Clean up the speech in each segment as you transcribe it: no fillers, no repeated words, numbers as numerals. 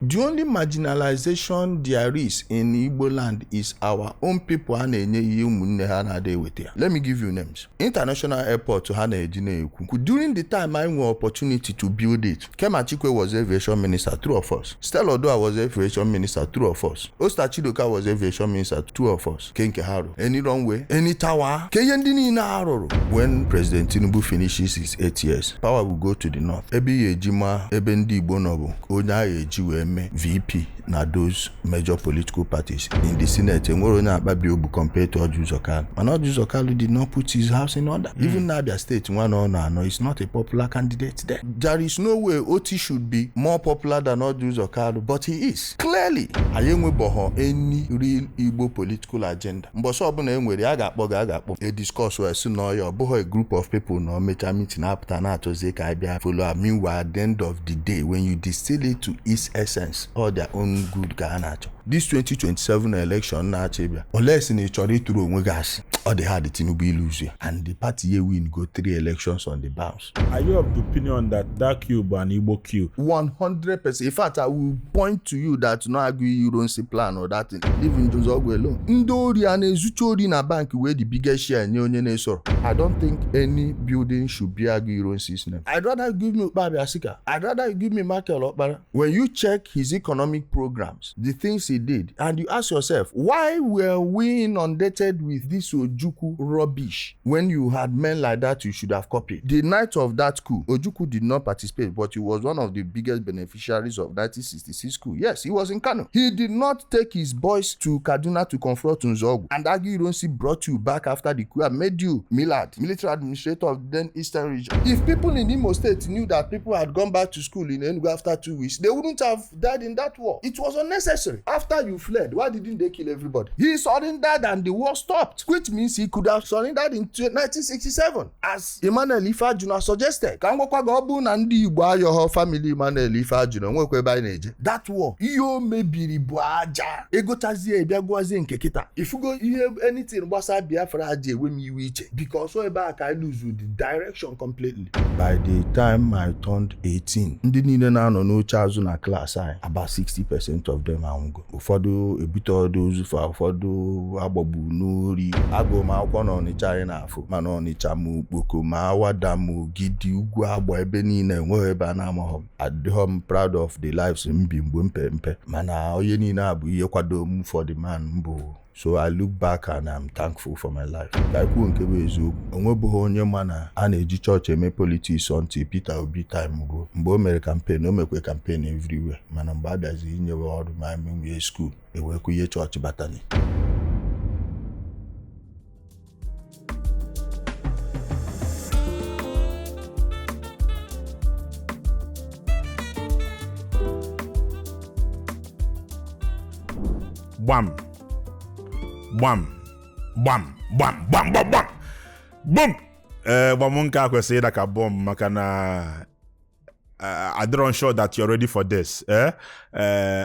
The only marginalization there is in Igbo land is our own people ha na-enye ihe ụmụnne ha na-ada eweta ya. Let me give you names. International airport ha na-eji na-ekwu. During the time I had opportunity to build it, Kema Chikwe was aviation minister, two of us. Stella Odua was aviation minister, two of us. Osta Chidoka was aviation minister, two of us. Kenke Haru. Any runway, any tower. Keyendini na Haroro. When President Tinubu finishes his 8 years, power will go to the north. Ebi Ejima, Ebendi Igbonobo, Onya Ejiweme, VP na those major political parties in the Senate. Enwero Babiobu compared to Oju Zokalu. And Oju Zokalu did not put his house in order. Even now their state, one or no, is not a popular candidate there. There is no way Oti should be more popular than Oju Zokalu, but he is. Clearly, Ayenwe boho any real Igbo political agenda. Mboso obuna enwere agakpo a discourse where no your boho a group of people no mecha meeting after na to say ka bia follow. Meanwhile, at the end of the day, when you distill it to its essence, all their own good ga nacho. This 2027 election na achebia. Unless in a chori through onwe gas, or they had the Tinubu lose, and the party here win go 3 elections on the bounce. Are you of the opinion that that cube and Igbo cube? 100%. In fact, I will point to you that no agree you don't see plan or that thing. Even Joseph alone. Ndori and Zuchori na bank where the biggest share in Onye Nesoro. I don't think any building should be a Iron system. I'd rather give me Babi Asika. I'd rather give me Michael Okpara. When you check his economic programs, the things he did, and you ask yourself, why were we inundated with this Ojukwu rubbish? When you had men like that, you should have copied. The night of that coup, Ojukwu did not participate, but he was one of the biggest beneficiaries of 1966 coup. Yes, he was in Kano. He did not take his boys to Kaduna to confront Nzogu. And Agi Ironsi brought you back after the coup and made you Millard, military administrator of then Eastern region. If people in Imo State knew that people had gone back to school in Enugu after 2 weeks, they wouldn't have died in that war. It was unnecessary. After you fled, why didn't they kill everybody? He surrendered and the war stopped, which means he could have surrendered in 1967, as Emmanuel Ifeajuna suggested. Family Emmanuel Ifeajuna. That war, iyo mebiri bu aja. Egotazie ebiagwazie nke kita. If you go hear anything gbasa Biafra aje we mi iwe iche, because so ebe aka lose the direction completely. By the time I turned 18, ndị niile na-anọ n'oche azụ na class anyị, about 60% of them anwụgo. Ụfọdụ ebute ozu fa, ụfọdụ agbagbu n'ori. Agụ ma akwụkwọ na Ọnịcha anyị na-afụ, mana Ọnịcha ma Okpoko ma Awada ma Ogidi, Ugwu Agba, ebe niile enweghị ebe a na-amaghọ m. I'm proud of the lives mbi mgbe mpe mana onye niile abụ ihe kwado m for the man mbụ. So I look back and I'm thankful for my life. Ka ikwu nke bụ eziokwu, onwebeghị onye mana a na-eji chọọchị eme politics until Peter Obi time ruo. Mgbe o mere campaign, o mekwe campaign everywhere. Mana mgbe abịazi inyewe ọrụ ma eme school, ewekwa ihe chọọchị batani. Gbam. Gbam. Gbam. Gbam. Gbam. Gbam. Gbam. Boom. Wamunka kwesịrị ịda ka bomb maka na I don't sure that you're ready for this.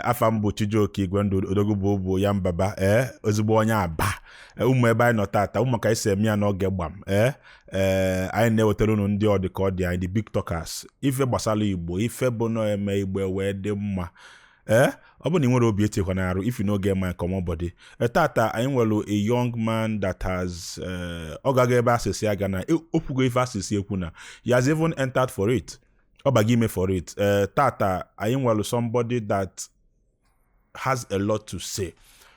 Afambo Chijoki Gwendo Odogubo Yambaba ozugbo onye aba. Ụmụ ebe anyị nọ tata, ụmụ ka isi eme ya n'oge Gbam. Anyị na-ewetara unu ndị ọdịkọdị anyị, the big talkers. Ife gbasara Igbo, ife bụ na eme Igbo wee dị mma. Ọ bụ na ị nwere obi etekwa n'arụ, if you no get my common body. Tata anyị nwere a young man that has ọ gaga ebe asịsị aga na okwugo ife asịsị ekwu na he has even entered for it. Ọ baga ime for it. Tata anyị nwere somebody that has a lot to say.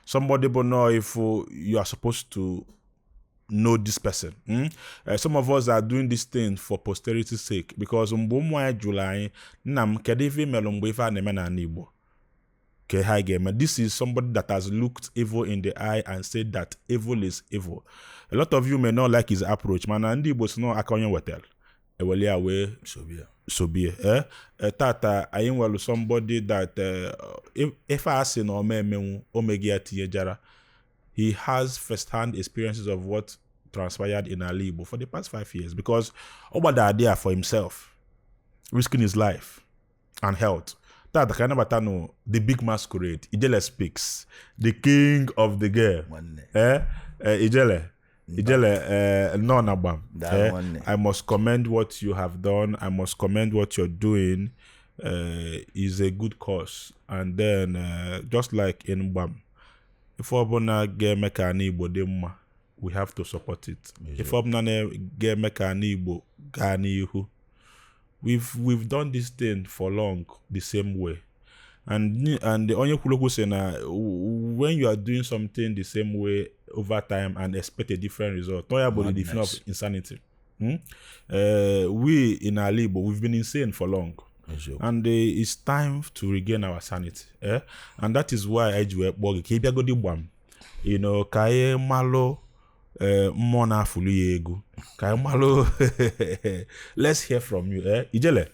Somebody but know if you are supposed to know this person. Some of us are doing this thing for posterity's sake because mgbe ụmụ anyị jụrụ anyị nna m kedu ife imelụ mgbe ife a na-eme n'ala Igbo. This is somebody that has looked evil in the eye and said that evil is evil. A lot of you may not like his approach. Man, Andy was no akonye wetel. Eweli away sobie. Tata I am well somebody that if I say no me omega tiyejara, he has first-hand experiences of what transpired in Ali Igbo for the past 5 years because over the idea for himself, risking his life and health. That kind of batano, the big masquerade, Ijelespeaks, the king of the game. Ijele, no Gbam. I must commend what you have done. I must commend what you're doing. is a good cause. And then just like in Gbam, if ọbụna ga-eme ka ana Igbo dị mma, we have to support it. If ọbụna ga-eme ka ana Igbo gaa n'ihu, we've done this thing for long the same way. And the onye kwuru okwu say na when you are doing something the same way over time and expect a different result, no about the definition of insanity. We in our Igbo, we've been insane for long. And it's time to regain our sanity. And that is why I do Gbam. You know, kaye malo mmụọ na-afụlụ ya egwu ka anyị malụ. Let's hear from you. Ijele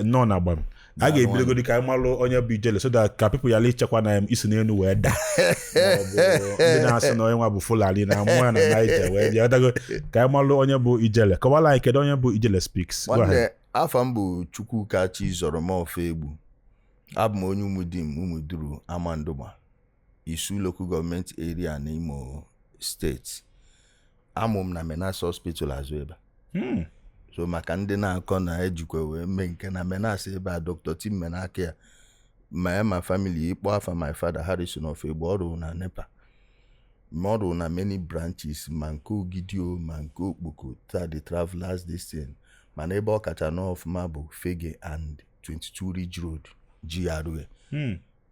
nọ na Gbam. A ga-ebidogodi ka anyị malụ onye bụ Ijele so that ka people yala ichekwa na isi n'elu wee daa. Ndị na-asị na onye nwa bụ Fulani na mmụọ ya na Naija wee bịa ka anyị malụ onye bụ Ijele. Kọwala anyị kedu onye bụ Ijelespeaks. Go ahead. Afa m bụ Chukwukachi zọrọ m ofe egbu. Abụ m onye Umuduru Amandụma, Isu Local Government Area n'Imo State. Amụ m na Menas Hospital azụ ebe. So maka ndị na-akọ na ejikwa wee mee nke na Menas ebe a Dr. Tim Menake ya my family ikpọ afa my father Harrison of Egbu ọrụ na NEPA. Ọrụ na many branches ma nke Ogidio ma nke Okpoko the Travelers this thing. Mana ebe ọ kacha n'ọfụma bụ Fege and 22 Ridge Road GRA.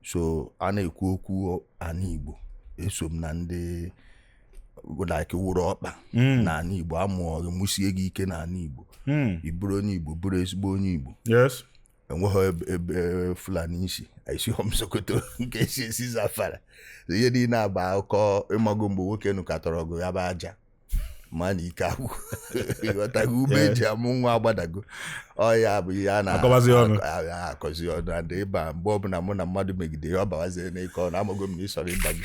So a na-ekwu okwu ana Igbo, eso m na ndị like wụrụ ọkpa na ana Igbo, amụọ musie gị ike na ana Igbo. Iburu onye Igbo bụrụ ezigbo onye Igbo. Yes. Enweghị ebe Fulani isi isi Sokoto nke esi Zafara. Ihe dị na-agba akụkọ ịmago mgbe nwoke nụkọtara ọgụ ya bụ aja mana ike agwụ ịghọtago ube eji amụ nwa agbadago. Ya bụ ihe a na-akọzi ọnụ and ịba mgbe ọbụla mụ na mmadụ megide ya ọ bawazie n'ike ọnụ amago m na ịsọrọ ịba gị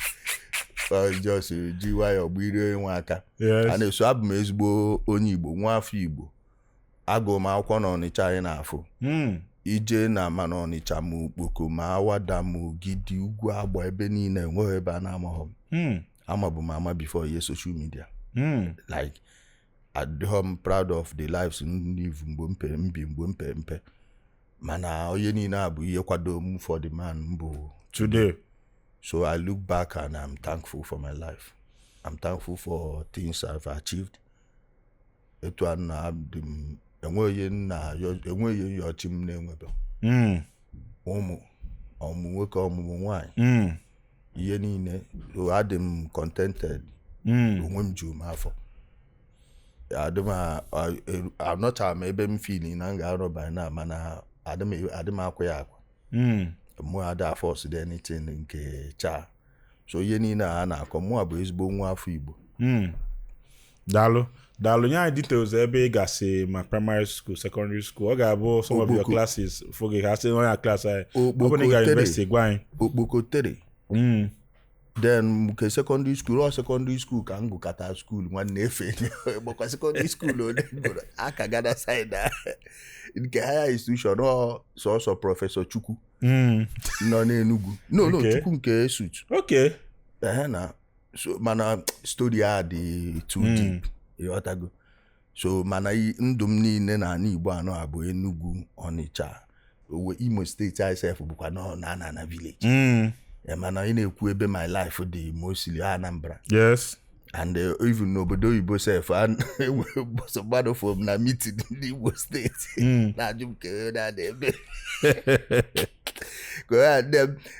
just ji nwayọọ gbirie nwe aka. A na-eso abụ m ezigbo onye Igbo, nwa afọ Igbo. Agụ m akwụkwọ n'Ọnịcha anyị na-afụ ije na ma n'Ọnịcha ma Okpoko ma Awada ma Ogidi Ugwu Agba ebe niile enweghị ebe a na-amaghọ m. Amabu m ama before ye social media. Like I'm proud of the lives live mgbe mpe mana onye niile abụ ihe kwado m for the man mbụ today. So I look back and I'm thankful for my life. I'm thankful for things I've achieved. Etu a na-adị m enweghị yọchi m na-enwebe ụmụ nwoke ọmụmụ nwaanyị ihe niile. So adị m contented. Onwe m juru m afọ. Anọcha m ebe m feeling na m ga-arụ by na mana adị m akwa ya akwa. Mụ ada force dị anything nke cha. So ihe niile a na-akọ mụ bụ ezigbo nwa afọ Igbo. Daalụ nye anyị details ebe ị gasị ma primary school, secondary school. Ọ ga-abụ some of your classes foge ha sị onye class anyị. Ọ bụ na ị ga university gwa anyị. Okpoko 3. Then nke secondary school ka m gụkọta school nwanne efe gbakwa secondary school ole gụrụ aka gada side nke higher institution sọsọ Professor Chukwu nọ n'Enugu. No Chukwu nke Esut. Okay. Na so mana story a dị too deep. Ịghọtago. So mana ndụ m niile na ana Igbo anọ abụ Enugu, Ọnịcha, Imo State itself bụkwa na village. Mana ị na-ekwu ebe my life dị mostly Anambra. Yes. And even n'obodo Igbo self mmadụ from na meeting ndị Igbo steeti na-ajụ m ka na-ada ebe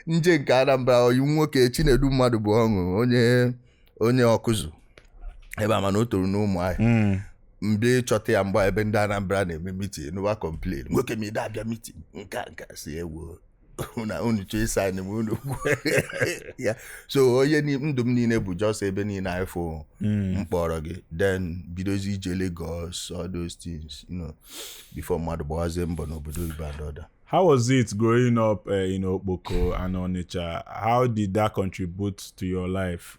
nje nke Anambra. Oyi nwoke Chinedu mmadụ bụ ọṅụ onye ọkụzụ ebe a mana o toro n'ụmụ ahịa. Mgbe chọta ya mgbe ebe ndị Anambra na-eme meeting n'ụwa complain nwoke m ide abịa meeting nka si ewo na unu chọọ sign m unu. So onye ndụ m niile bụ just ebe niile afọ mkpọrọ gị then bidozi ije Lagos, all those things, before mmadụ gbawazie mbọ n'obodo Igbo and other. How was it growing up in Okpoko and Onitsha? How did that contribute to your life?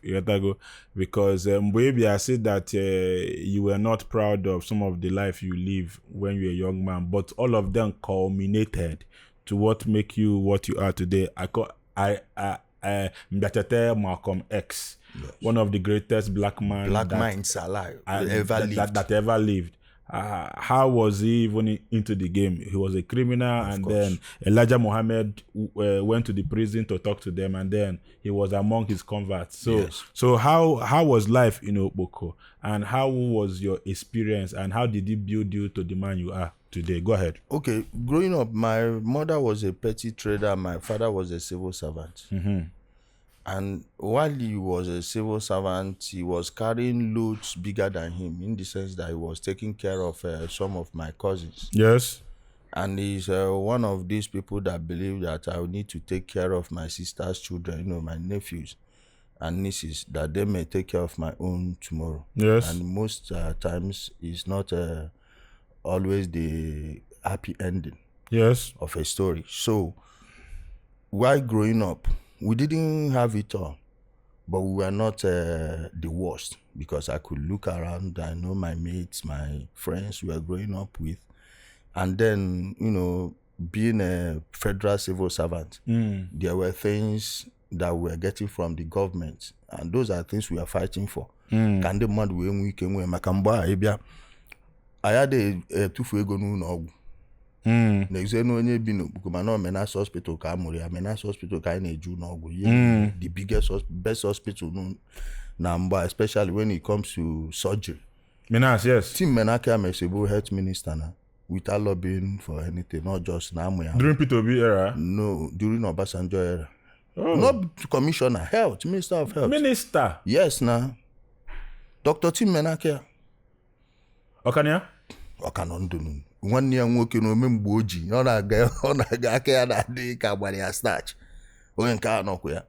Because maybe I said that you were not proud of some of the life you live when you were a young man, but all of them culminated to what make you what you are today. Mbachate Malcolm X, yes. One of the greatest black minds alive, that ever lived. how was he even into the game? He was a criminal, and then Elijah Muhammad went to the prison to talk to them, and then he was among his converts. So how was life in Okpoko, and how was your experience, and how did it build you to the man you are today? Go ahead. Okay, growing up, my mother was a petty trader, my father was a civil servant. And while he was a civil servant, he was carrying loads bigger than him, in the sense that he was taking care of some of my cousins. Yes. And he's one of these people that believe that I need to take care of my sister's children, my nephews and nieces, that they may take care of my own tomorrow. Yes. And most times it's not always the happy ending. Yes. Of a story. So while growing up, we didn't have it all, but we were not the worst, because I could look around. I know my mates, my friends we were growing up with, and then being a federal civil servant, there were things that we were getting from the government, and those are things we are fighting for. Can the mad we can we makamba ebia ayade tufu ego n'ụlọ ọgwụ. Na-exe na onye bi n'Okpoko mana Menas hospital ka amụrụ ya. Menas hospital ka anyị na-eju n'ọgwụ. The best hospital na Mba, especially when it comes to surgery. Menas, yes. Tim Menaka Mesebo health minister na, without lobbying for anything, not just na amụ ya. During P2B era? No, during Obasanjo era. Oh. Not commissioner, health, minister of health. Minister? Yes, na. Dr. Tim Menaka. Okania? Okanondunu. Nwanne ya nwoke na ome mgbe oji, ọ na-aga aka ya na-adị ka agbara ya starch. Onye nke a nọkwa ya,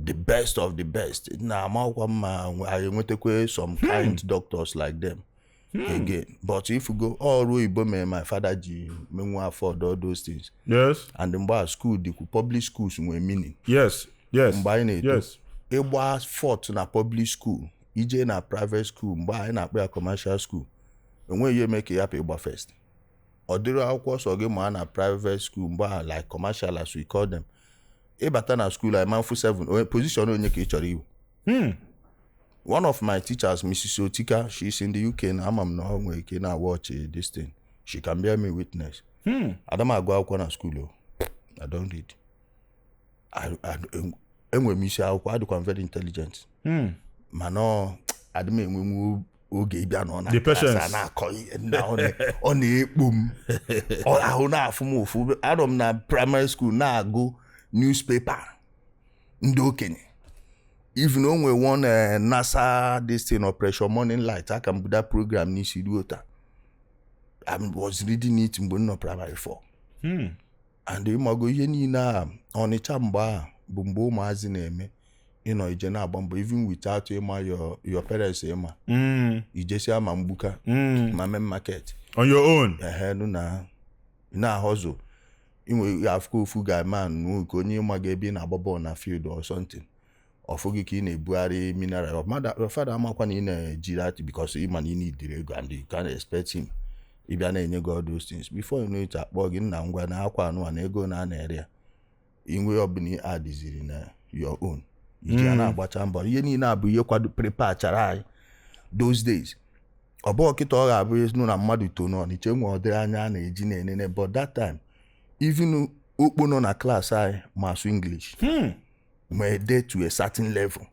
the best of the best. Na amakwa mma anyị enwetakwa some kind doctors like them again. But if you go ọrụ Igbo mere my father ji menwe afford all those things. Yes. And mgbe school dịkwu public schools nwere meaning. Yes. Yes. Mgbe anyị na-eto, yes. ịgba fort na public school, ije na private school, mgbe anyị na-akpọ ya commercial school, enweghị ihe make ya ịgba first. Ọ dịrị akwụkwọ sọ gị ma na private school, mgbe ha like commercial as we call them. Ịbata na school like manfu 7 position onye ka ị chọrọ iwu. One of my teachers, Mrs. Otika, she's in the UK na ama m na ọ nwere ike na watch this thing. She can bear me witness. Adam agụ akwụkwọ na school. I don't read. Enwere m isi akwụkwọ, adịkwa very intelligent. Mana adịm enwe oge ịbịa nọ na klasa na-akọ ihe ọ na-ekpu m ahụ na-afụ m ofu. Anọ m na primary school na-agụ newspaper ndị okenye. Even onwe one NASA this thing, Operation Morning Light, aka m buda program n'isi ruo taa. I was reading it mgbe m nọ primary 4. And ịmago ihe niile a Ọnịcha mgbe a bụ mgbe ụmụazị na-eme ije na-agba mbọ, even without ịma your parents ịma. Ijesi ama mgbuka ma main market on your own. na hustle. Inwe afọ ofu guy man nwoke onye ịma ga ebe na-agba ball na field or something. Ọfụ gị ka ị na-ebugharị mineral. Your father amakwa na ị na-eji that because ịma na ị need ego and you can't expect him ịbịa na-enye gị all those things. Before you know it, akpọ gị nna ngwa na akwa anụ na ego na-ere ya. Inwe ọbụla adịziri na your own. Iji na-agbacha mbọ. Ihe niile abụ ihe kwado prepare chara anyị those days. Ọ bụ kịta ọ ga-abụ ezinụ na mmadụ tono Ọnịcha enwe ọdịrị anya a na-eji na-enene, but that time even okpo nọ na class anyị ma asụ English ma ede to a certain level.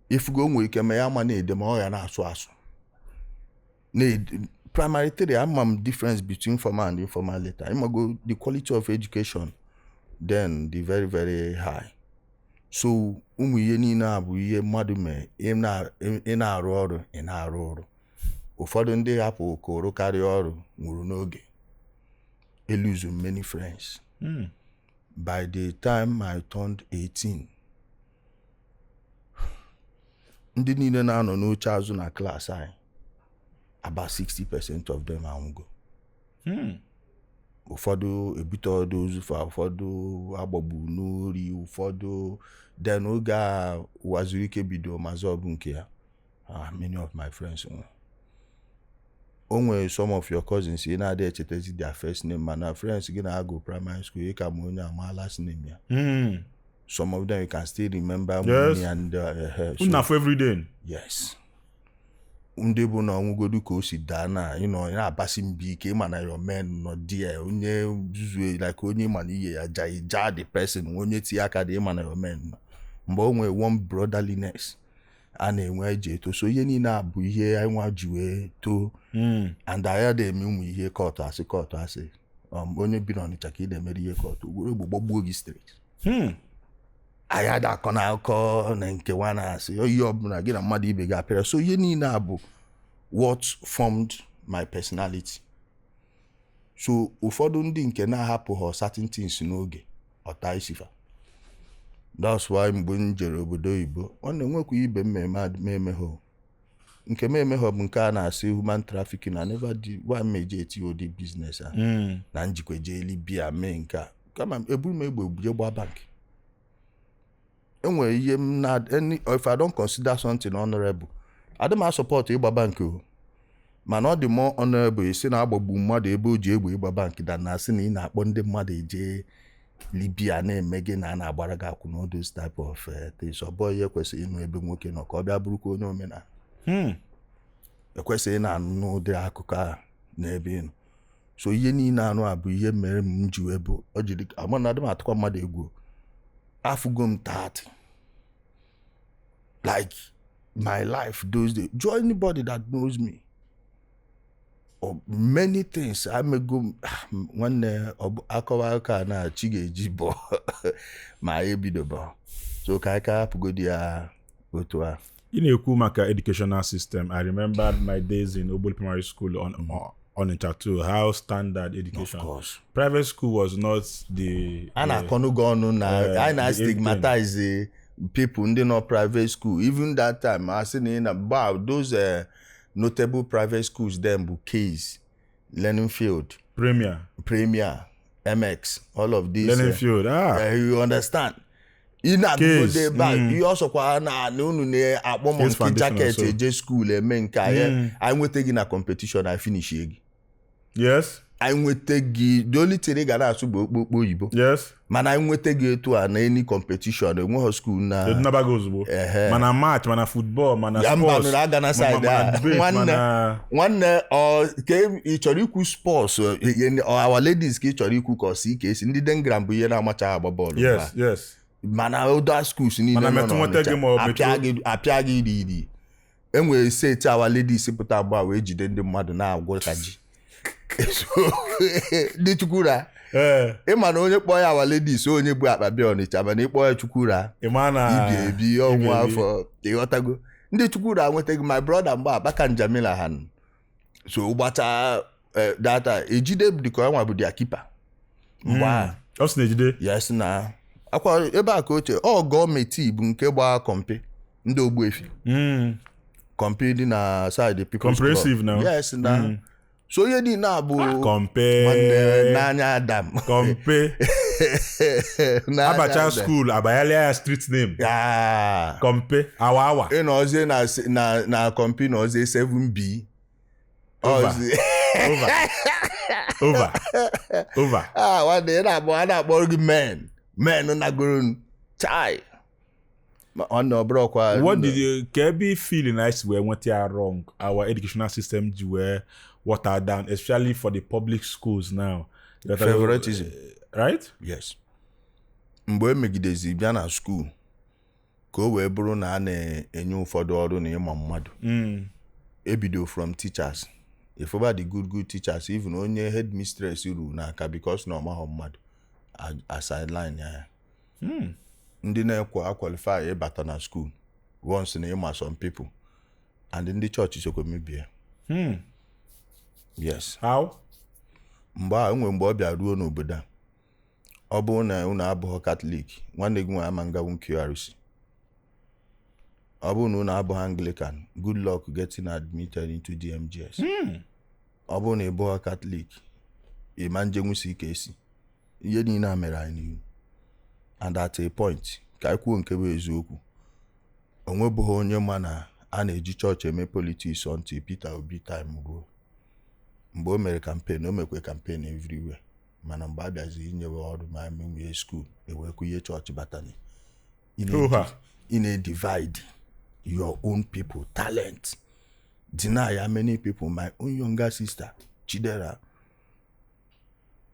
If go nwere ike ma ya ama na-ede ma ọ ya na-asụ asụ. Primary 3 ama m difference between formal and informal later. Imago the quality of education then the very very high. So ụmụ ihe niile a bụ ihe mmadụ mee ị na-arụ ọrụ ị na-arụ ọrụ. Ụfọdụ ndị hapụ ka ọrụ karịa ọrụ nwụrụ n'oge. I lose many friends. By the time I turned 18, ndị niile na-anọ n'oche azụ na class anyị, about 60% of them anwụgo. Ụfọdụ ebute ozufa, ụfọdụ agbagbu n'ori, ụfọdụ then oge a waziri ike bido mazọbụ nke ya. Many of my friends onwe some of your cousins ị na-adị echetezi their first name, mana friends gị na-agụ primary school ị ka ma onye ama last name ya. Some of them you can still remember. Yes. And so, every day. Yes. ndị bụ na ọnwụgodu ka o si daa na na-abasị mbi ike ịma na your men nọ die onye zuzue like onye ịma na ihe ya ja the person onye tinye aka dị ịma na your men nọ mgbe o nwee one brotherliness a na-enwe eji eto so ihe niile a bụ ihe anyị nwa ji wee too and anya na-eme ụmụ ihe kọtụ asị onye bi n'Ọnịcha ka ị na-emere ihe kọtụ ugboro egbo gbagbuo gị straight anyị adakọ na akụkọ na nke nwa na-asị ihe ọbụla gị na mmadụ ibe gị apịara so ihe niile a bụ what formed my personality so ụfọdụ ndị nke na-ahapụ ha certain things n'oge ọta isifa that's why mgbe m jere obodo oyibo ọ na-enwekwa ibe mmemme ha nke mmemme ha bụ nke a na-asị human trafficking na never did why meje eti odi business a na njikwa je Libya mee nke a kama eburu m egbe je gba bank enwere ihe m na if I don't consider something honorable adịm a support ịgba bank o mana ọ dị more honorable isi na-agbagbu mmadụ ebe o ji egbe ịgba bank da na asị na ị na-akpọ ndị mmadụ eje Libya na-eme gị na a na-agbara gị akwụ na those type of things ọ bụ ihe kwesịrị ịnụ ebe nwoke nọ ka ọ bịa bụrụkwa onye omenala ekwesịghị na-anụ n'ụdị akụkọ a n'ebe ịnụ so ihe niile anụ a bụ ihe mere m ji wee bụ ọ jiri ama na adị m atụkwa mmadụ egwu afụgo m 30 like my life those days join anybody that knows me or many things amego nwanne akọwa aka na chi ga-eji bụ ma ebido bụ so ka aka apụgodi ya otu a ị na-ekwu maka educational system. I remember my days in Obol Primary School on Chatu, how standard education. Of course. Private school was not the... I na stigmatize the people in the private school. Even that time, I seen in about those notable private schools, them Bouquets, Learning Field, Premier, MX, all of these. Learning Field, you understand? In that day back, you also na unu ne akpọ monkey jacket eje school eme nke I went taking a competition I finish egi. Yes. I went take the only thing ga na asu bo oyibo. Yes. Man I went take to an any competition enwe school na. It never goes bo. Mana match, mana football, mana sports. Yamba no na side there. One ke I chọrọ ikwu sports our ladies ke chọrọ ikwu ko si ke ndị dengram bụ ihe na amacha agba bọọlụ. Yes, yes. Mana other schools ni na apịa gị iri enwere set our ladies pụta agba wee jide ndị mmadụ na-agwọ ka ji ndị chukwura ịma na onye kpọọ ya our ladies onye bụ akpa bịa Ọnịcha mana ịkpọ ya chukwura ibi ọnwa afọ ịghọtago ndị chukwura nwetaghị my brother mgbe Abaka Njamila han so gbata data ejide dịka ọnwa bụ dia keeper mgbe ọ sị na ejide yes na akwa ebe a ka oche gọọmenti bụ nke gbaa kọmpi ndị Ogbuefi kọmpi dị na side People's comprehensive now yes na so ihe dị na bụ kọmpe n'anya Adam kọmpe Abacha school Abayalia street name kọmpe awa ị na ozie na kọmpi na ozie 7B over nwanne na-akpọ gị men na-agụrụ chai on the brokwa. What did you be feeling nice where what you are wrong? Our educational system were watered down, especially for the public schools now. Favoritism. Right? Yes. Mgbe megidezi bịa na school ka o wee bụrụ na a na-enye ụfọdụ ọrụ na ịma mmadụ. Ebido from teachers. If over the good teachers, even onye headmistress ru n'aka because na ọmahọ mmadụ a sideline ya. Ndị na-ekwa qualify ịbata na school once na ịma some people and ndị church sokwa mebie. Yes. How? Mgbe ọ bịa ruo n'obodo a ọ bụrụ na unu abụghị Catholic nwanne gị nwa ama ngawu QRC. Ọ bụrụ na unu abụghị Anglican, good luck getting admitted into DMGS. Ọ bụrụ na ị bụghị Catholic ịma njenwu CKC. Ihe niile a mere anyị n'ihu. And at a point ka kwuo nke bụ eziokwu onwebụghị onye ma na a na-eji chọọchị eme politics until Peter Obi time ruo mgbe o mere campaign o mekwe campaign everywhere mana mgbe a bịazi inyewe ọrụ ma emee school ewekwu ihe chọọchị batani ị na-divide your own people talent deny how many people. My own younger sister, Chidera,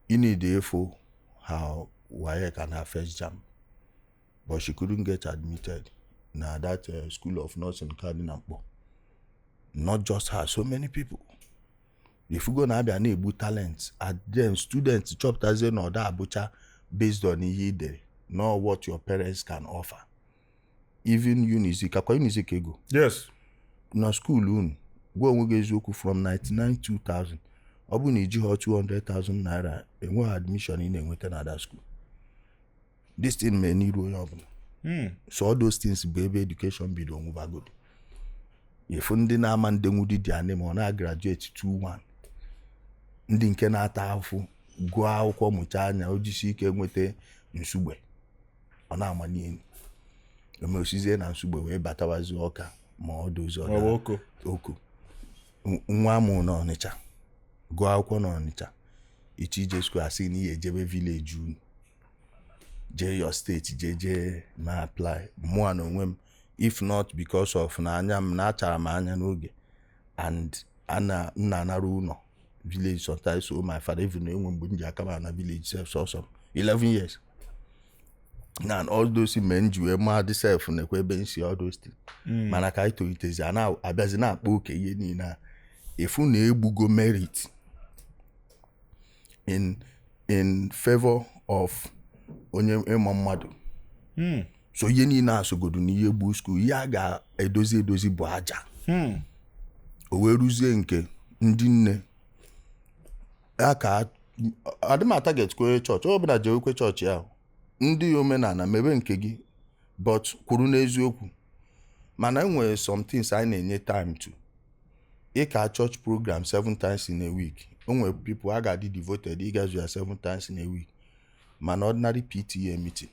in the day for how WAEC and her first jam, but she couldn't get admitted. Now that school of nursing Cardinal. Not just her, so many people. If you go na be able talents, and then students chop tazen or that butcher based on ihe not what your parents can offer. Even Unizik ego. Yes. Na school go eziokwu from 99 2000. Obu na iji 200,000 naira enwe admission in enweta na that school. This thing may need onye obula. So all those things baby education bido move good. If ndị na-ama ndị nwudi dị ane ma ọ na-graduate 2-1 ndị nke na-ata afụ gụọ akwụkwọ mụcha anya ojisi ike nweta nsugbe ọ na-amanye enu omesizie na nsugbe wee batawazi ọka ma ọ dozi oko nwa amụ na Ọnịcha gụọ akwụkwọ na Ọnịcha ije school asị na ihe ejebe village unu jee your state je na apply mụa na onwe m. If not because of na anya m na-achara m anya n'oge and nna anarụ ụlọ village sometimes, so my father even enwe mgbe m ji aka na village self so 11 years and all those men ji wee ma dị self na-ekwe ebe nsi all those things. Mana ka ito itezi abịazi na-akpa oke ihe niile efu na-egbugo merit in favor of onye ịma mmadụ. So ihe niile asogodu n'ihe gbu school ihe a ga-edozi bụ aja. O wee ruzie nke ndị nne aka adịm target kwe church ọ bụla jee kwe church ahụ ndị omenala mebe nke gị but kwuru n'eziokwu. Mana enwere some things I na-enye time to. Ịka church program 7 times in a week. Onwe people a ga-adị devoted ịgazu ya 7 times in a week. Mana ordinary PTA meeting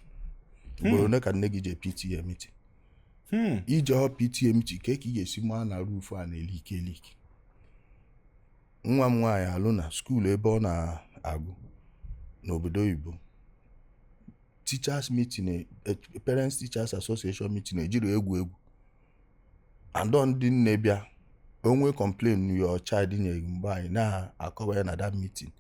ugboro ne ka nne gị je PTA meeting. Ije ho PTA meeting ka ị ga-esi ma na roof a na-elike. Nwa m nwaanyị alụ na school ebe ọ na-agụ n'obodo oyibo. Teachers meeting, parents teachers association meeting ejiri egwu and on ndị nne bịa onwe complain your child nye mgbe anyị na-akọwa ya na that meeting.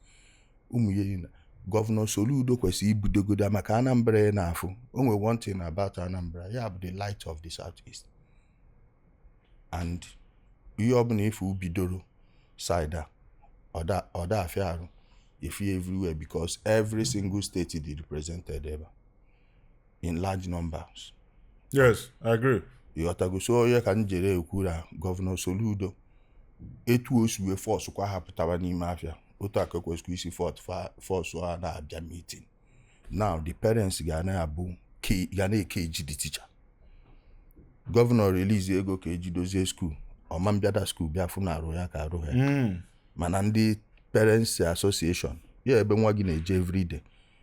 Ụmụ ihe na Governor Soludo kwesị ibudogoda maka Anambra ya na-afụ. Onwe one thing about Anambra, ya bụ the light of the southeast. And ihe ọbụla ifu ubidoro side ọ da afịa arụ ifu everywhere because every single state is represented ever in large numbers. Yes, I agree. Yotago so ya ka njere ekwura Governor Soludo etu osuwe force kwa hapụtawa n'ime afịa. Otu aka kwesịrị isi force a na-abịa meeting. Now the parents ga na-ekeji the teacher. Governor release ego ka ejidozie school. Ọma mbịada school bịa fụ na arụ ya ka arụ ha. Mana ndị parents association ya ebe nwa gị na-eje everyday.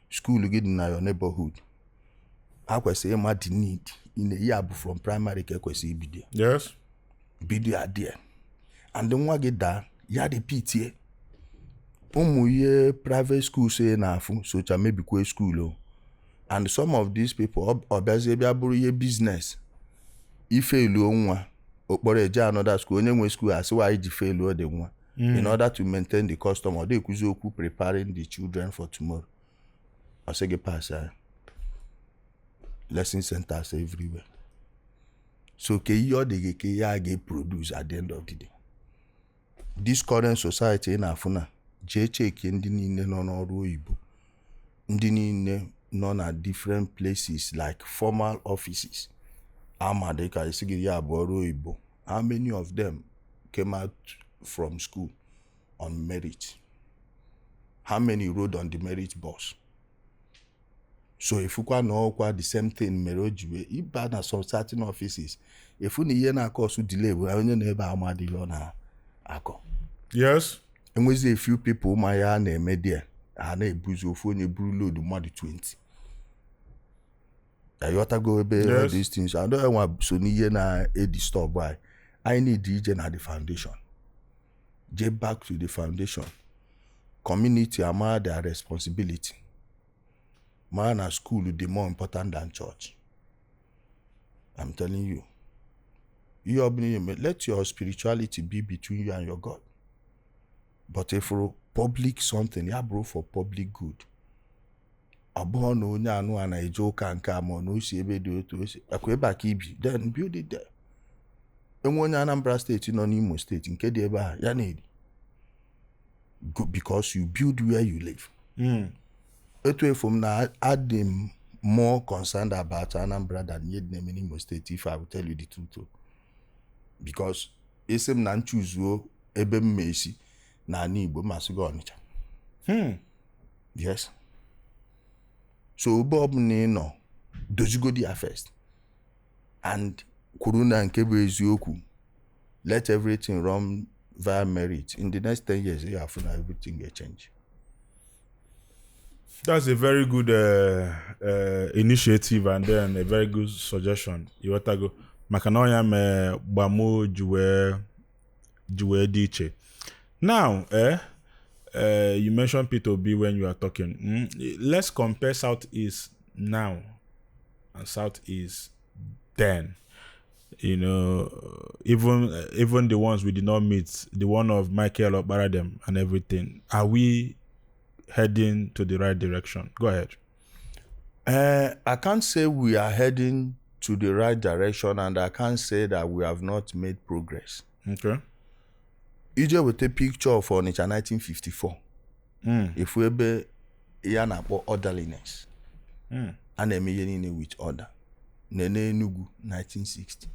School gị dị na your neighborhood. Ha kwesịrị ịma the need in a year from primary ka ekwesịrị ibido. Yes. Bido adịa. And nwa gị daa ya dị PTA. Ụmụ ihe private school say na-afụ socha mebikwe school. And some of these people ọbịazie bịa bụrụ ihe business. Ife elu nwa okporo eje another school onye nwe school asịwa iji fail the nwa in order to maintain the custom. Ọ dịkwuzi okwu preparing the children for tomorrow. Ọ sị gị pass lesson centers everywhere. So ke ihe ọ dị ke ya ga-produce at the end of the day. This current society na-afụ na jee cheki ndị niile nọ n'ọrụ oyibo, ndị niile nọ na different places like formal offices. Amadika isigiri ya bụ ọrụ oyibo. How many of them came out from school on merit? How many rode on the merit bus? So if you kwa the same thing mere ojiwe iba na some certain offices if you na ihe na-akọsụ delay bụ onye na-ebe amadịghị ọ na-akọ. Yes. Enwezi a few people ma ya na-eme there ha na-ebuzi ofu onye buru load mmadụ 20. Ayotago ebe all these things. I don't want so n'ihe na-edisturb by. I need ije na the foundation. Get back to the foundation. Community ama their responsibility. Man at school is more important than church. I'm telling you. let your spirituality be between you and your God. But if for public something, ya bro for public good. Abụọ na onye anụ a na-eje ụka nke a ma na o si ebe dị otu o si akwa ebe a ka ibi, then build it there. Enwe onye Anambra steeti nọ n'Imo steeti nke dị ebe a ya na-eri because you build where you live. Etu efu m na adị more concerned about Anambra than ihe dị na-eme n'Imo steeti, if I will tell you the truth. Because esi m na nchuzuo ebe m ma esi na ana Igbo masị gị Ọnịcha. Yes. So ebe ọbụla ị nọ dozigodi ya first and kwuru na nke bụ eziokwu, let everything run via merit. In the next 10 years, you have to know everything will change. That's a very good initiative and then a very good suggestion. You want to go Makanoya me Gbam juwe diche. Now, you mentioned P2B when you are talking. Let's compare Southeast now and Southeast then. You know, even the ones we did not meet, the one of Michael Obaradem and everything, are we heading to the right direction? Go ahead. I can't say we are heading to the right direction, and I can't say that we have not made progress. Okay. Ije with a picture of Onitsha 1954. If we be yana for orderliness, and eme with order. Nene Enugu 1960.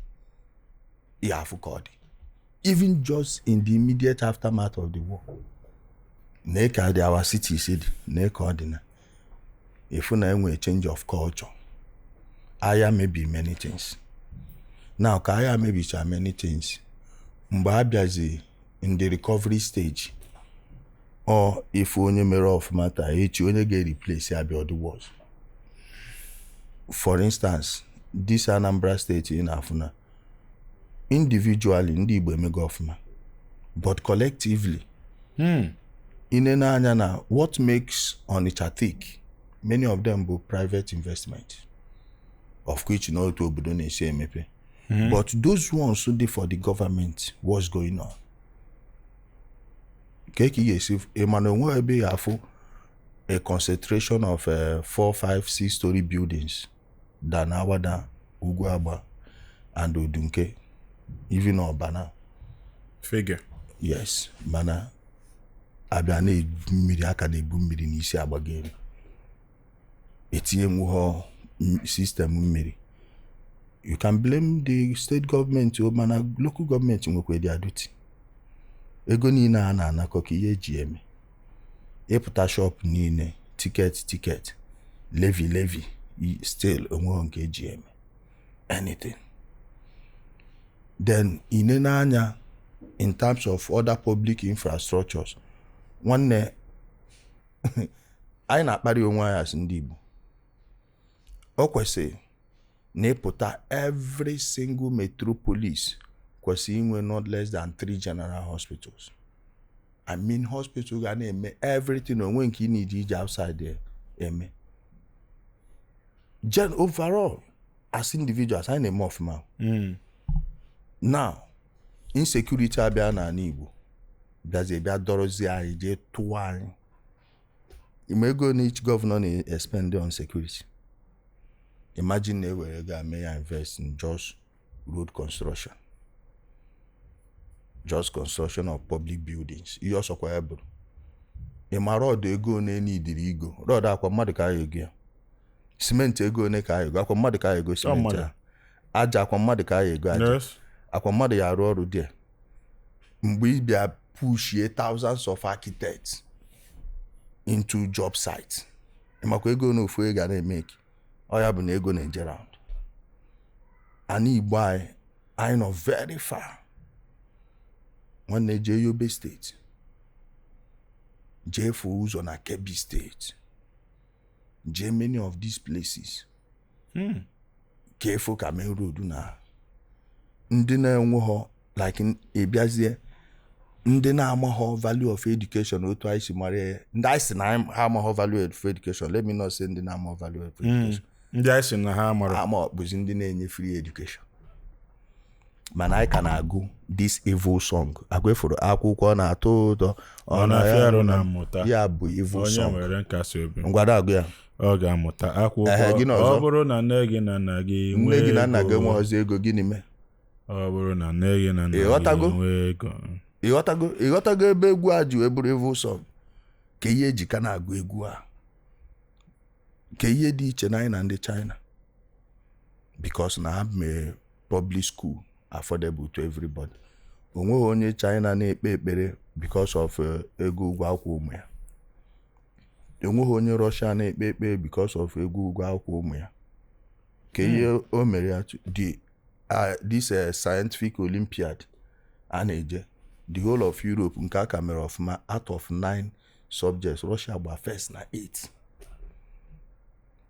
Even just in the immediate aftermath of the war, Neka our city said Neka ordinary. If we have a change of culture, Aya may be many things. Now Kaya may be many things. Mbabiazi in the recovery stage, or if only mirror of matter, it only get replaced about the wars. For instance, this Anambra state in Afuna, individually ndị Igbo emego ọfụma, but collectively, inena anya na what makes Onitsha thick, many of them were private investment, of which no to obodo na-esi emepe. But those ones who did for the government, what's going on? Keki yesif Emmanuel Nwebe yafu a concentration of 4, 5, 6-story buildings than Awada, Ugwaba, and Odunke, even Obana. Figure. Yes, mana abịa mmiri aka na-ebu mmiri n'isi agbagere. Etinye nwụọ system mmiri. You can blame the state government or mana local government nwekwe their duty. Ego niile a na-anakọ ka ihe eji eme. Ịpụta shop niile, ticket, levy, still onwe nke eji eme. Anything. Then inena anya in terms of other public infrastructures, nwanne anyị na-akparị onwe anyị as ndị Igbo. O kwesịrị na ịpụta every single metropolis kwesịrị inwe not less than 3 general hospitals. I mean hospital ga na-eme everything onwe nke ị need ije outside there eme. Overall, as individuals, I na-eme ọfụma. Now, insecurity abịa na Igbo bịazie bịa dọrọzie anyị jee tụwa anyị. Imego na each governor na-expend on security. Imagine na ewere ga ame ya invest in just road construction. Just construction of public buildings. Ihe ọsọkwa eburu. Ịma road ego na-enidiri igo. Road akwa mmadụ ka ya ego ya. Cement ego ne ka ya ego. Akwa mmadụ ka ya ego cement ya. Aja akwa mmadụ ka ya ego aja. Akwa mmadụ ya arụ ọrụ there. Mgbe ị bịa push thousands of architects into job sites. Ịmakwa ego na ofu ego na-emeke. Ọ ya bụ na ego na-eje round. Ani Igbo anyị nọ very far. Nwanne jee Yobe State. Jee for ụzọ na Kebbi State. Jee many of these places. Kefo ka main road na. Ndị na-enweghọ like ịbịazie ndị na-amaghọ value of education otu anyị si mara ndị anyị si na ha amaghọ value of education. Let me not say ndị na-amaghọ value of education. Ndị anyị si na ha amara ama bụzi ndị na-enye free education. mana anyị ka na-agụ this evil song agwefuru akwụkwọ na-atọ ụtọ ọ na-afịa arụ na mmụta ya bụ evil song onye nwere nkasi obi ngwada agụ ya ọ ga-amụta akwụkwọ ọ bụrụ na nne gị na nna gị nne gị na nna gị nwe ọzọ ego gịnị mee ọ bụrụ na nne gị na nna gị nwe ego ịghọtago ebe egwu a ji wee bụrụ evil song ka ihe eji ka na-agụ egwu a ka ihe dị iche na anyị na ndị China because na ha mere public school affordable to everybody. Onweghị onye China na-ekpe ekpere because of ego ụgwọ akwụkwọ ụmụ ya. Onweghị onye Russia na-ekpe ekpere because of ego ụgwọ akwụkwọ ụmụ ya. Ka ihe o mere ya this scientific Olympiad a na-eje the whole of Europe nke aka mere ọfụma out of 9 subjects Russia gba first na 8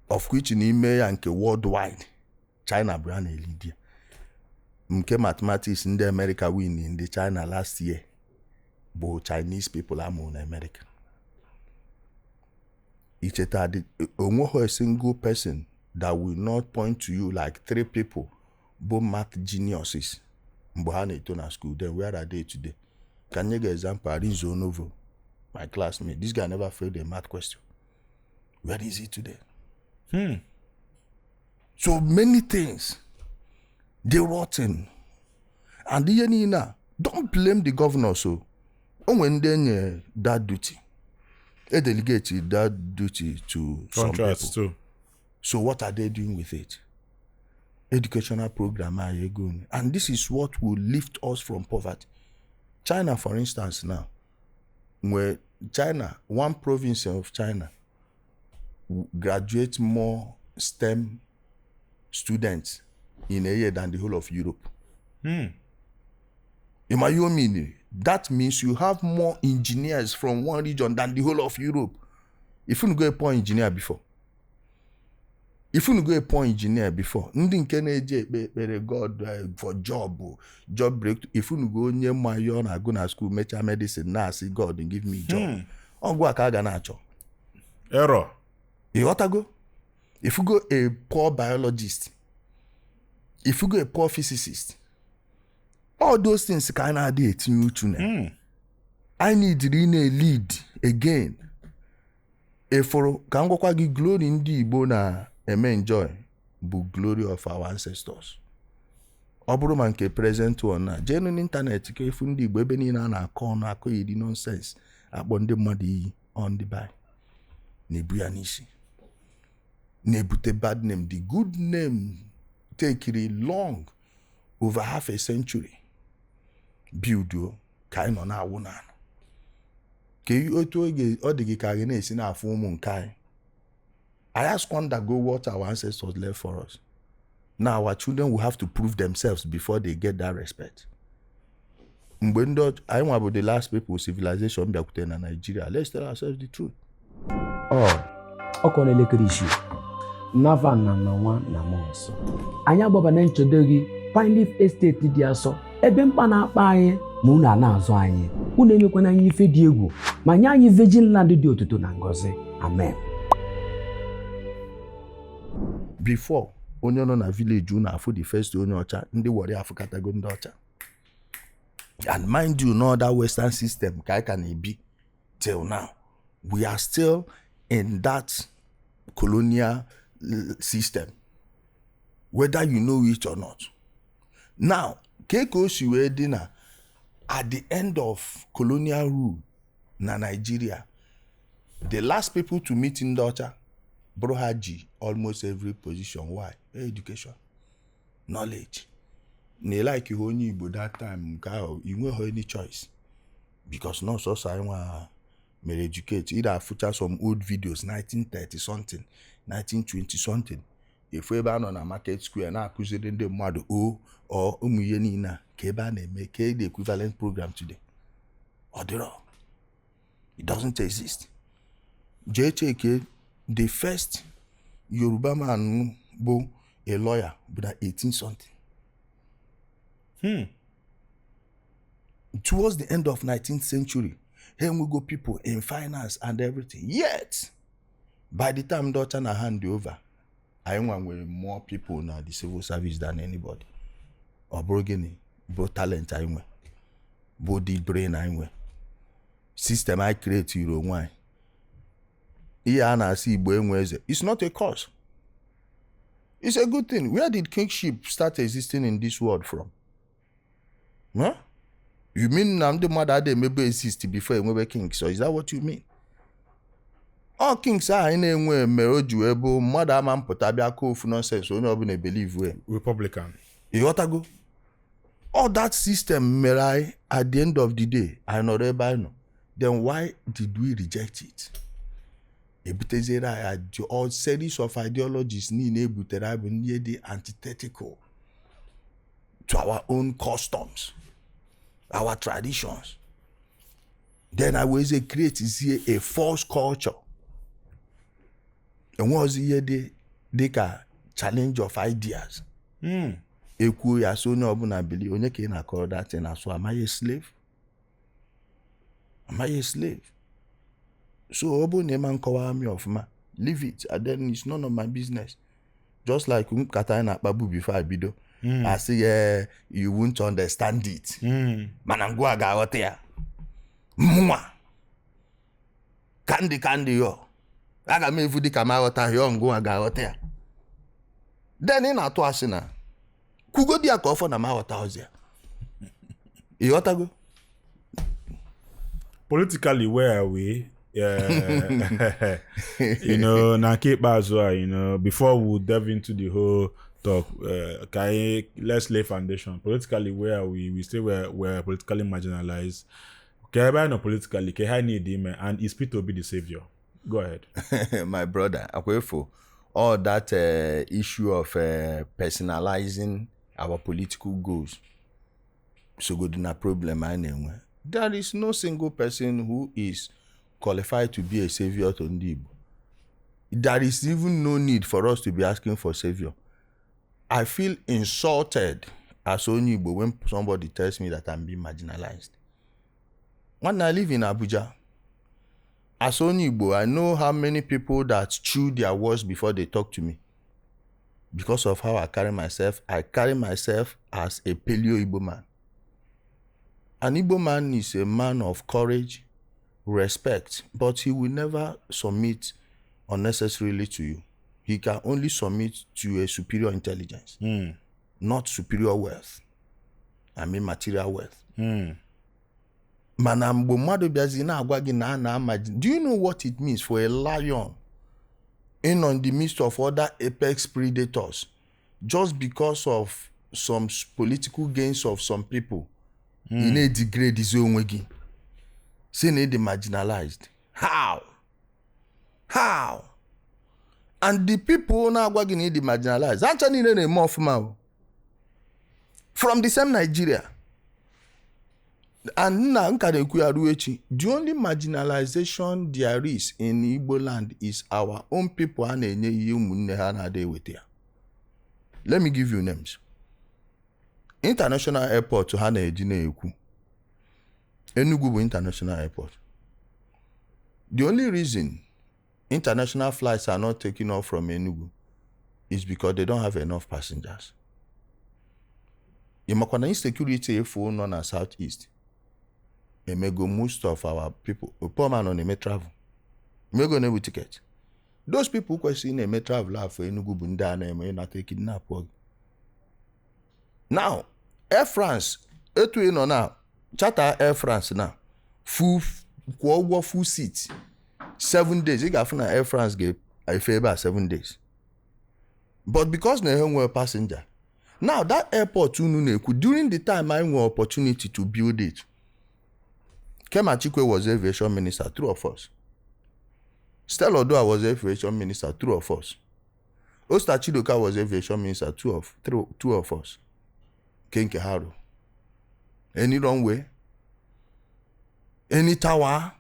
of which n'ime ya nke worldwide China bụ ya na-elidi nke mathematics ndị America win ndị China last year bụ Chinese people amụ na America. Icheta onweghị a single person that will not point to you like 3 people bụ math geniuses mgbe ha na-eto na school. Then where are they today? Can you give example? Arizo Novo, my classmate, this guy never failed a math question. Where is he today? So many things, they rotten. And don't blame the governor. So when they that duty, they delegate that duty to some people. Too. So what are they doing with it? Educational program are you going? And this is what will lift us from poverty. China, for instance, now, where China, one province of China, graduate more STEM students in a year than the whole of Europe. That means you have more engineers from one region than the whole of Europe. If you go a poor engineer before, ndị nke na-eje ekpere God for job break. If you go nye mayo na go na school mecha medicine na asị God give me job. Ọgwụ aka ga na-achọ. Error. Ịghọtago? If you go a poor biologist, if you go a poor physicist, all those things ka na-adị etinye uchu na. I need to lead again. Eforo ka m gwakwa gị glory ndị Igbo na enjoy bụ glory of our ancestors. Ọ bụrụ ma nke present one na jee n'internet ka efu ndị Igbo ebe niile a na-akọ ọnụ akọ iri nonsense akpọ ndị mmadụ iyi on the by na-ebu ya n'isi na-ebute bad name. The good name take long over half a century build ka anyị nọ na-awụ n'ala ka otu oge ọ dị gị ka gị na-esi na-afụ ụmụ nke anyị. I ask undergo what our ancestors left for us. Now our children will have to prove themselves before they get that respect. Mgbe ndị anyị nwa bụ the last people civilization bịakwute na Nigeria. Let's tell ourselves the truth. Ọkọ n'elekere isii Nava na nwa na Mons. Anyị agbaba na nchedo gị Pine Leaf Estate dị Asọ ebe mkpa na-akpa anyị ma unu na-azụ anyị. Unu emekwana anyị ife dị egwu ma nye anyị virgin land dị otuto na ngọzi. Amen. Before onye nọ na village unu afụ the first onye ọcha ndị wọrị afụkatago ndị ọcha. And mind you, no other Western system ka anyị ka na-ebi till now. We are still in that colonial system, whether you know it or not. Now, keko si wee dị na at the end of colonial rule na Nigeria, the last people to meet ndị ọcha bụrụ ha ji almost every position. Why? Education, knowledge. Na like onye Igbo that time nke ahụ you nweghị any choice because no so anyị nwa mere educate. Either afụcha some old videos 1930 something 1920 something efu ebe a nọ na market square na-akụziri ndị mmadụ or ụmụ ihe niile ka ebe a na-eme ka the equivalent program today. Ọ dịrọ. It doesn't exist. Jee cheke the first Yoruba man bụ a lawyer bụ na 18 something. Towards the end of 19th century, here we go people in finance and everything. Yet, by the time daughter na hand over, I want more people now the civil service than anybody. Or Burgini, bụ talent anyị nwe, bụ the brain anyị nwe, system I create iro onwe anyị. Ihe a na-asị Igbo enwe eze, it's not a curse. It's a good thing. Where did kingship start existing in this world from? Huh? You mean na ndị mmadụ adịghị emebe exist before enwebe kings? So is that what you mean? All kings anyị na-enwe mere o ji wee bụ mmadụ ama mpụta bịa ka ofu nonsense onye ọbụla believe we. Republican. Ịghọtago? All that system mere anyị at the end of the day anyị nọrọ ebe anyị nọ. Then why did we reject it? Ebutezere anyị all series of ideologies niile ebutere anyị bụ ndị dị antithetical to our own customs, our traditions. Then I was create a false culture. And was here the challenge of ideas. Ekwu ya so onye ọbụla bili onye ka ị na-akọrọ that thing as am I a slave? Am I a slave? So ọ bụ na ịma nkọwa amị ọfụma, leave it, and then it's none of my business. Just like nkata anyị na-akpabu before I bido. I say you won't understand it. Mana ngwa ga-aghọta ya. Mwa. Kandi yo. Aga m evu dịka ma aghọta ya ngwa ga-aghọta ya. Then ị na-atụ asị na kwugodi ya ka ọfọ na ma aghọta ọzọ ya. Ịghọtago? Politically, where are we? You know, na nke ikpeazụ a, you know, before we delve into the whole talk, let's lay foundation. Politically, where are we? We say we're politically marginalized. Okay, but no politically, I need him, and is Peter be the savior? Go ahead. My brother, for all that issue of personalizing our political goals, so good in a problem anyway. There is no single person who is qualified to be a savior to Ndibo. There is even no need for us to be asking for savior. I feel insulted as Onyibo when somebody tells me that I'm being marginalized. When I live in Abuja, as Onyibo, I know how many people that chew their words before they talk to me. Because of how I carry myself as a Paleo Igbo man. An Igbo man is a man of courage, respect, but he will never submit unnecessarily to you. He can only submit to a superior intelligence, not superior wealth. I mean material wealth. Do you know what it means for a lion in on the midst of other apex predators just because of some political gains of some people? You need to degrade his own way. Say need the marginalized. How? And the people now going need the marginalized. Actually, need more from the same Nigeria. And now, the only marginalization there is in Igbo land is our own people. Let me give you names. International airport to Hana Ejineku. Enugu International Airport. The only reason international flights are not taking off from Enugu is because they don't have enough passengers. Imakwana insecurity phone on our southeast. Emego most of our people, poor man on a travel. Emego never ticket. Those people question a travel for Enugu Bundana and not take kidnap. Now, Air France, now, charter Air France now, full seat, 7 days. You got Air France gave a favor 7 days. But because they were a passenger, now that airport during the time I had opportunity to build it, Kema Chikwe was aviation minister, 2 of us. Stella Odua was aviation minister, 2 of us. Osta Chidoka was aviation minister, 2 of us. Kenke Haru. Any runway? Any tower?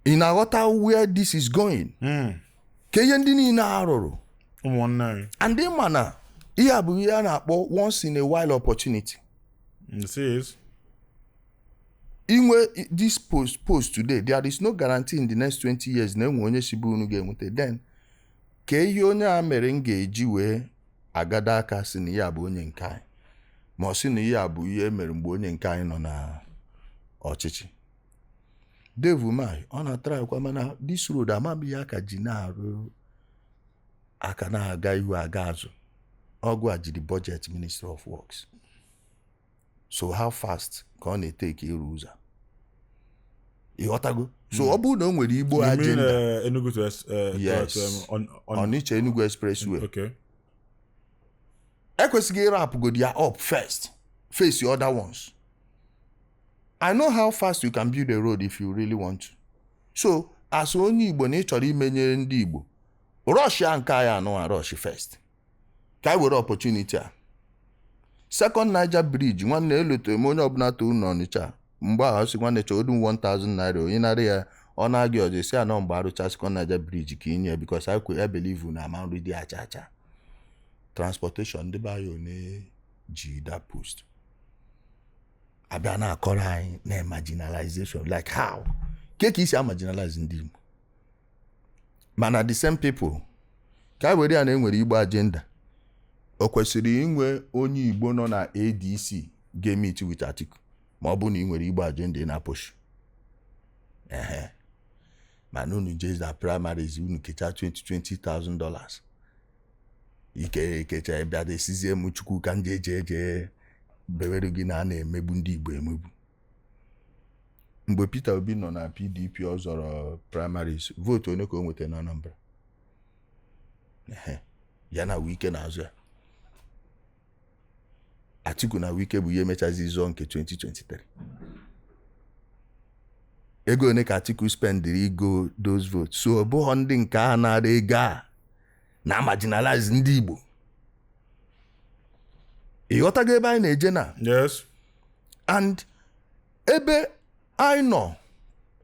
In Agota where this is going? Keyendini na aroro. And then mana, once in a while opportunity. This is. In this post today, there is no guarantee in the next 20 years. Then, Keyonya merenge jiwe agada kasi ni yabu onye nkai. ma ọ sị na ihe a bụ ihe mere mgbe onye nke anyị nọ na ọchịchị. Dave Umahi ọ na-atara kwa mana this road amaghị ya ka ji na-arụ aka na-aga ihu aga azụ. Ọgụ a jiri budget Ministry of Works. So how fast ka ọ na-eteke ịrụ ụzọ? Ịghọtago? So ọ bụrụ na o nwere Igbo agenda. Enugu to yes. Onitsha Enugu Expressway. Okay. Ekwesịghị ịrapụ go dia up first. Face the other ones. I know how fast you can build a road if you really want to. So as onye Igbo na ị chọrọ imenyere ndị Igbo, rush ya nke ya anụ rush first. Ka were opportunity a. Second Niger Bridge, nwanne elote m onye ọbụla to ụnọ Onitsha. Mgbe ahụ sị nwanne chọ odun 1000 naira onye narị ya ọ na-agị ọjọ si anọ mgbe arụcha Second Niger Bridge ka inye because I believe na amount dị acha. Transportation ndị bayo na ji that post. Abịa na akọrọ anyị na marginalization like how? Ka isi marginalize ndị Igbo. Mana the same people ka were ya na enwere Igbo agenda. O kwesịrị inwe onye Igbo nọ na ADC ga-meet with Atiku ma ọ bụ na ị nwere Igbo agenda na push. Mana unu jezi na primaries unu kecha $20,000. Ikecha bịa desizie m Chukwu ka nje bewere gị na na-emegbu ndị Igbo emegbu. Mgbe Peter Obi nọ na PDP ọ zọrọ primaries, vote onye ka o nweta na Anambra. Ya na Wike na-azụ ya. Atiku na Wike bụ ihe mechazi zọ nke 2023. Ego one ka Atiku spendiri go those votes. So ọ bụghị ndị nke a nara ego a na marginalize ndị Igbo. Ịghọtago ebe anyị na-eje na? Yes. And ebe anyị nọ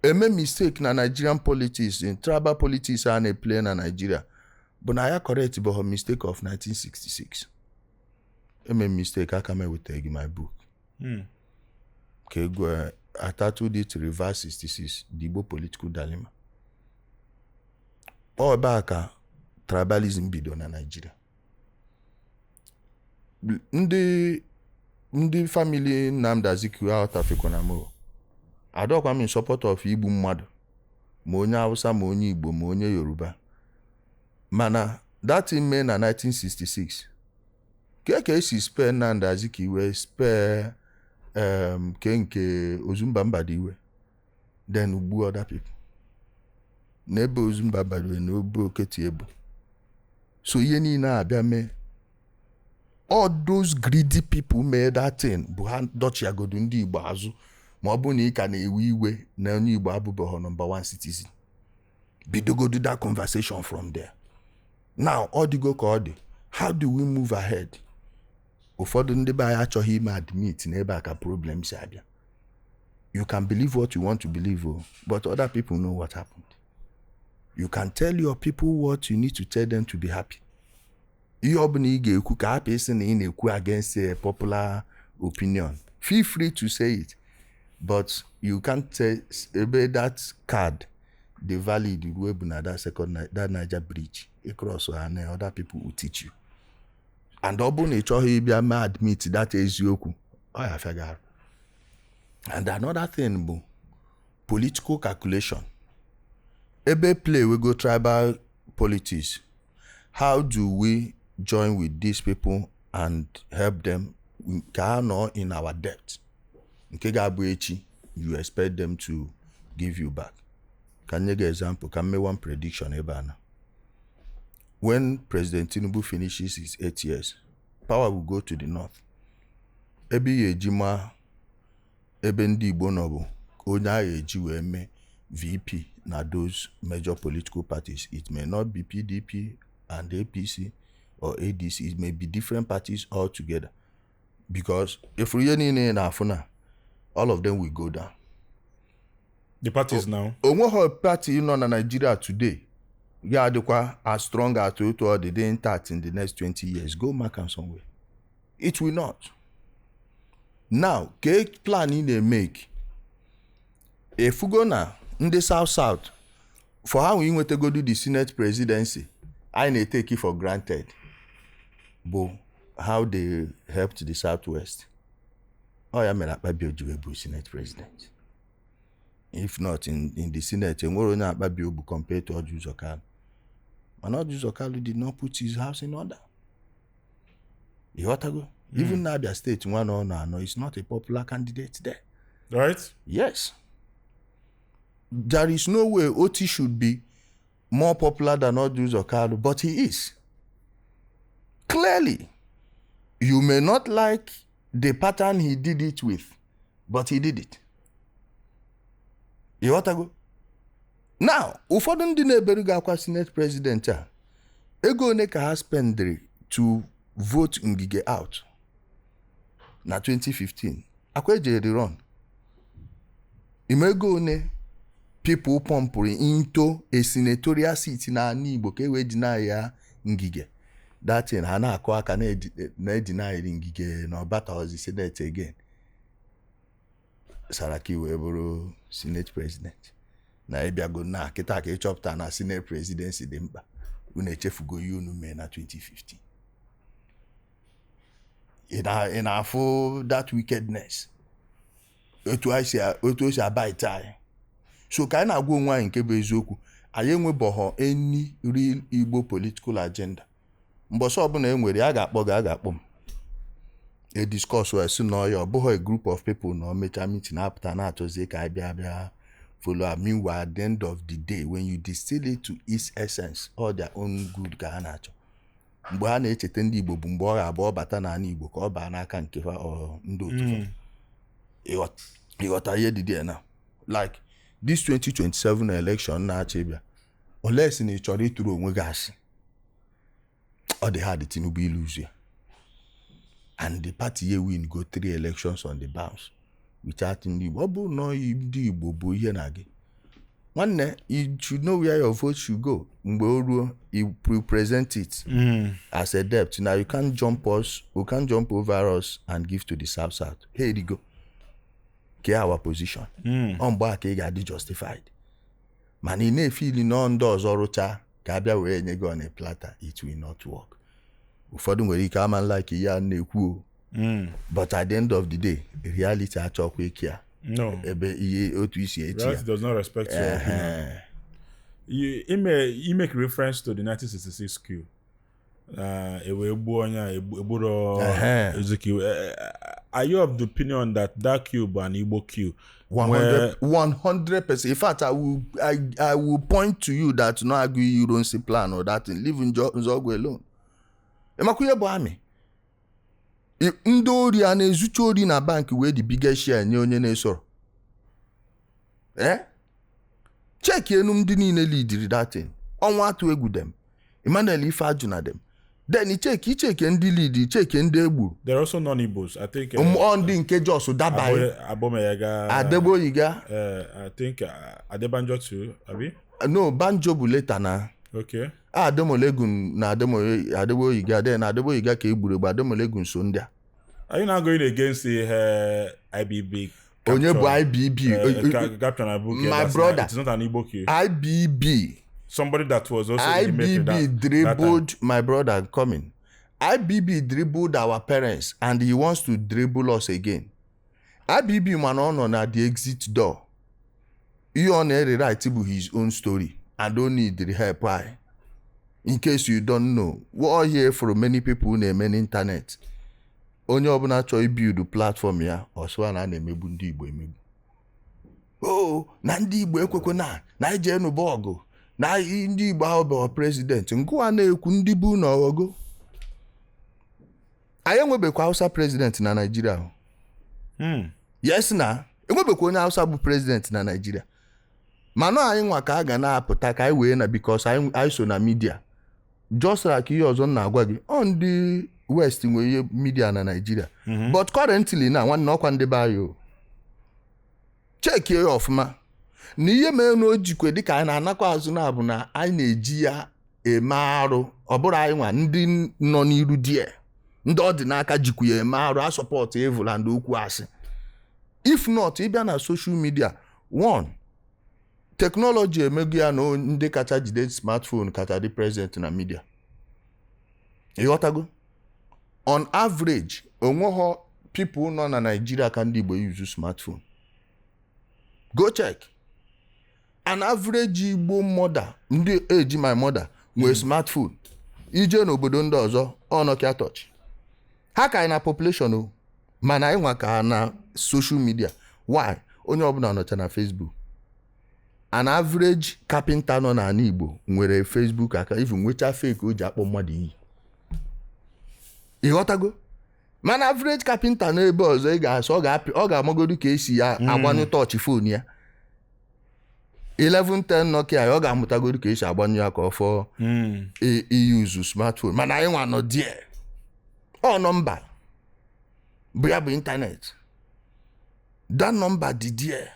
eme mistake na Nigerian politics, in tribal politics a na-play na Nigeria, bụ na ya correct bụ mistake of 1966. Eme mistake aka me wetegi my book. Ka ego I titled it Reverse 66, the Igbo Political Dilemma. Ọ ebe a ka tribalism bido na Nigeria. Ndị family Nnamdi Azikiwe out Africa na mo. Adọkwa m in support of igbu mmadụ. Ma onye Hausa, ma onye Igbo, ma onye Yoruba. Mana that in May na 1966. Ka esi spare Nnamdi Azikiwe, spare nke Ozumba Mbadiwe, then ugbu other people. N'ebe Ozumba Mbadiwe na obe Oketi Ebu. So ihe niile abịa mee. All those greedy people made that thing. Bụ ha dọchi agodu ndị Igbo azụ. Ma ọ bụ na ị ka na-ewe iwe na onye Igbo abụbeghị number one citizen. Bidogodu that conversation from there. Now, ọ dịgo ka ọ dị. How do we move ahead? Ụfọdụ ndị be anyị achọghị ime admit na ebe a ka problem si abịa. You can believe what you want to believe, but other people know what happened. You can tell your people what you need to tell them to be happy. Ihe ọ bụla ị ga-ekwu ka hapụ isi na ị na-ekwu against a popular opinion. Feel free to say it, but you can't say ebe that card the valid ruo bụ na that Niger Bridge across and other people will teach you. And ọ bụrụ na ị chọghị ịbịa ma admit that eziokwu, ọ ya fega. And another thing bụ political calculation. Ebe play we go tribal politics. How do we join with these people and help them ka nọ in our debt? Nke ga-abụ echi, you expect them to give you back. Can you give example? Can make one prediction ebe a na? When President Tinubu finishes his 8 years, power will go to the north. Ebe ya ejima ebe ndị Igbo nọ bụ onye a eji wee mee VP na those major political parties. It may not be PDP and APC or ADC. It may be different parties altogether. Because if we are in Afuna, all of them will go down. The parties now. Onwe party in Nigeria today, yeah, as strong as to the day in the next 20 years. Go mark them somewhere. It will not. Now, ke plan in they make. If we go now in the south, for how we want to go do the Senate presidency, I may take it for granted. But how they helped the Southwest. Oh, yeah, me Akpabio Jiwebu Senate President. If not in the Senate, Akpabio compared to Orji Uzor. And Orji Uzor did not put his house in order. Even now, Abia State, no, is not a popular candidate there. Right? Yes. There is no way Oti should be more popular than Orji Uzor, but he is. Clearly, you may not like the pattern he did it with, but he did it. Now, ụfọdụ ndị na-eberugo akwa Senate President a, ego one ka ha spendri to vote Ngige out na 2015. Akwa ejeri run. Imego one people pumping into a senatorial seat na ani Igbo ka ewe deny ya Ngige. That thing, ha na-akọ aka na-deny Ngige na ọbata ozi Senate again. Saraki wee bụrụ Senate President. Na ịbịago na kịta ka ịchọpụta na Senate Presidency dị mkpa. Unu echefugo ya unu mee na 2015. Ị na-afụ that wickedness. Otu o si abite anyị. So ka anyị na-agwa onwe anyị nke bụ eziokwu, anyị enwebọghọ any real Igbo political agenda. Mbọsọ ọbụla enwere a ga-akpọ m. A discourse where soon or a group of people no mecha meeting apụta na-achọzie ka abịa follow up. Meanwhile, at the end of the day, when you distill it to its essence, all their own good ka ha na-achọ. Mgbe ha na-echeta ndị Igbo bụ mgbe ọ ga-abụ ọbata na ana Igbo ka ọ baa n'aka nke fa ndị otu. Ịghọta ihe dị there now. Like this 2027 election na-achọ ịbịa. Unless na ị chọrọ ịtụrụ onwe gị asị. Ọ dị hard Tinubu lose ya. And the party here win go 3 elections on the bounce. Without ndị Igbo. Ọ bụ na ndị Igbo bụ ihe na gị. Nwanne, you should know where your vote should go. Mgbe o ruo, you present it as a debt. Now you can't jump over us and give to the South. Here you go. Care our position. On back ị ga-adị justified. Man, ị na-efili na ndị ọzọ rụcha ka abịa wee nye gị on a platter, it will not work. Ụfọdụ nwere ike ama like ya na-ekwu. But at the end of the day, reality achọkwa ike ya. No. Ebe ihe otu isi echi ya. Reality does not respect your opinion. You make reference to the 1966 coup. Ewe egbu onye egburo Ezekiel. Are you of the opinion that coup bụ an Igbo coup? 100%. In fact, I will point to you that no agree you don't see plan or that thing. Leave Nzogwu alone. Emakuye bụ amị. Ndị ori a na-ezucha ori na bank wee the biggest share nye onye na-esoro. Check enu ndị niile lead that thing. Ọnwa atụ egwu dem. Emmanuel Ifeaju na dem. Then you check ndị lead, check ndị egbu. There are also non-Igbos. I think ndị nke Jos dabai. Adeboyiga. I think Adebanjo too, abi? No, Banjo bụ later na. Okay. Ademolegun na Adeboyiga, then Adeboyiga ka egburu gba Ademolegun so ndị a. Are you now going against the IBB? Onye bụ IBB? My brother. It's not an Igbo coup. IBB. Somebody that was also IBB dribbled my brother coming. IBB dribbled our parents and he wants to dribble us again. IBB man on at the exit door. He on write his own story and don't need the help. Why? In case you don't know, we all hear from many people in the internet. Onye ọbụla chọọ build the platform ya, ọsọ na na-emegbu ndị Igbo emegbu. Oh, na ndị Igbo ekwekwe na ije enụba ọgụ. Na ndị Igbo ahụ bụ president. Ngụwa na-ekwu ndị bụ na ọgụ. Anyị enwebekwa Hausa president na Nigeria. Yes na. Enwebekwa onye Hausa bụ president na Nigeria. Mana anyị nwa ka a ga na-apụta ka anyị wee na because anyị so na media. Just like ihe ọzọ na-agwa gị. On the West nwere media na Nigeria. But currently na nwanne ọkwa ndị be anyị. Check ya ọfụma. Na ihe mere na o jikwe dịka anyị na-anakwa azụ na abụ na anyị na-eji ya eme arụ. Ọ bụrụ anyị nwa ndị nọ n'iru die. Ndị ọ dị n'aka jikwa ya eme arụ a support evil and okwu asị. If not, ịbịa na social media, one, technology emego ya na ndị kacha jide smartphone kacha dị present na media. Ịghọtago? on average, onweho people nọ na Nigeria can ndị Igbo use smartphone. Go check. An average Igbo mother, ndị age my mother, nwere smartphone. Ije n'obodo ndị ọzọ, ọ Nokia touch. Ha ka na population o, mana ịnwa ka na social media. Why? Onye ọbụla nọcha na Facebook. An average carpenter nọ na Igbo nwere Facebook aka, even nwecha fake o ji akpọ mmadụ iyi. Ịghọtago? Mana average carpenter n'ebe ọzọ ị ga-asọ ọ ga-amagodu ka esi ya agbanyụ touch phone ya. 1110 Nokia ọ ga-amụtagodu ka esi agbanyụ ya ka ọ fọ use smartphone. Mana anyị nwa nọ there. Ọ nọmba bụ ya bụ internet. That number dị there.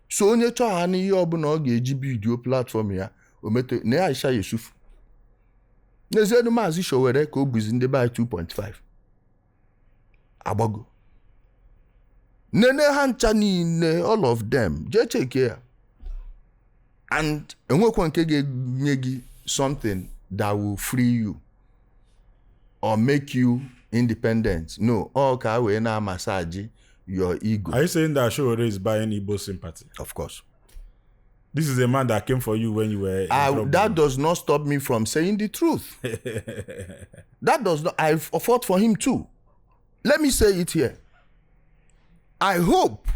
So onye chọọ ha n'ihe ọbụla ọ ga-eji bidio platform ya omete na ya Aisha Yusufu. N'ezienu Maazị Showere ka o buzi ndị by 2.5. Agbago. Nene ha ncha niile, all of them, jee check ya. And enwekwa nke ga-enye gị something that will free you or make you independent. No, all ka wee na massage your ego. Are you saying that Showore is buying Igbo sympathy? Of course. This is a man that came for you when you were in trouble. That does not stop me from saying the truth. That does not. I fought for him too. Let me say it here. I hope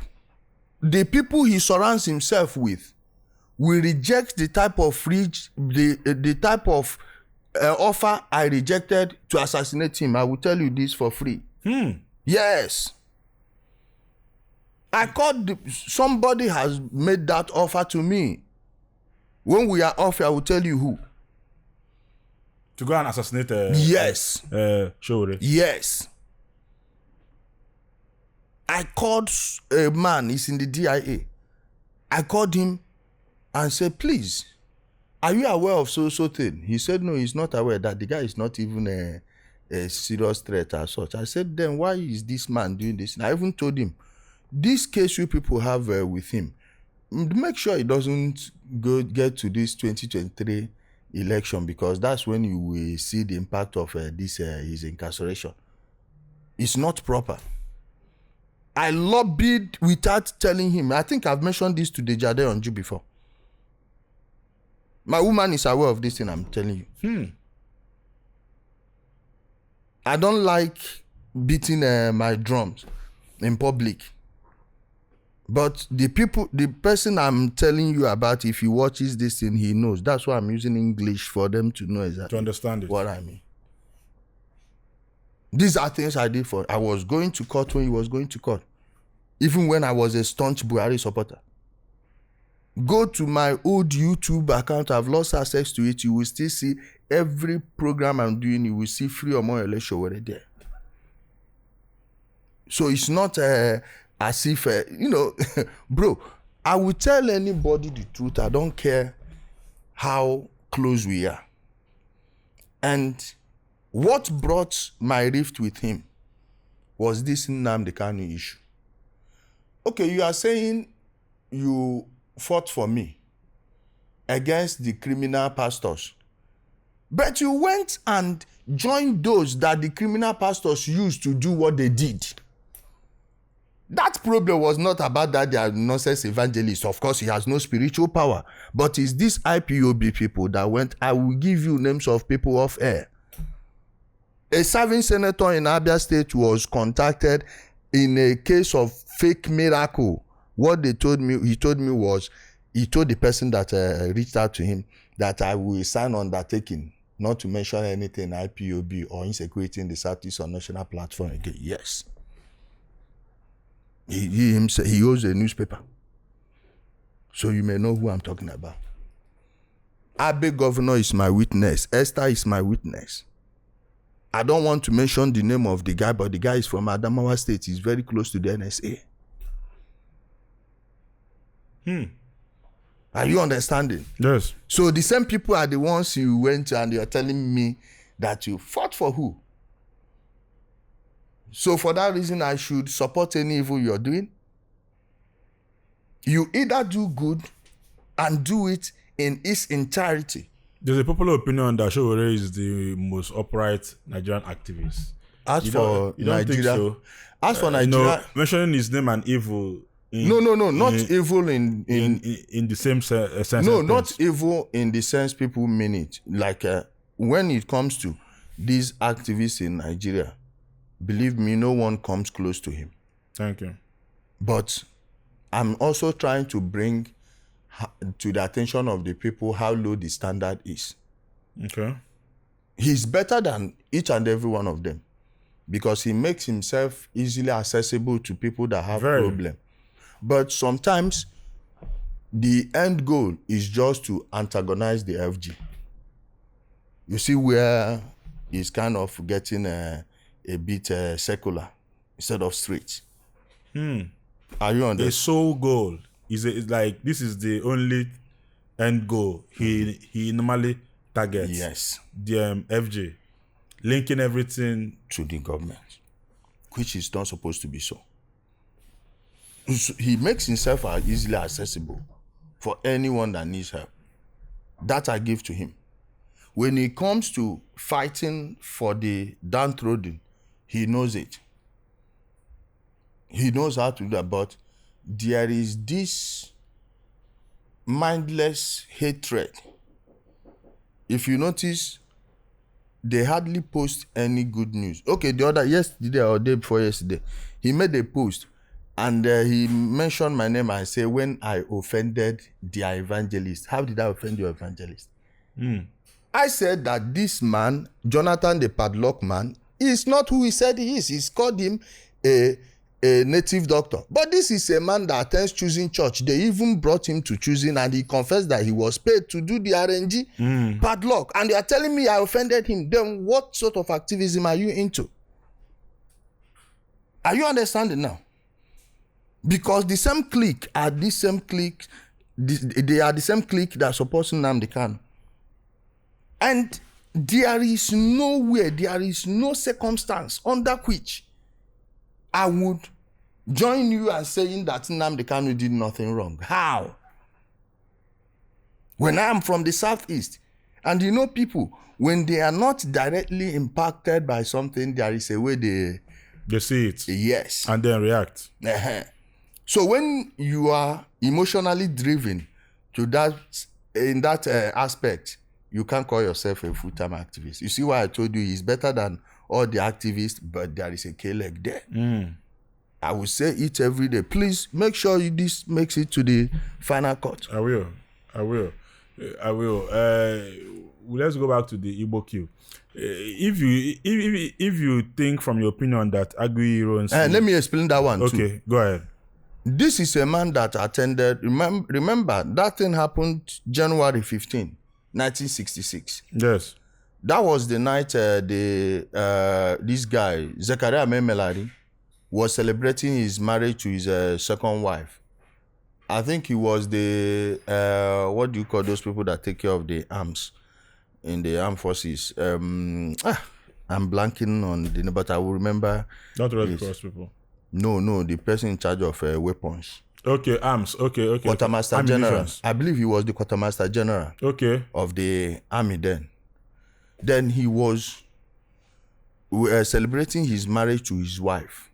the people he surrounds himself with will reject the type of the type of offer I rejected to assassinate him. I will tell you this for free. Yes. I called somebody has made that offer to me. When we are off, I will tell you who. To go and assassinate yes. Showore. Yes. I called a man, he's in the DIA. I called him and said, please, are you aware of so thing? He said, no, he's not aware that the guy is not even a serious threat as such. I said, then why is this man doing this? And I even told him, this case you people have with him, make sure he doesn't get to this 2023 election, because that's when you will see the impact of his incarceration. It's not proper. I lobbied without telling him. I think I've mentioned this to Dejade Onju before. My woman is aware of this thing I'm telling you. I don't like beating my drums in public. But the person I'm telling you about, if he watches this thing, he knows. That's why I'm using English for them to know exactly to understand it. What I mean. These are things I did for. I was going to court when he was going to court. Even when I was a staunch Buhari supporter. Go to my old YouTube account. I've lost access to it. You will still see every program I'm doing. You will see free or more election already there. So it's not as if, bro, I will tell anybody the truth. I don't care how close we are. And what brought my rift with him was this Nnamdi Kanu issue. Okay, you are saying you fought for me against the criminal pastors, but you went and joined those that the criminal pastors used to do what they did. That problem was not about that they are nonsense evangelists. Of course, he has no spiritual power, but it's these IPOB people that went. I will give you names of people off air. A serving senator in Abia State was contacted in a case of fake miracle. What he told me was, he told the person that reached out to him that I will sign undertaking not to mention anything IPOB or insecurity in the Southeast on national platform again. Yes. He himself, he owns a newspaper. So you may know who I'm talking about. Abe Governor is my witness. Esther is my witness. I don't want to mention the name of the guy, but the guy is from Adamawa State. He's very close to the NSA. Are you understanding? Yes. So the same people are the ones you went to and you're telling me that you fought for who? So for that reason, I should support any evil you're doing? You either do good and do it in its entirety. There's a popular opinion that Showore is the most upright Nigerian activist. As You for don't think Nigeria, so? as for Nigeria, Mentioning his name and evil. no, not evil in the same sense. no, not evil in the sense people mean it. Like when it comes to these activists in Nigeria, believe me, no one comes close to him. Thank you. But I'm also trying to bring to the attention of the people how low the standard is. Okay. He's better than each and every one of them because he makes himself easily accessible to people that have problem. But sometimes the end goal is just to antagonize the FG. You see where he's kind of getting a bit secular instead of straight. Are you on A this? sole goal is like this is the only end goal he normally targets. Yes. The FJ linking everything to the government, which is not supposed to be so. He makes himself easily accessible for anyone that needs help. That I give to him. When it comes to fighting for the downtrodden, he knows it. He knows how to do that, but there is this mindless hatred. If you notice, they hardly post any good news. Okay, yesterday or day before yesterday, he made a post and he mentioned my name and said, when I offended their evangelist. How did I offend your evangelist? I said that this man, Jonathan the padlock man, is not who he said he is. He's called him a native doctor. But this is a man that attends choosing church. They even brought him to choosing and he confessed that he was paid to do the RNG padlock. And they are telling me I offended him. Then what sort of activism are you into? Are you understanding now? Because the same clique are the same clique. They are the same clique that supports Nnamdi Kanu. And there is nowhere, there is no circumstance under which I would join you as saying that Nnamdi Kanu did nothing wrong. How? When I am from the southeast, and you know people, when they are not directly impacted by something, there is a way they see it. Yes. And then react. So when you are emotionally driven to that, in that aspect, you can't call yourself a full-time activist. You see why I told you he's better than all the activists, but there is a K-leg there. I will say it every day. Please make sure this makes it to the final cut. I will. Let's go back to the Igbo queue. If you think from your opinion that Aguiyi let me explain that one too. Okay, go ahead. This is a man that attended. Remember that thing happened January 15, 1966. Yes. That was the night this guy, Zechariah Memelari, was celebrating his marriage to his second wife. I think he was the, what do you call those people that take care of the arms in the armed forces? I'm blanking on the name, but I will remember. Not Red Cross people. No, the person in charge of weapons. Okay, arms. Okay. Quartermaster General. I believe he was the Quartermaster General. Okay. Of the army then. Then he was celebrating his marriage to his wife.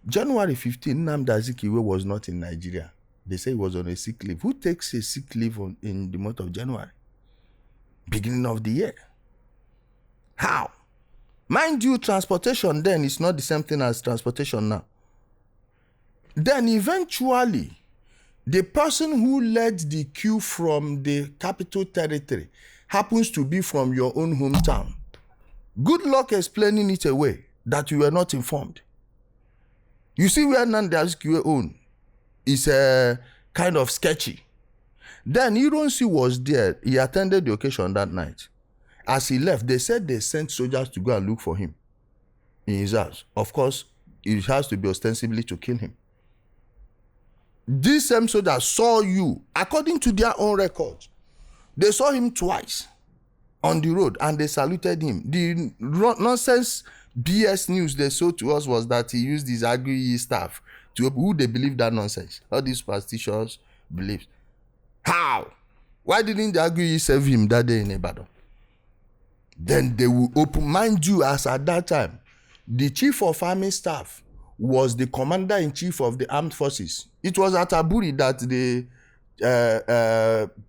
January 15, Nnamdi Azikiwe was not in Nigeria. They say he was on a sick leave. Who takes a sick leave in the month of January? Beginning of the year. How? Mind you, transportation then is not the same thing as transportation now. Then eventually, the person who led the queue from the capital territory happens to be from your own hometown. Good luck explaining it away that you were not informed. You see where Nnamdi Azikiwe own is kind of sketchy. Then Ironsi was there. He attended the occasion that night. As he left, they said they sent soldiers to go and look for him in his house. Of course, it has to be ostensibly to kill him. These same soldiers saw you, according to their own records. They saw him twice on the road and they saluted him. The nonsense BS news they sold to us was that he used his Aguiyi staff to who they believe that nonsense. All these superstitious beliefs. How? Why didn't the Agui serve him that day in Ibadan? Then they will open, mind you, as at that time, the chief of army staff was the commander-in-chief of the armed forces. It was at Aburi that the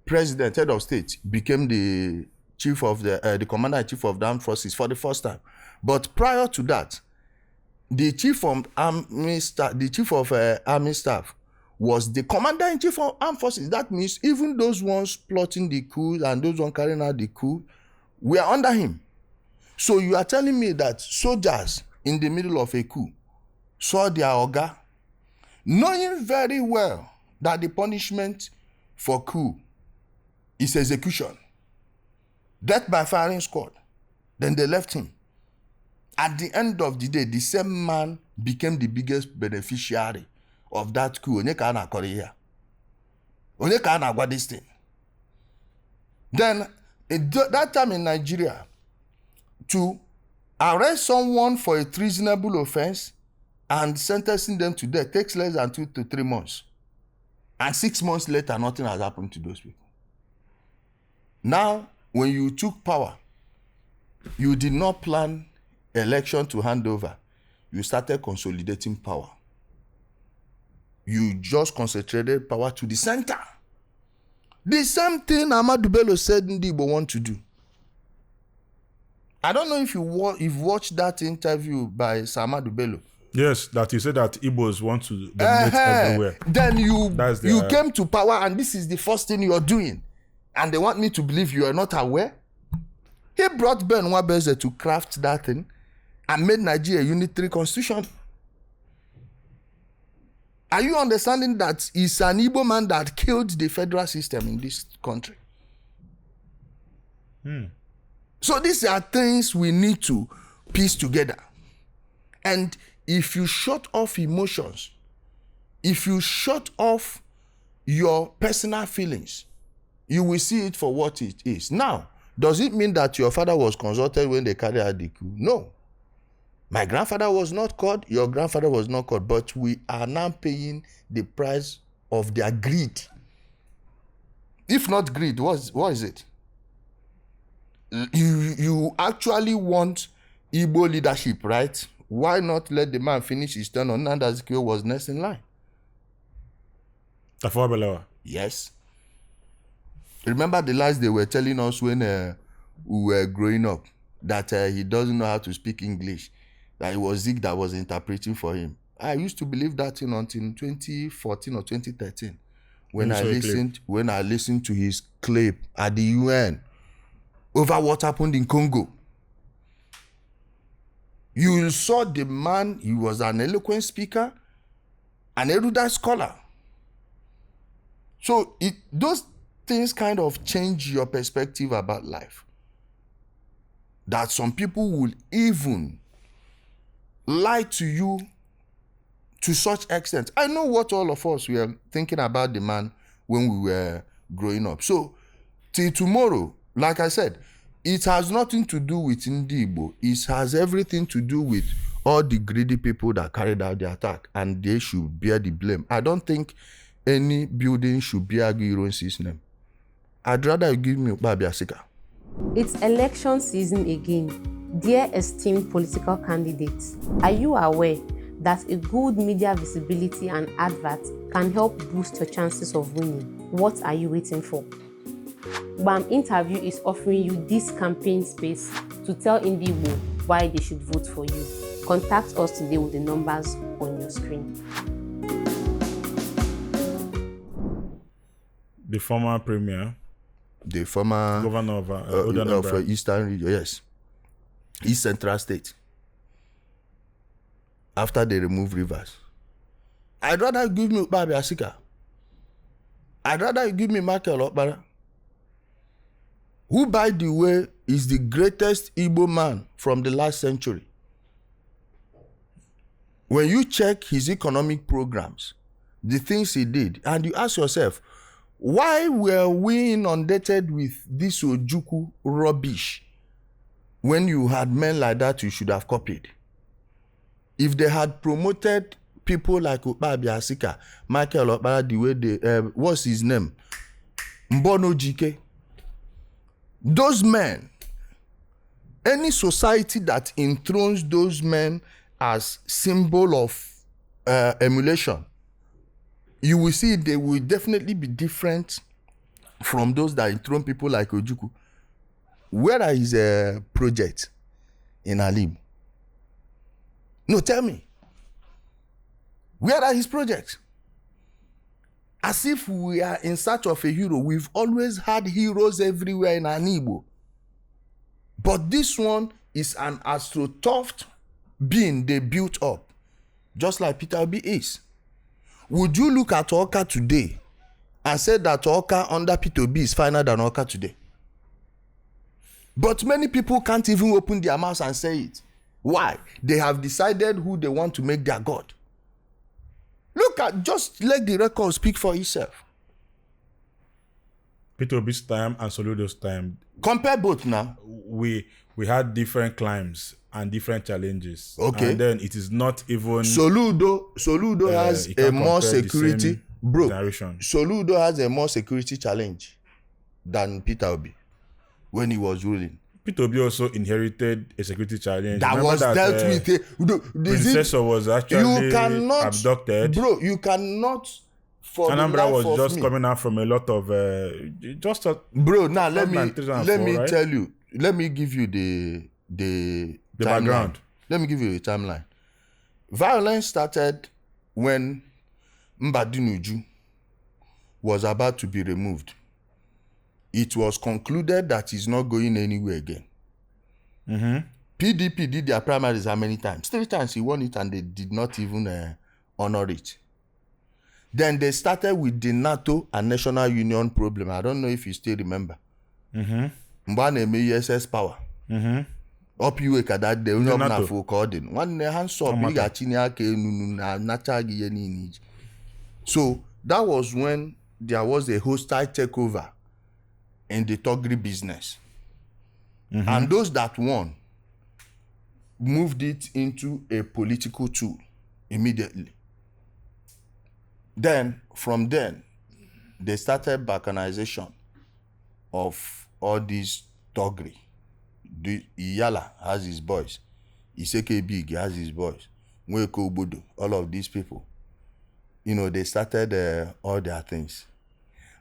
president, head of state, became the chief of the commander-in-chief of the armed forces for the first time. But prior to that, the chief of army staff was the commander-in-chief of armed forces. That means even those ones plotting the coup and those ones carrying out the coup were under him. So you are telling me that soldiers in the middle of a coup saw their oga, knowing very well that the punishment for coup is execution, death by firing squad. Then they left him. At the end of the day, the same man became the biggest beneficiary of that coup. Onye ka na Korea. Onye ka na agwa this thing. Then, that time in Nigeria, to arrest someone for a treasonable offense and sentencing them to death takes less than 2 to 3 months. And 6 months later, nothing has happened to those people. Now, when you took power, you did not plan election to hand over. You started consolidating power. You just concentrated power to the center. The same thing Ahmadu Bello said Ndibo want to do. I don't know if you've watched that interview by Ahmadu Bello. Yes, that you said that Igbos want to dominate everywhere. Then you came to power and this is the first thing you're doing. And they want me to believe you are not aware. He brought Ben Wabeze to craft that thing and made Nigeria a unitary constitution. Are you understanding that it's an Igbo man that killed the federal system in this country? So these are things we need to piece together. And if you shut off emotions, if you shut off your personal feelings, you will see it for what it is. Now, does it mean that your father was consulted when they carried out the coup? No. My grandfather was not caught, your grandfather was not caught, but we are now paying the price of their greed. If not greed, what is it? You actually want Igbo leadership, right? Why not let the man finish his turn on Nnamdi Azikiwe was next in line? Tafawa Balewa. Yes. Remember the lies they were telling us when we were growing up, that he doesn't know how to speak English, that it was Zeke that was interpreting for him. I used to believe that until 2014 or 2013, when I listened to his clip at the UN over what happened in Congo. You saw the man, he was an eloquent speaker, an erudite scholar. So those things kind of change your perspective about life. That some people will even lie to you to such extent. I know what all of us were thinking about the man when we were growing up. So till tomorrow, like I said, it has nothing to do with Ndibo. It has everything to do with all the greedy people that carried out the attack, and they should bear the blame. I don't think any building should bear Aguiyi-Ironsi's name. I'd rather you give me Babi Asika. It's election season again. Dear esteemed political candidates, are you aware that a good media visibility and advert can help boost your chances of winning? What are you waiting for? Gbam Interview is offering you this campaign space to tell Ndibo why they should vote for you. Contact us today with the numbers on your screen. The former premier, the former governor of Eastern region, yes, East Central State. After they remove Rivers, I'd rather give me Babi Asika. I'd rather give me Michael Okpara, who, by the way, is the greatest Igbo man from the last century. When you check his economic programs, the things he did, and you ask yourself, why were we inundated with this Ojukwu rubbish when you had men like that you should have copied? If they had promoted people like Babi Asika, Michael Okpara, the way they, what's his name? Mbono Jike. Those men, any society that enthrones those men as symbol of emulation, you will see they will definitely be different from those that enthrone people like Ojukwu. Where are his projects in Alim? No, tell me. Where are his projects? As if we are in search of a hero. We've always had heroes everywhere in Igbo. But this one is an astroturfed being they built up. Just like Peter Obi is. Would you look at Oka today and say that Oka under Peter Obi is finer than Oka today? But many people can't even open their mouths and say it. Why? They have decided who they want to make their God. Look at, just let the record speak for itself. Peter Obi's time and Soludo's time. Compare both now. We had different climbs and different challenges. Okay. And then it is not even... Soludo has a more security... Bro, generation. Soludo has a more security challenge than Peter Obi when he was ruling. Peter Obi also inherited a security challenge. That Remember was dealt with. The predecessor was actually abducted. Bro, you cannot... Anambra was just coming out from a lot of... Bro, now let me tell you. Let me give you the background. Let me give you a timeline. Violence started when Mbadinuju was about to be removed. It was concluded that he's not going anywhere again. Mm-hmm. PDP did their primaries how many times? 3 times he won it and they did not even honor it. Then they started with the NATO and National Union problem. I don't know if you still remember. Mbane ESS power. Opiwe kada de unyo na for coding. One hands up bigger chinya ke na nachagi ye. So that was when there was a hostile takeover in the Togri business. And those that won moved it into a political tool immediately. Then, from then, they started balkanization of all these Togri. Iyala has his boys. Iseke Big has his boys. Nweko Obodo, all of these people. You know, they started all their things.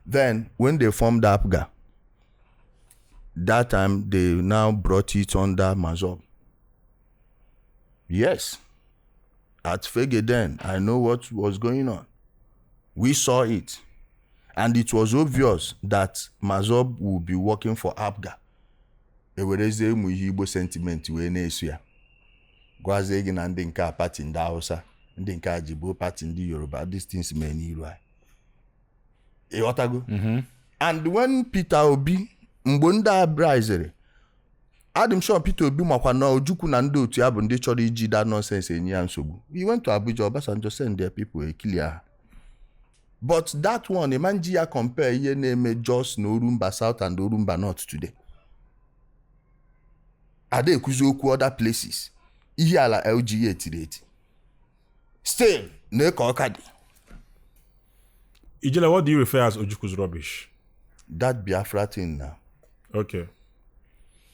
Then, when they formed APGA, that time they now brought it under Mazob. Yes. At Fege then, I know what was going on. We saw it. And it was obvious that Mazob would be working for APGA. Ewereze mu Igbo sentiment we na-esu ya. Gwaze gị na ndị nke a party ndị Hausa, ndị nke a Jibo party ndị Yoruba, these things may n'iru anyị. Ịghọtago? And when Peter Obi, mgbe ndị abrazere, I'm sure Peter Obi makwa na Ojukwu na ndị otu ya bụ ndị chọrọ iji that nonsense enye ya nsogbu. He went to Abuja, Obasanjo send their people a clear. But that one, Emanji ya compare ihe na-eme Jos na Orumba South and Orumba North today. Ade ekuzi okwu other places. Ihe ala LGA tireti. Still, na-eke ọka dị. Ijele, what do you refer as Ojukwu's rubbish? That Biafra thing now. Okay.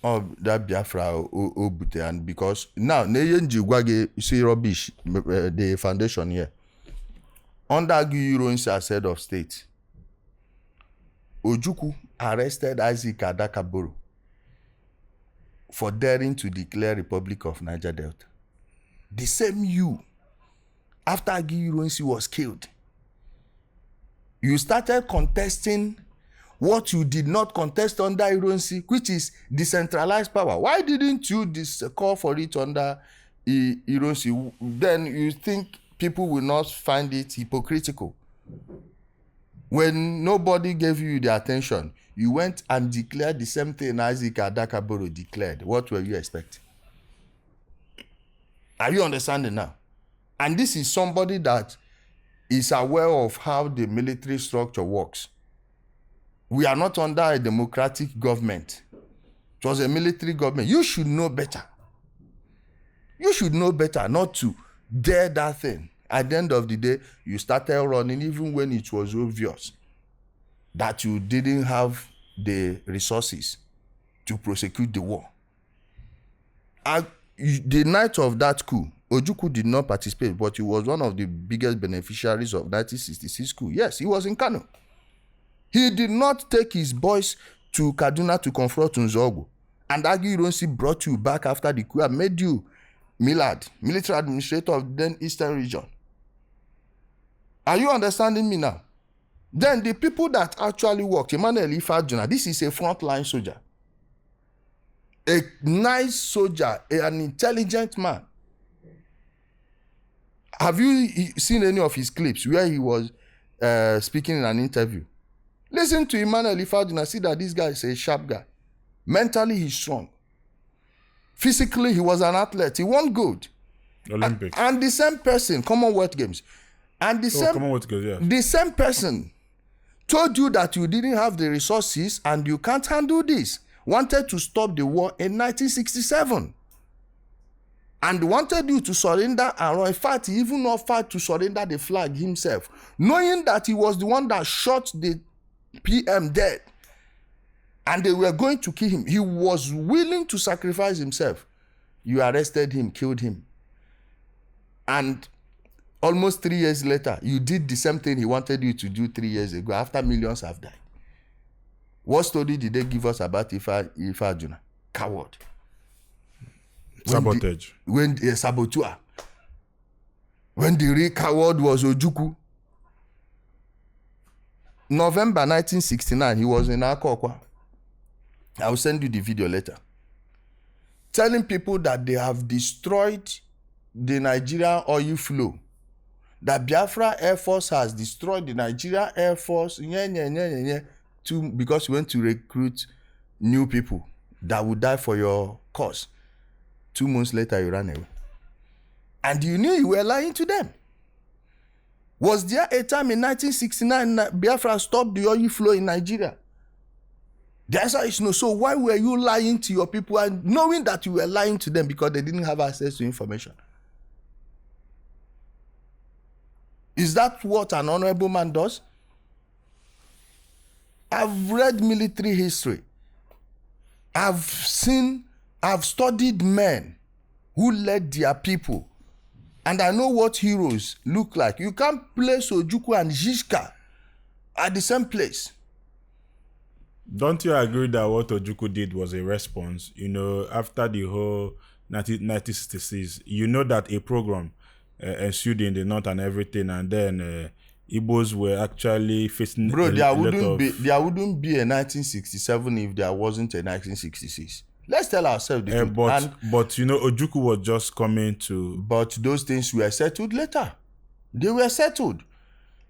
Oh, that Biafra obute, and because now neye nji gwa gị say rubbish the foundation here. Under Aguiyi as head of state, Ojukwu arrested Isaac Adakaboro for daring to declare Republic of Niger Delta. The same you, after Aguiyi was killed, you started contesting what you did not contest under Ironsi, which is decentralized power. Why didn't you call for it under Ironsi? Then you think people will not find it hypocritical. When nobody gave you the attention, you went and declared the same thing Isaac Adakaboro declared. What were you expecting? Are you understanding now? And this is somebody that is aware of how the military structure works. We are not under a democratic government. It was a military government. You should know better. You should know better not to dare that thing. At the end of the day, you started running even when it was obvious. that you didn't have the resources to prosecute the war. And the night of that coup, Ojukwu did not participate, but he was one of the biggest beneficiaries of 1966 coup. Yes, he was in Kano. He did not take his boys to Kaduna to confront Nzogu. And Agi Ironsi brought you back after the coup and made you Millard, military administrator of the then Eastern region. Are you understanding me now? Then the people that actually worked, Emmanuel Ifajuna, this is a frontline soldier. A nice soldier, an intelligent man. Have you seen any of his clips where he was speaking in an interview? Listen to Emmanuel Ifajuna, see that this guy is a sharp guy. Mentally, he's strong. Physically, he was an athlete. He won gold. Olympics. And the same person, Commonwealth Games. And the the same person told you that you didn't have the resources and you can't handle this. Wanted to stop the war in 1967. And wanted you to surrender and in fact, he even offered to surrender the flag himself, knowing that he was the one that shot the PM dead. And they were going to kill him. He was willing to sacrifice himself. You arrested him, killed him. And almost 3 years later, you did the same thing he wanted you to do 3 years ago after millions have died. What story did they give us about Ifajuna? Coward. Sabotage. Saboteur. When the real coward was Ojukwu. November 1969, he was in Akokwa. I will send you the video later. Telling people that they have destroyed the Nigerian oil flow. That Biafra Air Force has destroyed the Nigerian Air Force because you went to recruit new people that would die for your cause. 2 months later, you ran away. And you knew you were lying to them. Was there a time in 1969 Biafra stopped the oil flow in Nigeria? The answer is no. So why were you lying to your people and knowing that you were lying to them because they didn't have access to information? Is that what an honorable man does? I've read military history. I've studied men who led their people. And I know what heroes look like. You can't place Ojukwu and Jishka at the same place. Don't you agree that what Ojukwu did was a response? You know, after the whole 1966, you know that a program ensued in the north and everything, and then Igbos were actually facing there wouldn't be a 1967 if there wasn't a 1966. Let's tell ourselves the truth. But you know, Ojukwu was just coming to... But those things were settled later. They were settled.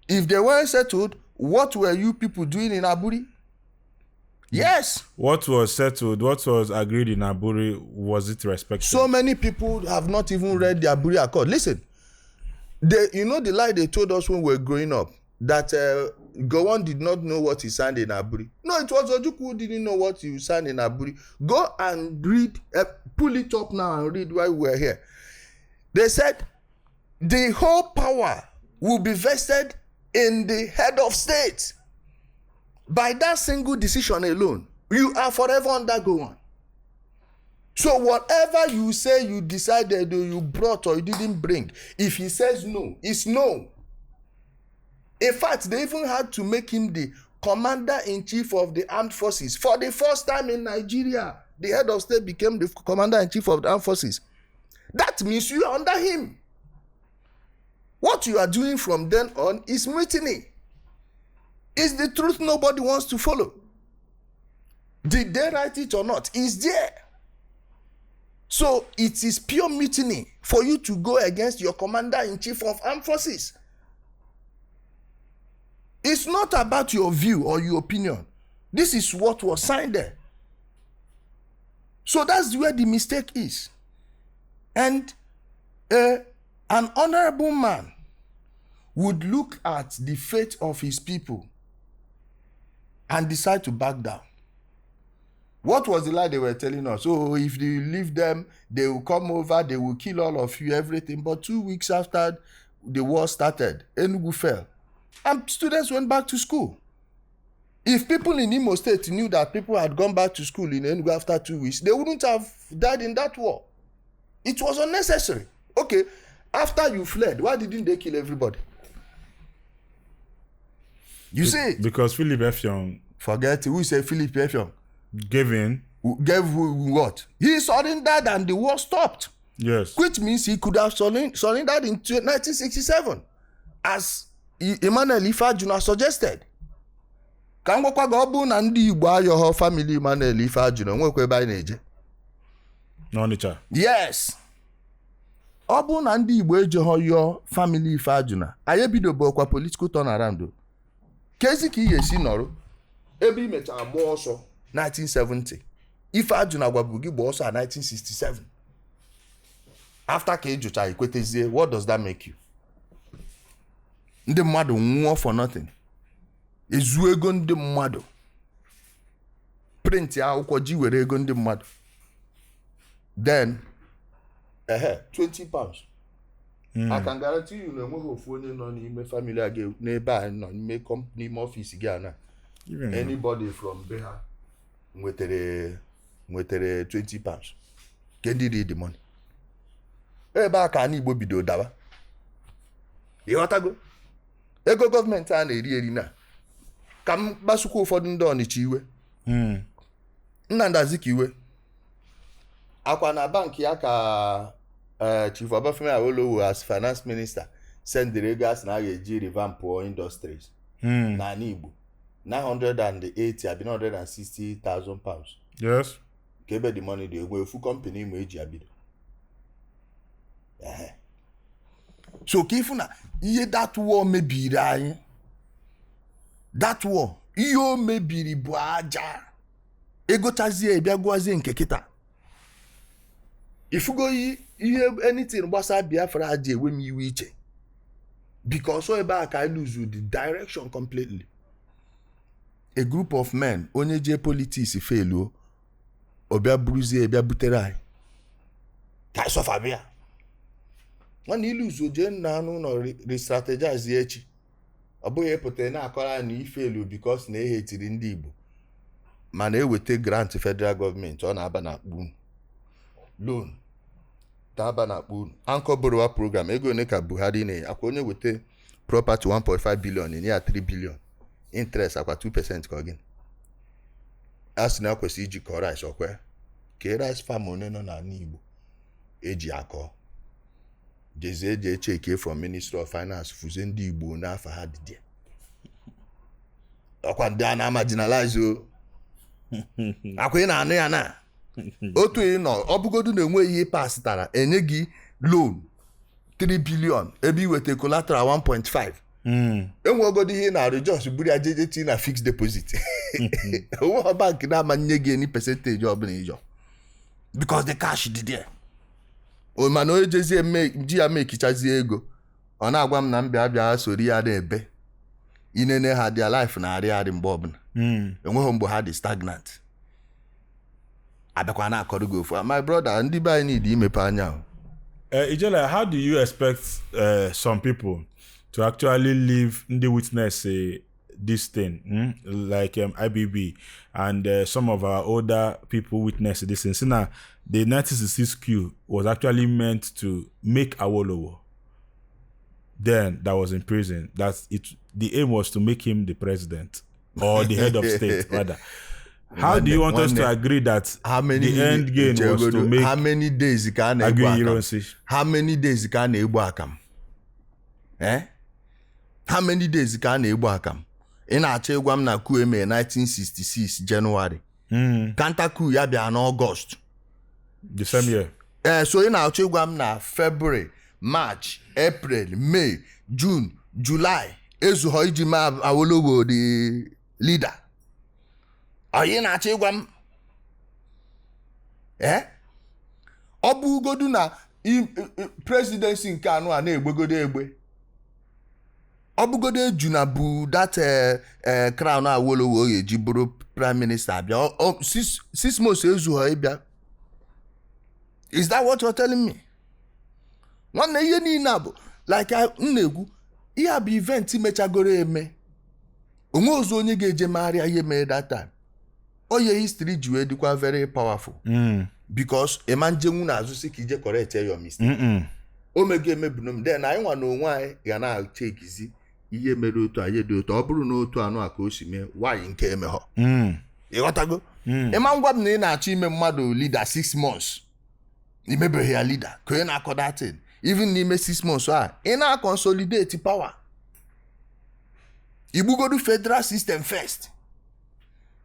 If they weren't settled, what were you people doing in Aburi? Yes. What was settled, what was agreed in Aburi, was it respected? So many people have not even read the Aburi Accord. Listen, you know the lie they told us when we were growing up, that Gowon did not know what he signed in Aburi. No, it was Ojukwu who didn't know what he signed in Aburi. Go and read, pull it up now and read while we're here. They said the whole power will be vested in the head of state. By that single decision alone, you are forever under Gowon. So whatever you say you decided or you brought or you didn't bring, if he says no, it's no. In fact, they even had to make him the commander-in-chief of the armed forces. For the first time in Nigeria, the head of state became the commander-in-chief of the armed forces. That means you are under him. What you are doing from then on is mutiny. It's the truth nobody wants to follow. Did they write it or not? It's there. So it is pure mutiny for you to go against your commander-in-chief of armed forces. It's not about your view or your opinion. This is what was signed there. So that's where the mistake is. And an honorable man would look at the fate of his people and decide to back down. What was the lie they were telling us? Oh, if you leave them, they will come over, they will kill all of you, everything. But 2 weeks after the war started, Enugu fell. And students went back to school. If people in Imo State knew that people had gone back to school in Enugu after 2 weeks, they wouldn't have died in that war. It was unnecessary. Okay, after you fled, why didn't they kill everybody? You see? Because Philip Effiong... Forget who said Philip Effiong. Gave in. Gave what? He surrendered and the war stopped. Yes. Which means he could have surrendered in 1967, as Emmanuel Ifeajuna suggested. Ka m gwakwa gị ọ bụ na ndị Igbo ayọghọ family Emmanuel Ifeajuna nwekwa ebe anyị na-eje. N'Ọnịcha. Yes. Ọ bụ na ndị Igbo ejeghọ yọọ family Ifeajuna, anyị ebidobokwa political turnaround. Kezi ka ị ga-esi nọrọ ebe imechara gba ọsọ 1970. Ifeajuna gwaburu gị gba ọsọ 1967. After ka ejucha ekwetezie, what does that make you? Ndị mmadụ nwụọ for nothing. Ezu ego ndị mmadụ. Print akwụkwọ ji were ego ndị mmadụ. Then 20 pounds. I can guarantee you na enweghị ofu onye nọ n'ime family a n'ebe a nọ n'ime office gị ana. Anybody from be ha nwetere 20 pounds. Can they read the money? Ebe a ka anyị Igbo bido dawa. Ịghọtago? Ego gọọmenti a na-eri na ka m gbasukwa ụfọdụ ndị Ọnịcha iwe. Nnamdi Azikiwe akwa na bank ya ka Chief Obafemi Awolowo as finance minister sendere ego asị na a ga-eji revamp industries na ala Igbo 980 abi 960,000 pounds. Yes. Ka ebe the money dị egwe ofu company imo eji abido. So ka ifu na ihe that war mebiri anyị. That war ihe o mebiri bụ aja. Egochazie bịa gwazie nke kịta. Ifugo ihe anything gbasa Biafra aja ewe m iwe iche. Because so ebe a ka I lose the direction completely. A group of men onye je politics fail obia bruzie bịa butere anyị. Ka sofa bịa. Nwana iluzo je na anu no re-strategize echi. Ọ bụghị epụta na akọrọ na ifelu because na ehetiri ndị Igbo. Mana ewete grant federal government ọ na-aba na akpu. Loan. Taba na akpu. Anchor borrower program ego ne ka Buhari na akwa onye wete property 1.5 billion in ya 3 billion. Interest akwa 2% ka ogin. As na kwesi iji ko rice okwe. Ke rice farm one no na Igbo. Eji akọ. Jeze je cheke from Ministry of Finance fuze ndị Igbo na afa ha dị. Akwa ndị na marginalize o. Akwa na anu ya na. Otu ịnọ ọbụgodu na enwe ihe pasitara enye gị loan 3 billion ebe iwete collateral 1.5. Enwe ogodi ihe na just buru ajeje na fixed deposit. Owo bank na amanye gị any percentage ọbụla ịjọ. Because the cash dị there. O mana ojezi eme ji ya mekichazi ego. Ọ na-agwa m na mbịa sori ya na ebe. Inene ha their life na arị mgbe ọbụla. Enweghị mgbe ha dị stagnant. Abekwa na akọrọ go for my brother ndị be anyị need imepe anya. Ijele, how do you expect some people to actually live in the witness this thing, like IBB and some of our older people witness this thing? So now, the 1966 coup was actually meant to make Awolowo, then that was in prison. The aim was to make him the president or the head of state rather. How do you want us to agree that the end game was to make how many days can How many days can Egbu Akam? How many days can Egbu Akam? In achọ ịgwa m na coup eme 1966 January. Kanta coup ya bịa na August. The same year. So in achọ ịgwa m na February, March, April, May, June, July. Ezuho iji ma Awolowo the leader. Anyị na-achọ ịgwa m ọ bụ ugodu na presidency nke anụ a na-egbegodo egbe. Ọ bụgodo eju na bụ that crown Awolowo ga-eji bụrụ prime minister abịa 6 months ezughọ ịbịa. Is that what you're telling me? Nwanne ihe niile bụ like m na-egwu ihe bụ event mechagoro eme. onwe ozo onye ga-eje marịa ihe mee that time. Oye history ji wee dịkwa very powerful because ema njenwu na-azụ si ka ije correct your mistake. O mego emebunum then anyị nwa na onwe anyị ga na-chekizi ihe mere otu anyị dị otu ọ bụrụ na otu anụ a ka o si mee why nke emeghọ. Ịghọtago? Ịma ngwa m na ị na-achọ ime mmadụ leader 6 months imebeghị ya leader ka ị na-akọ that thing. Even n'ime 6 months a ị na-consolidate power. Igbugodu federal system first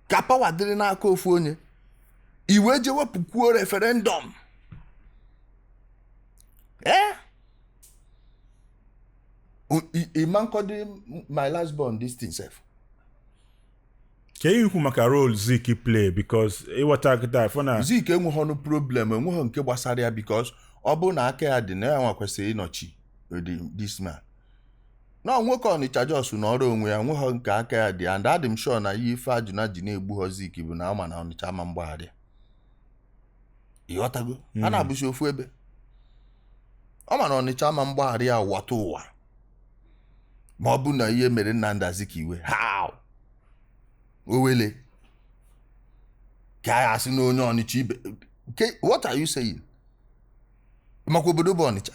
ka power dịrị n'aka ofu onye iwe je wepụkwuo referendum. Iman kodi my last born this thing self. Can you ikwu maka role Zeke play because ịghọta kịta fọna Zeke enweghị no problem enweghị nke gbasara ya because ọ bụ na aka ya dị na ya nwa kwesịrị ịnọchi this man. Na nwoke Ọnịcha Jos na ọrụ onwe ya nweghị nke aka ya dị and adị m sure na ihe ife ajụna ji na-egbu Zeke bụ na ama na Ọnịcha ama mgbagharị. Ịghọtago? A na-abụsi ofu ebe. Ọ ma na Ọnịcha ama mgbagharị ya wata ụwa. Ma ọ bụ na ihe mere Nnamdi Azikiwe how owele ka ya asị na onye Ọnịcha ibe what are you saying? Makwa obodo bụ Ọnịcha.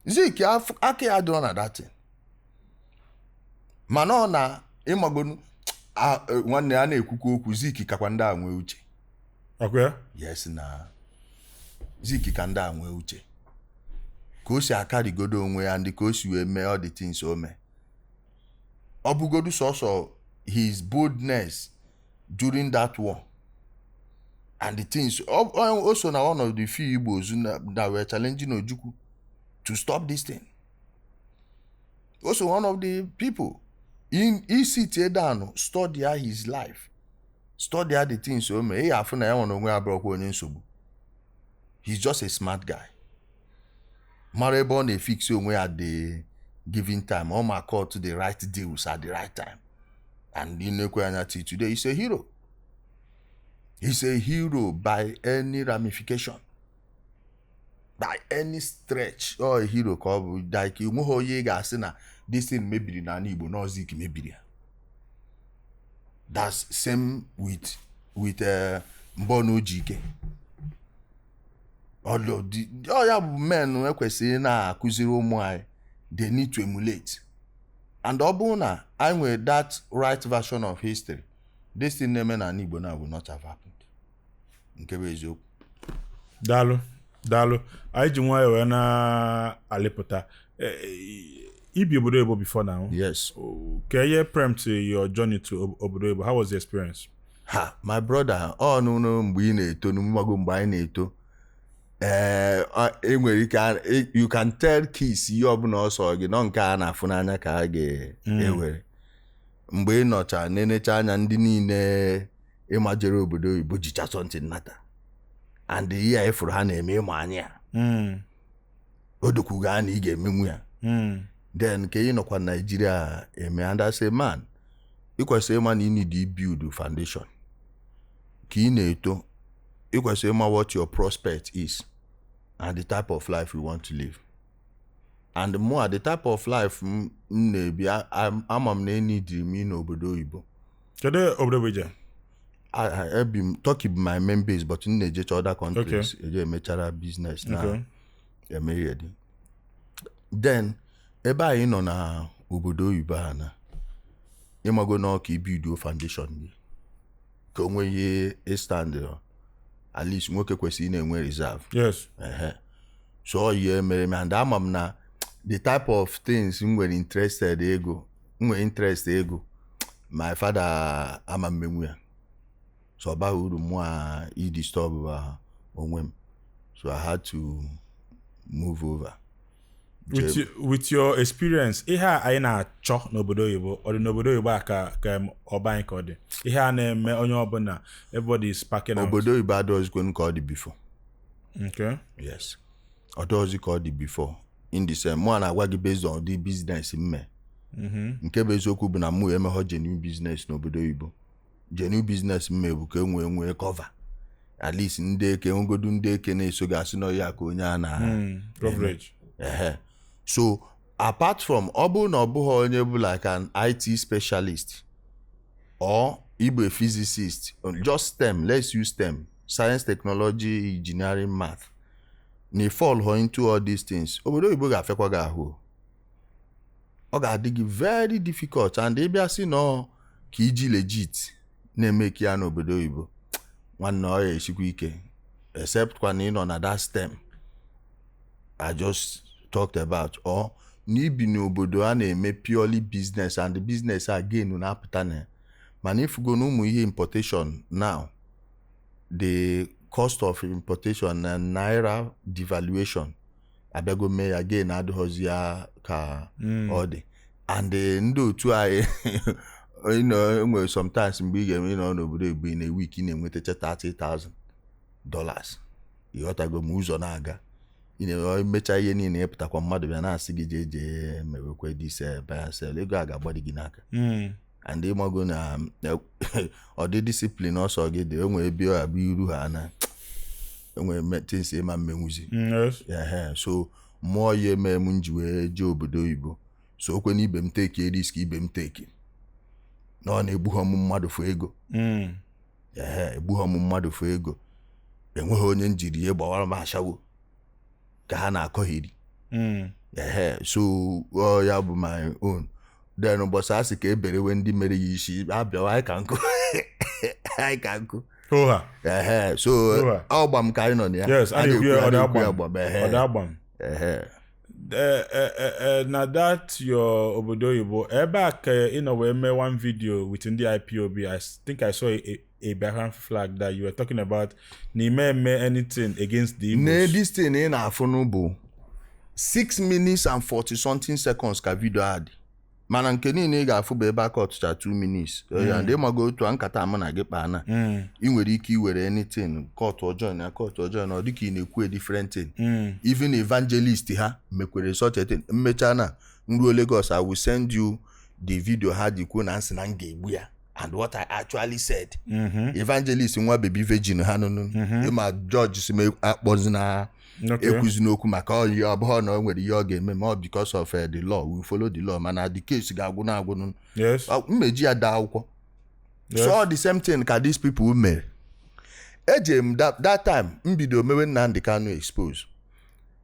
Zeke aka ya dịrọ na datin mana ọ na ịmagonu nwanne ya na-ekwukwa okwu Zeke kakwa ndị a nwee uche. Okay. Yes na Zeke ka ndị a nwee uche ka o si akarigodo onwe ya ndị ka o si wee mee all the things o mee. Ọ bụgodu sọsọ his boldness during that war and the things also na one of the few Igbos that were challenging Ojukwu to stop this thing. Also one of the people he sit down study his life, study the things o mee. Afụ na ya nwe onwe abụrụkwa onye nsogbu. He's just a smart guy. Mara ebe ọ na-efix onwe at the given time. Ọ ma call to the right deals at the right time. And in Nekwanya today, he's a hero. He's a hero by any ramification. By any stretch. Or a hero called like you know ye ga na this thing maybe na Igbo no Zeke maybe. That's same with Mbono Jike. Although ya bụ men ekwesịrị na-akụziri ụmụ anyị they need to emulate. And ọ bụrụ na I nwere that right version of history, this thing na-eme na Igbo now will not have happened. Nke bụ eziokwu. Daalụ. Anyị ji nwayọọ wee na-alịpụta. Ibi obodo Igbo before now? Yes. Ka ihe prompt your journey to obodo Igbo? How was the experience? My brother, no mgbe ị na-eto n'ụmụgụ mgbe anyị na-eto. Enwere ike you can tell kids ihe ọbụla ọsọ gị nọ nke a na-afụ n'anya ka a ga-ewere. Mgbe ị nọcha na-enecha anya ndị niile ịmajere obodo Igbo jicha something nata and ihe efuru ha na-eme ịmụ anya o dokwuga a na ị ga-emenwu ya then ka ị nọkwa Nigeria eme and as a man ị kwesịrị ịma na ị need to build foundation ka ị na-eto. Ị kwesịrị ịma what your prospect is and the type of life you want to live. And more the type of life na-ebi ama m na need me n'obodo Igbo. Kedu obodo bụ je? Turkey bụ my main base but m na-eje other countries eje emechara business na eme. Then ebe anyị nọ na obodo Oyibo ha na ịmago na ọka ibido foundation gị ka onwe ihe stand at least nwoke kwesịrị na-enwe reserve. Yes. So yeah mere and ama m na the type of things m nwere interest ego my father ama mmenwu ya so ba uru mụ a I disturb onwe m so I had to move over. With your experience, ihe anyị na-achọ n'obodo Oyibo ọ dị n'obodo Oyibo a ka ọba anyị ka ọ dị ihe a na-eme onye ọbụla everybody is packing out. Obodo Oyibo adọzikwa ka ọ dị before. Okay. Yes. Ọdọzi ka ọ dị before in the same mụ na-agwa gị based on the business mme. Nke bụ eziokwu bụ na mụ emeghọ genuine business n'obodo Oyibo. Genuine business mme bụ ka enwee cover. At least ndị eke ngodu ndị eke na-eso gasị na ya ka onye a na coverage. So apart from ọ bụrụ na ọ bụghị onye bụ like an IT specialist or Igbo physicist, just STEM, let's use STEM, science, technology, engineering, math, na fall into all these things, obodo oyibo ga-afekwa gị ahụ. Ọ ga-adị gị very difficult, and ebe asị nọ ka iji legit na-eme ka ya n'obodo oyibo, nwanne ọ ya esikwa ike, except kwa na ị nọ na that STEM I just talked about, or na ibi n'obodo a na-eme purely business, and the business again na-apụta na. Man, if you go no ihe importation now, the cost of importation and naira devaluation, abego me again adhozi ya ka odi. And ndo tu I you know sometimes mgbe you know n'obodo Igbo in a week na-enweta $30,000. You got to go muzo na aga. Mecha ihe niile epụtakwa mmadụ bịa na-asị gị jeje mewekwe dis buy sell, ego a ga-agbadi gị n'aka. And they mago na or the discipline also get the only be or be ruhana when things a man memuzi. Yes. Yeah, so more ye me munjwe job do ibo. So when ibem take a risk, ibem take it. No ne buhamu madu for ego. Yeah, buhamu madu for ego. And we only njiri ye bawara mashawo. Kahana kohiri. Yeah, so ya bu my own. Then but I say ke when the mere yishi abia I can go. I can go. So album kind on ya. Yes, I hear other album. Now that your obodo yibo back in a way me one video within the IPOB, I think I saw a Bahrain flag that you were talking about. Ni me anything against the Igbos. Ne this thing in afonubo 6 minutes and 40 something seconds ka video ad. Mana nke niile ga-afụ bụ ebe aka ọtụcha 2 minutes. And mago otu nkata ama na gị kpa na. I nwere ike iwere anything court ọjọọ na ọ dịka ị na-ekwu a different thing. Even evangelist ha mekwere such a thing. Mmecha na nruo Lagos, I will send you the video ha dị kwuo na nsị na ga-egbu ya. And what I actually said. Evangelist nwa baby virgin ha nụnụ. Ịma George si me akpọzi na ekuzi n'okwu maka ọyị ọbụghọ na o nwere ihe ọ ga-eme ma because of the law, we follow the law, mana the case ga-agwụ na-agwụ. Yes. Mmeji ya daa akwụkwọ. So all the same thing ka these people mere. Ejem that time mbido mewe Nnamdi Kanu expose.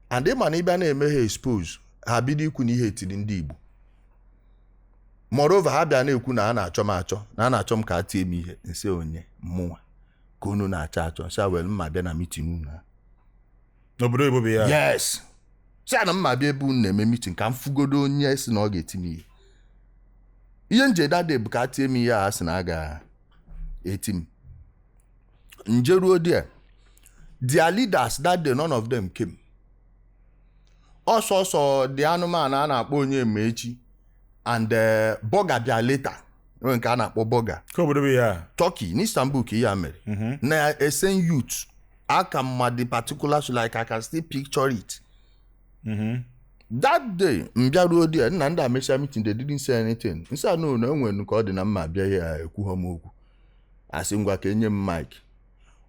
And ịma na ịbịa na-eme ha expose, ha bido ikwu na ihe etiri ndị Igbo. Moreover, ha bịa na-ekwu na a na-achọ m achọ, na a na-achọ m ka tie m ihe, nse onye mmụnwa ka unu na-achọ achọ. Sha wel mma bịa na meeting unu. N'obodo Igbo ya. Yes. Sha na mma bịa ebe unu na-eme meeting ka m fugodo onye si na ọ ga-eti m ihe. Ihe nje dade bụ ka tie m ihe a sị na a ga-eti m. Njeruo there. Their leaders that day, none of them came. Also, the anụmanụ a na-akpọ onye emechi and Boga bịa later. When ka a na-akpọ Boga. Ka obodo ya. Turkey, in Istanbul ka ihe a mere. Na esen youth. I can the particulars like I can still picture it. That day, mbịaruo there, nna ndị Amecha meeting, they didn't say anything. Nsa no enwe nke ọ dị na mma bịa ya ekwughọ m okwu. Asị ngwa ka enye m mic.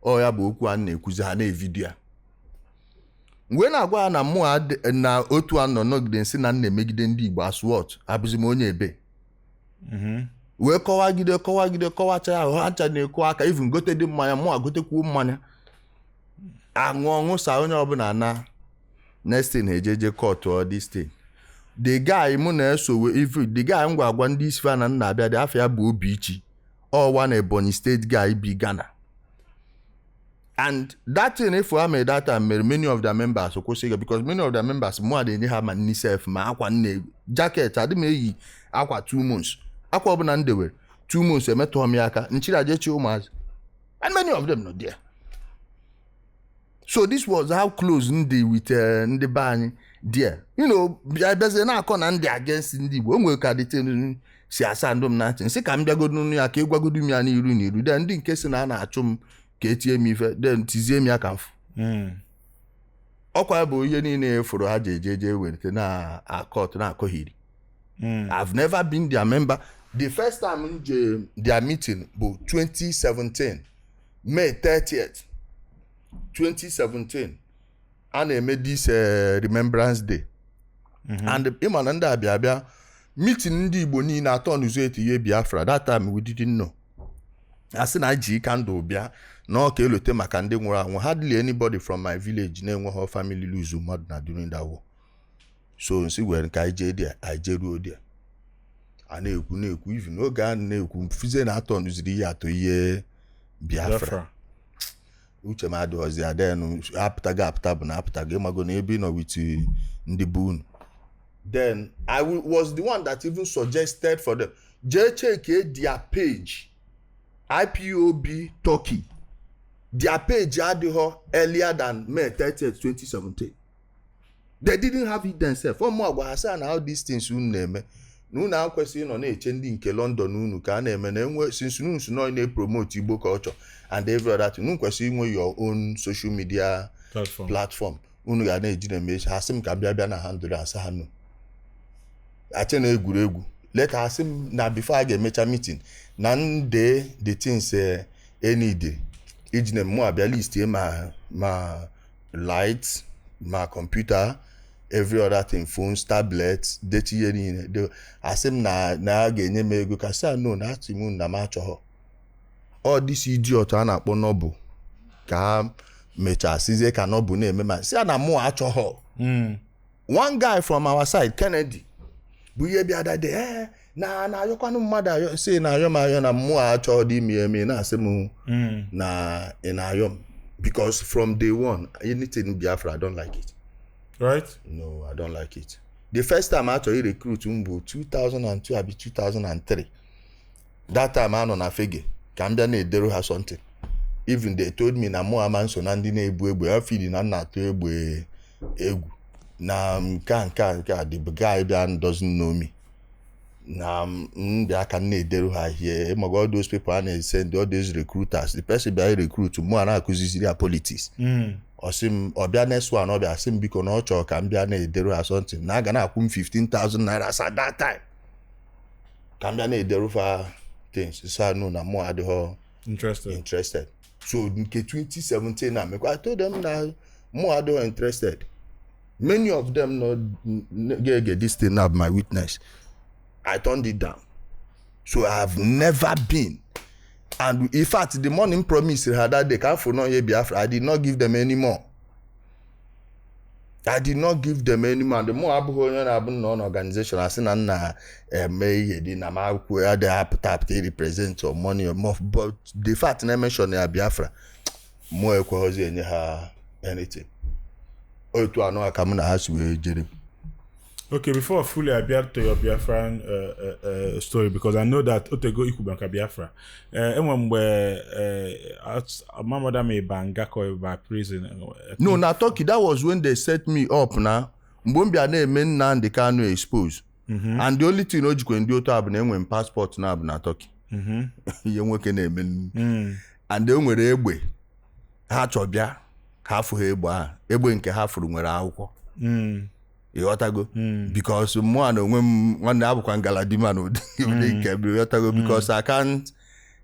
Ọ ya bụ okwu a na-ekwuzi ha na-evidio. Mgbe na-agwa ha na mmụọ na otu anọ nọgide nsị na nna emegide ndị Igbo as what? Abụzi m onye ebe. Wee kọwagide ahụ ha ncha na-ekwu aka even gote dị mmanya, mụ agotekwuo mmanya. Aṅụ sa onye ọbụla na next thing ejeje court all this thing. The guy mụ na-eso the guy ngwa agwa ndị isi fa na nna abịa dị afọ ya bụ Obichi. One Ebonyi State guy bi Ghana. And that thing, if I made that time, many of the members, because many of the members, more than they have my self, my aqua jacket, I didn't make aqua 2 months. Aqua open underwear, 2 months, I met to Amiaka, and and many of them not there. So this was how close Ndi with the band there. You know, there's an account and they against Ndi. When we can detain Siasandom Natin, say, come there, go no, I can't go do me and you, then in case na achum. KTM ife then tizie m ya ka mfu. Ọkwa bụ ihe niile furu ha jeje werte na court na akohiri. I've never been their member. The first time their meeting bụ 2017 May 30th 2017 a na-eme this Remembrance Day. and ịma na ndị abịa meeting ndị Igbo niile atọ n'ụzọ etinye Biafra. That time we didn't know. Asị na ji kandụl bịa na ọ ka elote maka ndị nwụrụ anwụ. Hardly anybody from my village na-enweghị family lose mmadụ na during that war. So nsi were nke anyị jeruo there. A na-ekwu even oge a na-ekwu fize na atọ n'ụzọ ihe atọ ihe Biafra. Uche m adịghịzi adenu apụta bụ na apụtago ịmago na ebe nọ with ndị bụ unu. Then I was the one that even suggested for them check their page IPOB Turkey. Their page adịghị earlier than May 30th 2017. They didn't have it themselves. For more gbasa na how these things unu na-eme na unu akwesịghị nọ na-eche ndị nke London unu ka a na-eme na enwe since unu nọ na-promote Igbo culture and every other thing. Unu kwesịrị inwe your own social media platform. Unu ga na-eji na-eme ha sị m ka bịa na handle asa ha no. Ache na egwuregwu. Let her asị m na before I ga-emecha meeting na nde the things any day iji na mụ abịa list ma lights ma computer every other thing, phones, tablets, data ihe niile. Asị m na a ga-enye m ego ka sa no na atị m na m achọghọ. All this idiot a na-akpọ Noble ka ha mecha sizie ka Noble na-eme ma si na mụ achọghọ. One guy from our side, Kennedy, bụ ihe bịa dade na ayọkwanụ mmadụ ayọ si na ayọ m ayọ na mụ achọghọ dị ime na asị m na ị na-ayọ m. Because from day one, anything Biafra, I don't like it. Right? No, I don't like it. The first time I actually recruit Umbu 2002 or 2003. That time I no na fege. Kambia na edero ha something. Even they told me na mo amanso na ndi na ebu egbe afidi na na to egbe egwu. Na nka the guy doesn't know me. Na I can edero ha here. All those people and send all those recruiters. The person be recruit mo na akuzisi their politics. Osim obia next one obia asim biko na ocho ka mbia na edero ha something. Na ga na akum 15,000 naira at that time. Ka mbia na edero fa things. So no na mo adho interested. So in 2017 na I told them na mo adho interested. Many of them no get this thing up my witness. I turned it down. So I have never been. And in fact, the morning promise had that they can't for no Biafra. I did not give them any more. The more I have an organization, I said, na may na where they have to represent or money or more. But the fact I mentioned Biafra, more equals anything. Oh, to know I come in the house with Jerry. Okay, before fully I get to your Biafran story, because I know that Otego Ikubanka Biafra. And when my mother made Bangako by prison. No, na Turkey, that was when they set me up now. Mbombia ne men na the can expose. And the only thing you can do to have when passport na na Turkey. You working men. And they were egbe. Ha chobia, half egbe nke half nwere akwụkwọ. Yotago because more no when I can galadima no yotago because I can't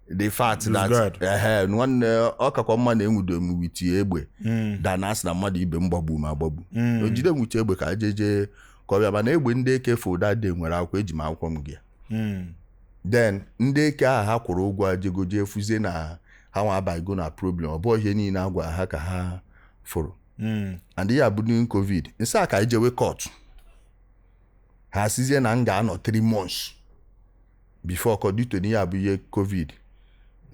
the fact that one okakoma na enwudo mu with egbe than as na mmadụ ibe mgbagbu ma agbagbu ojide nwuche egbe ka jeje ko bia ba na egbe ndị eke for that day nwere akwụkwọ eji ma akwụkwọ m gị then ndị eke ha kwụrụ ụgwọ ajegoje efuzie na ha nwa abago na problem obo ihe niile agwa ha ka ha furu. And ya bụ during COVID. Nsa ka ejewe court. Ha sizie na nga anọ 3 months before due to ya bụ ye COVID.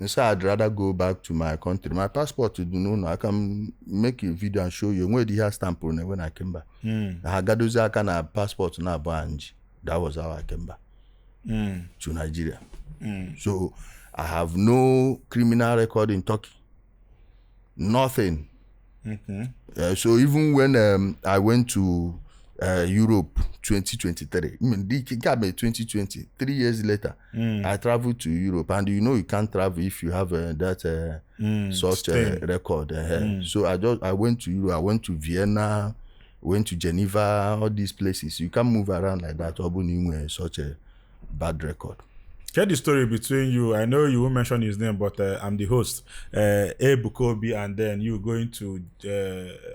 Nsa I'd rather go back to my country. My passport, I can make a video and show you where the hair stamp on when I came back. I gadozi aka na passport na banji. That was how I came back to Nigeria. So I have no criminal record in Turkey. Nothing. So even when I went to Europe 2023, I mean, it got me 2020, 3 years later, I traveled to Europe, and you can't travel if you have that such record. So I went to Europe, I went to Vienna, went to Geneva, all these places. You can't move around like that, such a bad record. Share the story between you. I know you won't mention his name, but I'm the host. Abe Kobe, and then you going to,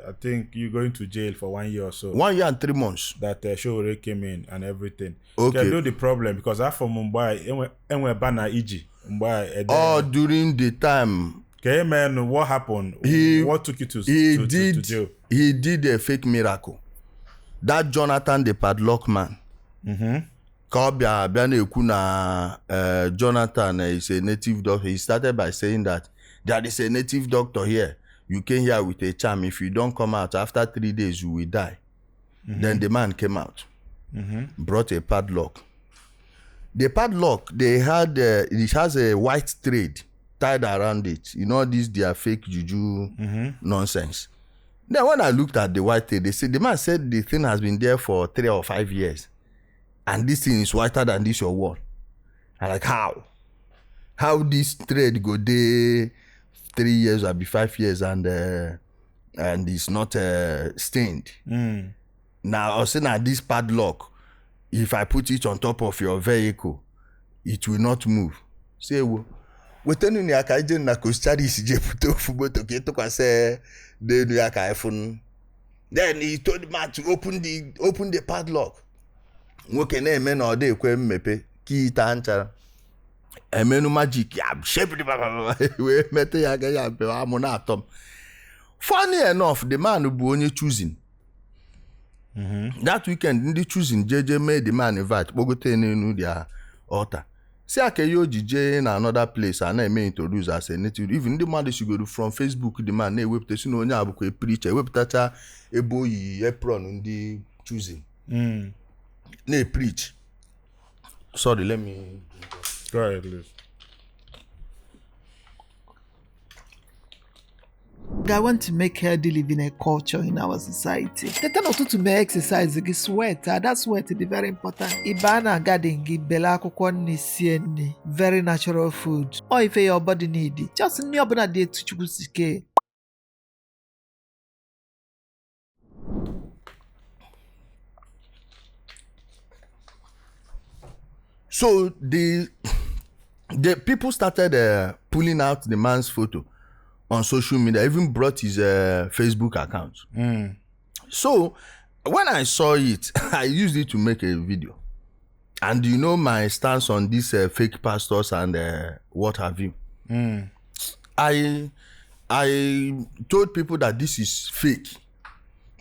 I think you going to jail for 1 year or so. 1 year and 3 months. That Showore came in and everything. Okay. Can know the problem because I'm from Mumbai. And Bana Iji Mumbai. Oh, during the time. Okay, man. What happened? What took you to jail? He did a fake miracle. That Jonathan the padlock man. Ka bịa na-ekwu na Jonathan is a native doctor. He started by saying that there is a native doctor here. You came here with a charm. If you don't come out after 3 days, you will die. Then the man came out, brought a padlock. The padlock, they had, it has a white thread tied around it. You know, these they are fake juju nonsense. Then when I looked at the white thread, the man said the thing has been there for 3 or 5 years. And this thing is whiter than this your wall. I'm like, how? How this thread go there 3 years or be 5 years and it's not stained? Now, also now this padlock, if I put it on top of your vehicle, it will not move. Say, well, wetenu ni akaije na koschari sije put ofubo to ke to kwase de nu aka iPhone. Then he told the man to open the padlock. Nwoke na-eme na ọ dị ekwe mmepe kita nchara emenu magic ya shepri wee mete ya ga ya be amụ na atom. Funny enough, the man bụ onye choosing. That weekend ndị choosing jeje made the man invite kpogote n'enu their altar. Si ake yo jije na another place and na-eme introduce as a native. Even ndị mmadụ sigoro from Facebook the man na-ewepụta si na onye abụkwa preacher ewepụtacha ebe oyi apron ndị choosing. They preach. Sorry, let me go ahead, Liz. I want to make healthy living a culture in our society. The time to make exercise, get sweat. That sweat is very important. Ibana garden, bela kokoni, very natural food. Or if your body need it, just new abuna day to chubusike. So the people started pulling out the man's photo on social media, even brought his Facebook account. So when I saw it, I used it to make a video. And you know my stance on these fake pastors and what have you. I told people that this is fake.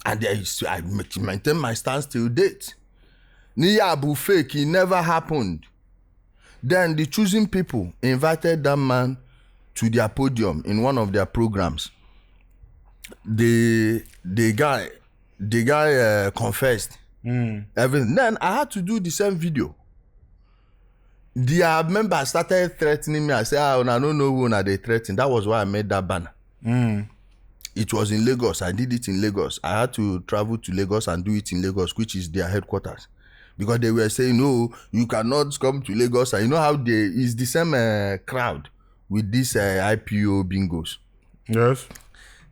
And I maintain my stance till date. Niyabu fake, it never happened. Then the choosing people invited that man to their podium in one of their programs. The guy confessed everything. Then I had to do the same video. Their members started threatening me. I said, I don't know who they threatened. That was why I made that banner. It was in Lagos. I did it in Lagos. I had to travel to Lagos and do it in Lagos, which is their headquarters. Because they were saying, no, you cannot come to Lagos. And you know how it's the same crowd with these IPO bingos. Yes.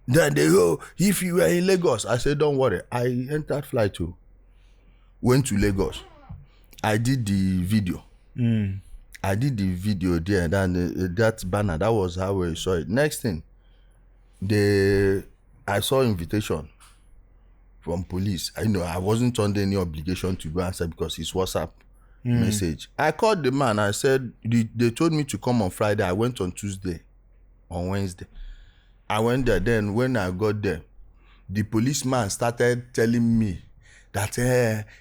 Then they go, if you were in Lagos, I said, don't worry. I entered flight too. Went to Lagos. I did the video. I did the video there. Then that banner, that was how I saw it. Next thing, I saw invitation from police. I know I wasn't under any obligation to go answer because it's WhatsApp message. I called the man. I said, they told me to come on Friday. I went on Tuesday, on Wednesday. I went there. Then when I got there, the policeman started telling me that,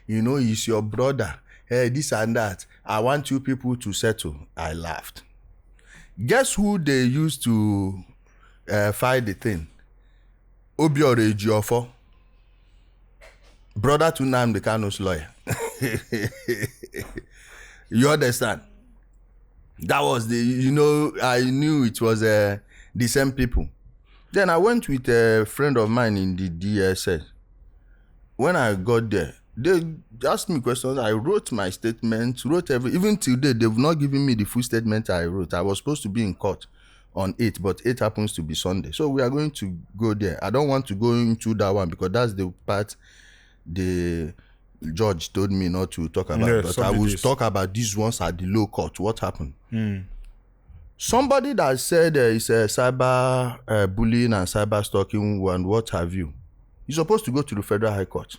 he's your brother. This and that. I want you people to settle. I laughed. Guess who they used to fight the thing? Obiore Ejiofor. Brother to Nnamdi Kanu's lawyer. You understand? That was I knew it was the same people. Then I went with a friend of mine in the DSS. When I got there, they asked me questions. I wrote my statement, even till today, they've not given me the full statement I wrote. I was supposed to be in court on 8, but 8 happens to be Sunday. So we are going to go there. I don't want to go into that one because that's the part they judge told me not to talk about, Yeah, but I will this. talk about these ones at the low court. What happened? Somebody that said it's a cyber bullying and cyber stalking and what have you, he's supposed to go to the Federal High Court,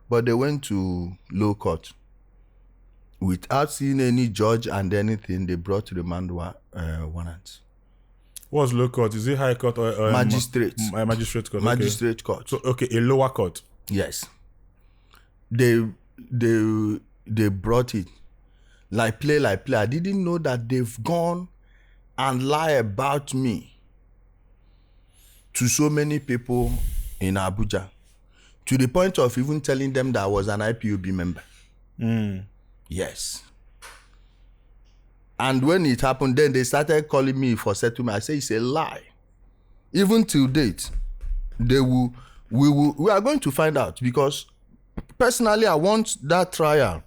but they went to low court. Without seeing any judge and anything, they brought remand warrants. What's low court? Is it high court or Magistrate? Magistrate court. Magistrate court. So a lower court. Yes. They brought it like play. I didn't know that they've gone and lie about me to so many people in Abuja, to the point of even telling them that I was an IPOB member. Yes. And when it happened, then they started calling me for settlement. I say it's a lie. Even till date, we are going to find out, because personally I want that trial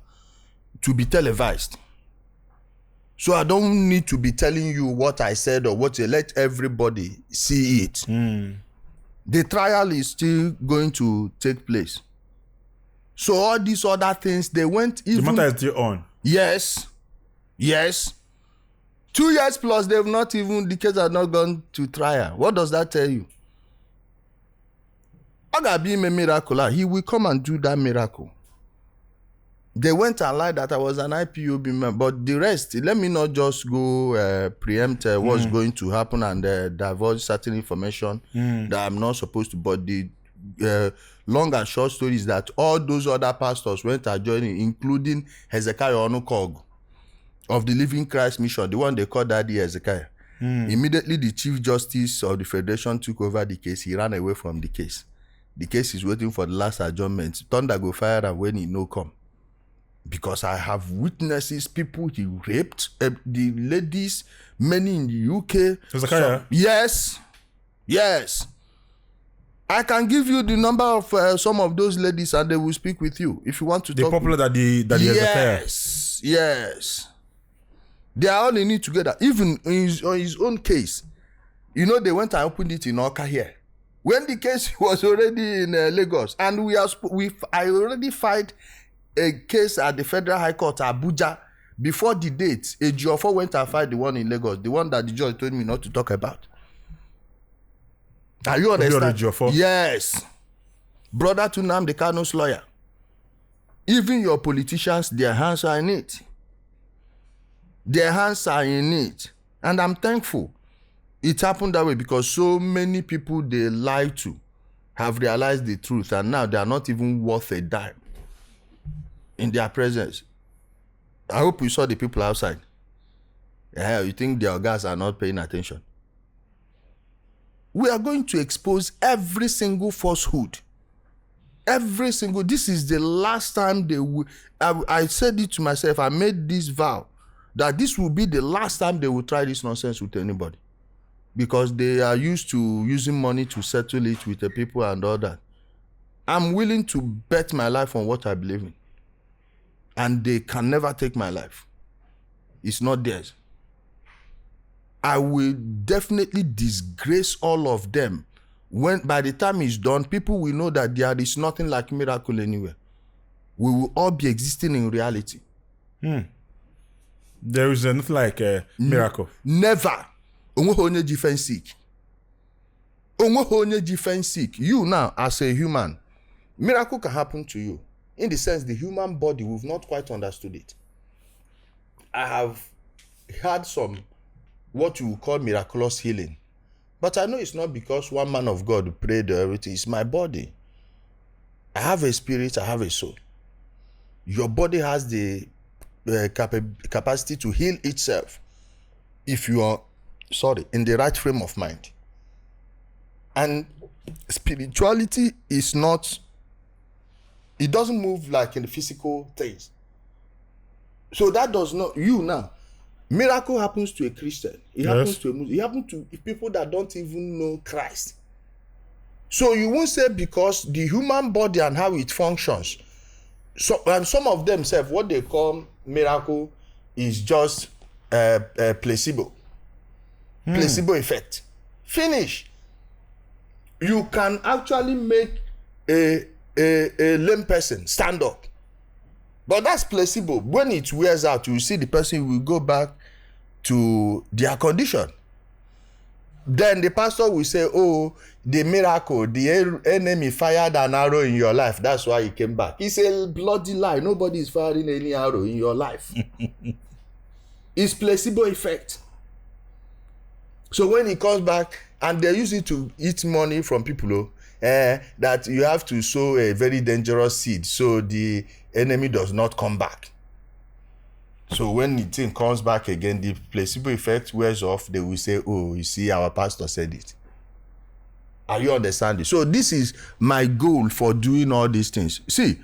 to be televised. So I don't need to be telling you what I said or what. Let everybody see it. The trial is still going to take place. So all these other things, they went even... The matter is still on. Yes. 2 years plus, they've not even... The case has not gone to trial. What does that tell you? Agabi a miracle. He will come and do that miracle. They went and lied that I was an IPOB member. But the rest, let me not just go preempt what's going to happen and divulge certain information that I'm not supposed to. But the long and short story is that all those other pastors went and joined, including Hezekiah Onukog of the Living Christ Mission, the one they called Daddy Hezekiah. Immediately, the Chief Justice of the Federation took over the case. He ran away from the case. The case is waiting for the last adjournment. Thunder go fire and when he no come. Because I have witnesses, people he raped, the ladies, many in the UK. Hezekiah? Yes. I can give you the number of some of those ladies and they will speak with you if you want to talk. The popular that the Hezekiah. Yes. They are all in it together. Even in his own case, you know, they went and opened it in Oka here. When the case was already in Lagos, and I already filed a case at the Federal High Court, Abuja, before the date. Ejiofor went and filed the one in Lagos, the one that the judge told me not to talk about. Are you understand? Yes. Brother to Nnamdi Kanu's lawyer. Even your politicians, their hands are in it. And I'm thankful it happened that way, because so many people they lie to have realized the truth, and now they are not even worth a dime in their presence. I hope you saw the people outside. Yeah, you think their guys are not paying attention. We are going to expose every single falsehood. This is the last time they will. I said it to myself. I made this vow that this will be the last time they will try this nonsense with anybody, because they are used to using money to settle it with the people and all that. I'm willing to bet my life on what I believe in, and they can never take my life. It's not theirs. I will definitely disgrace all of them. When by the time it's done, people will know that there is nothing like miracle anywhere. We will all be existing in reality. There is nothing like a miracle. Never. Onwe defense sick. You now, as a human, miracle can happen to you. In the sense, the human body, we've not quite understood it. I have had some, what you would call miraculous healing. But I know it's not because one man of God prayed or everything. It's my body. I have a spirit, I have a soul. Your body has the capacity to heal itself if you are, in the right frame of mind. And spirituality is not, it doesn't move like in the physical things. So that does not, you now, miracle happens to a Christian. It happens to a Muslim. It happens to people that don't even know Christ. So you won't say because the human body and how it functions. So, and some of them say what they call miracle is just a placebo. Placebo effect. Finish. You can actually make a lame person stand up But that's placebo. When it wears out, you see the person will go back to their condition. Then the pastor will say, oh, the miracle, the enemy fired an arrow in your life. That's why he came back. It's a bloody lie. Nobody is firing any arrow in your life. It's placebo effect. So when he comes back, and they use it to eat money from people, that you have to sow a very dangerous seed so the enemy does not come back. So when the thing comes back again, the placebo effect wears off. They will say, oh, you see, our pastor said it. Are you understanding? So this is my goal for doing all these things. See,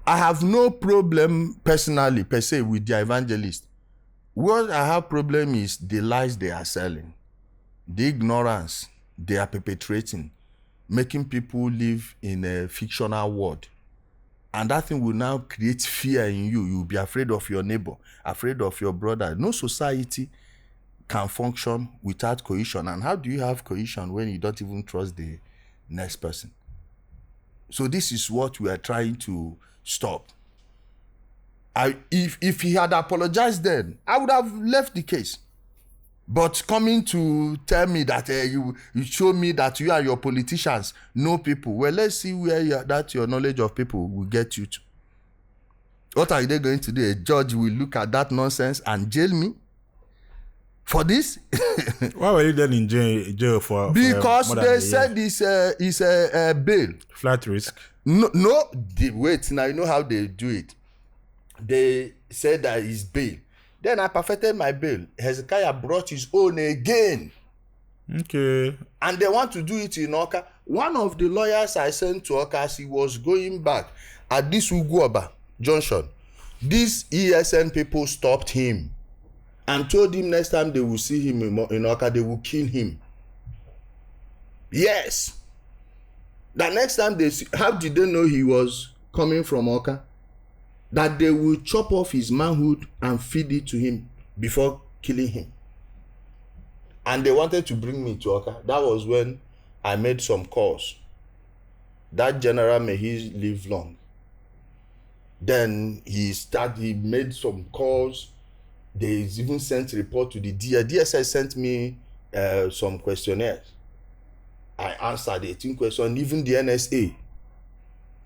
I have no problem personally, per se, with the evangelist. What I have problem is the lies they are selling, the ignorance they are perpetrating, making people live in a fictional world. And that thing will now create fear in you. You'll be afraid of your neighbor, afraid of your brother. No society can function without cohesion. And how do you have cohesion when you don't even trust the next person? So this is what we are trying to stop. If he had apologized then, I would have left the case. But coming to tell me that you show me that you and your politicians know people, well, let's see where your knowledge of people will get you to. What are they going to do? A judge will look at that nonsense and jail me for this? Why were you then in jail for because more than they a said year? it's a bail. Flat risk. No, wait, now you know how they do it. They said that it's bail. Then I perfected my bail. Hezekiah brought his own again. Okay. And they want to do it in Oka. One of the lawyers I sent to Oka, as he was going back at this Uguaba junction, these ESN people stopped him and told him next time they will see him in Oka, they will kill him. Yes. The next time they see, how did they know he was coming from Oka? That they will chop off his manhood and feed it to him before killing him. And they wanted to bring me to Oka. That was when I made some calls. That general, may he live long. Then he made some calls. They even sent a report to the DSS sent me some questionnaires. I answered 18 questions. Even the NSA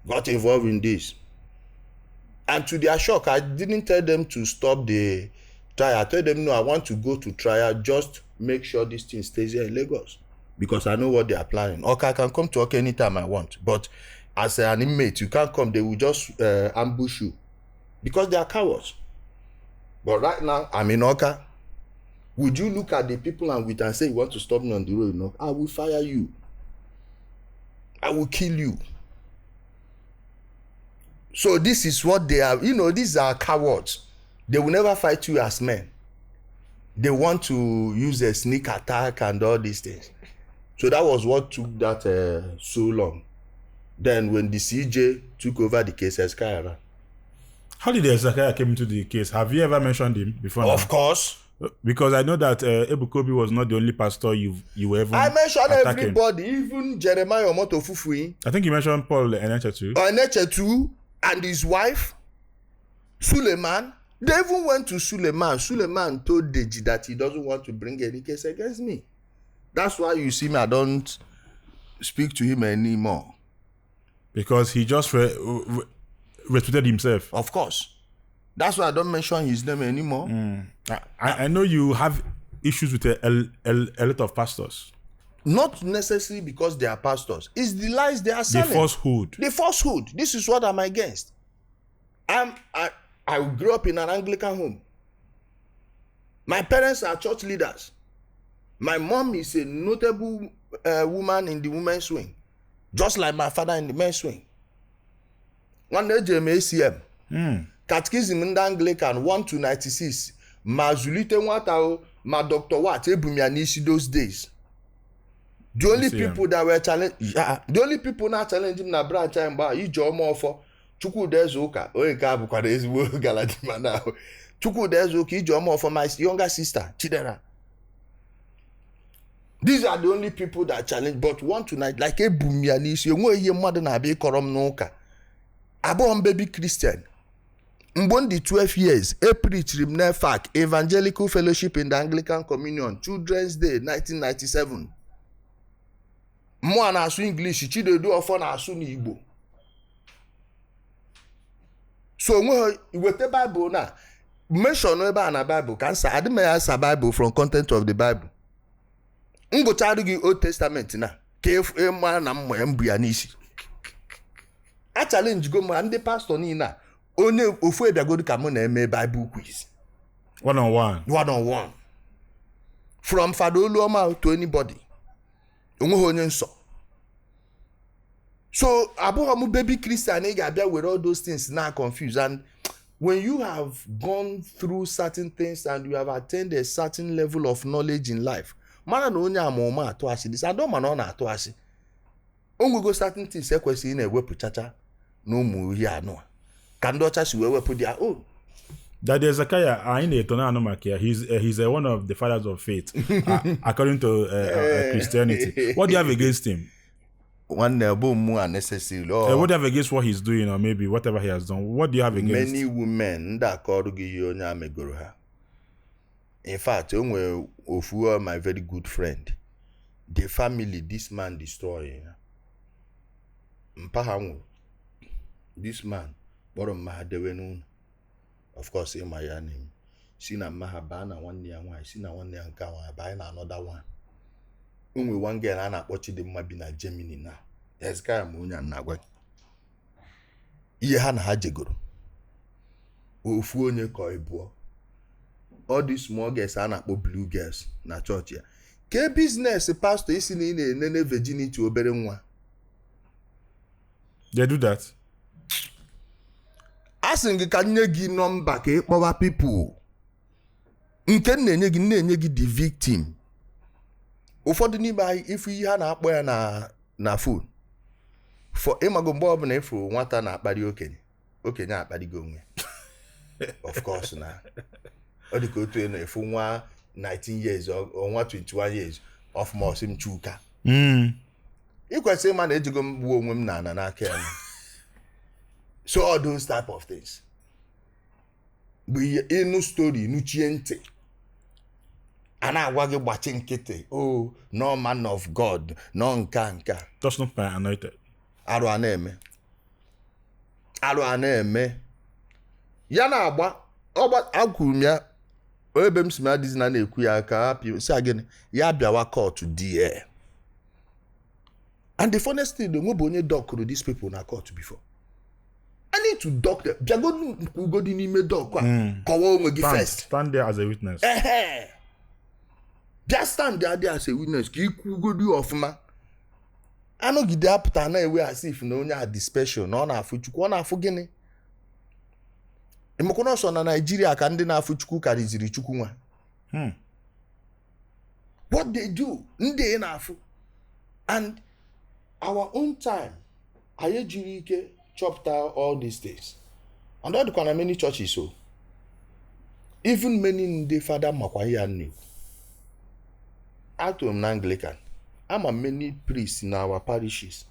got involved in this. And to their shock, I didn't tell them to stop the trial. I told them, no, I want to go to trial. Just make sure this thing stays here in Lagos. Because I know what they are planning. Okay, I can come to Oka anytime I want. But as an inmate, you can't come. They will just ambush you. Because they are cowards. But right now, I'm in Oka. Would you look at the people and say, you want to stop me on the road? No, I will fire you. I will kill you. So this is what they are. These are cowards. They will never fight you as men. They want to use a sneak attack and all these things. So that was what took that so long. Then when the CJ took over the case, Hezekiah ran. How did Hezekiah came into the case? Have you ever mentioned him before? Of course. Because I know that Ebukobi was not the only pastor you ever. I mentioned everybody, even Jeremiah Omoto Fufui. I think you mentioned Paul Eneche too. Eneche too, and his wife, Suleiman. They even went to Suleiman. Suleiman told Deji that he doesn't want to bring any case against me. That's why you see me, I don't speak to him anymore. Because he just respected himself. Of course. That's why I don't mention his name anymore. I know you have issues with a lot of pastors. Not necessarily because they are pastors. It's the lies they are selling. The falsehood. The falsehood. This is what I'm against. I grew up in an Anglican home. My parents are church leaders. My mom is a notable woman in the women's wing. Just like my father in the men's wing. One day, ACM. Catechism in the Anglican 1 to 96. Ma Zulite Nwata, ma Dr. Watt, Ebumianisi those days. The only people that were challenged, the only people not challenging na branch time ba Ijeoma ofo Chukwu Dezuka onye ka bukwa ezigbo galadima now. Chukwu Dezuka Ijeoma ofo my younger sister Chidera. These are the only people that challenge, but one tonight like Ebumianisi onwe ihe mmadụ na abịa ịkọrọ m n'ụka. Abụọ baby Christian. mgbe ndị 12 years preached m NEFAC Evangelical Fellowship in the Anglican Communion Children's Day 1997 mụa na-asụ English Chinedu ọfọ na-asụ n'Igbo so onwe weta Bible na mention ebe a na Bible ka nsa adị m ya asa Bible from content of the Bible ngụchara gị Old Testament na ka ịma na mmụ ya mbụ ya n'isi a challenge go ma ndị pastor niile a onye ofu ebiagodi ka mụ na-eme Bible quiz one on one from Fada Oluoma to anybody onweghị onye nsọ so abụghị m baby Christian ị ga-abịa were all those things na confuse and when you have gone through certain things and you have attained a certain level of knowledge in life mara na onye amụma atụ asị this adọ na ọ na-atụ asị onwego certain things ekwesịghị na-ewepụchacha na ụmụ ihe anụ ka ndị ọcha si wee wepụ dia Daddy Ezekiah, I need to know he's one of the fathers of faith, according to Christianity. What do you have against him? One more unnecessary. What do you have against what he's doing, or maybe whatever he has done? What do you have against? Many women that call you Megoroha. In fact, Ofu, my very good friend, the family this man destroying. Mpahangu, this man, bottom Mahadewenu. Of course, in my name. Sina Mahabana 1 year, why? Sina 1 year, and buy another one. Only one girl and I watch the Mabina Gemini now. Yes, Karamunya Nagwa. Yehan Hajeguru. Ofuone Koibo. All these small girls and blue girls na church here. Ke business pastor is in a Virginia to Oberenwa. They do that. Asking can you give number ke power people. Nke na-enye gị the victim. Ụfọdụ n'ime if you ha na-akpọ ya na phone. For ịmago mgbe ọbụla efu nwata na-akparị okenye akparịgo onwe. Of course na. Ọ dị ka otu efu nwa 19 years or nwa 21 years of more sim chuka. Ikwesị ịma na ejigo m gbuo onwe m na n'aka ya. So all those type of things. But in no story, no chiente. And I wage watching kete. Oh, no man of God, no nka. That's not by anointed. Aro aneme. Yana agba. Oba akumya. Ebe m sima dizi na na-ekwu ya ka happy. Say again, ya biawa court there. And the funniest thing, the onye doc these people na court before. I need to dock them. Go in ime dock. First. Stand there as a witness. Just stand there as a witness. Ki go do of ma. I no gide apụta na ewe as if na onye a dispersion na ọ na-afụ Chukwu ọ na-afụ gịnị. Emekwana ọsọ na Nigeria ka ndị na-afụ Chukwu kariziri Chukwu nwa. What they do, ndị na-afụ. And our own time, anyị jiri ike chopped out all these things. And all the many churches so. Even many in the father Makwaya knew. Out of Anglican. I'm a many priests in our parishes.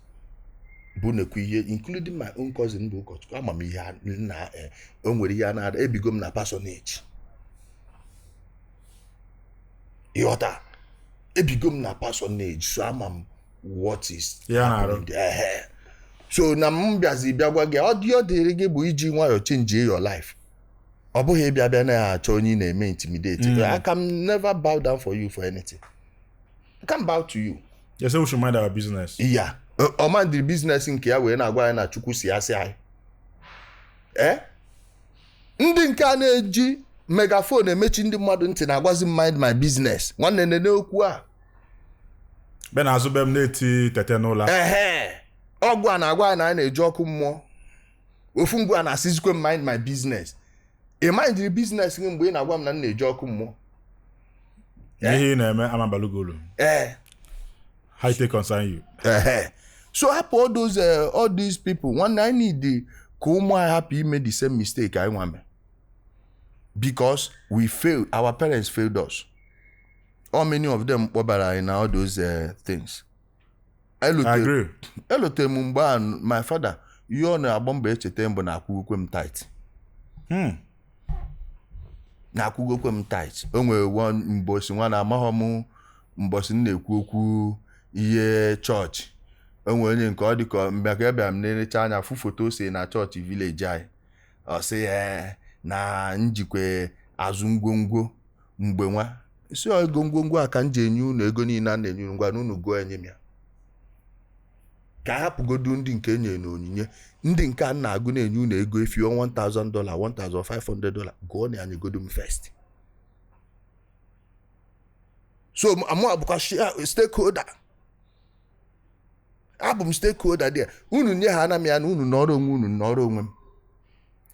Including my own cousin Bukot. I'm a miya na onweriana ebigom na personage. Iota ebigom na personage. So I'm what is happening there. So na mbiazi biagwa gị audio dịrị gị bụ iji nwayọ change your life. Ọ bụghị bịa na achọ onye na-eme intimidate. I can never bow down for you for anything. I can't bow to you. Yes, we should mind our business. Yeah. Ọ mind the business nke ya wee na-agwa ya na Chukwu si asị anyị. Ndị nke a na-eji megaphone emechi ndị mmadụ ntị na-agwazi mind my business. Nwanne nene okwu a. Ben azube m na-eti tete n'ụlọ. Ọgwụ a na-agwa na na-eji ọkụ mmụọ. Ofu ngwa na-asịzikwe mind my business. Mind the business gị mgbe ị na-agwa m na na-eji ọkụ mmụọ. Ihe na-eme amabalugolu. How it concern you? So all these people, one I need the happy made the same mistake I want. Because we failed, our parents failed us. How many of them were in all those things? I agree. Elote Mumba and my father, you on a bomb tight. na-akwụgokwe m tait. O nwere mbosi nwa na amaghọ m mbosi na-ekwu okwu ihe chọọchị. O nwere onye nke ọ dịka mgbe ka ebe m na-erecha anya fụ foto ose na chọọchị vileji anyị. Ọ sị na njikwe azụ ngwongwo mgbe nwa. Isi ego ngwongwo a ka m ji enye unu ego niile a na-enye unu ngwa n'unu gụọ enye m ya. Ka hapụgodu ndị nke enye na onyinye. Ndị nke a na-agụ na-enye unu ego if you want $1,000, $1,500, gụọ na anyegodu m first. So amụ abụkwa stakeholder. Abụ m stakeholder there. Unu nye ha ana m ya na unu nọrọ onwe unu nọrọ onwe m.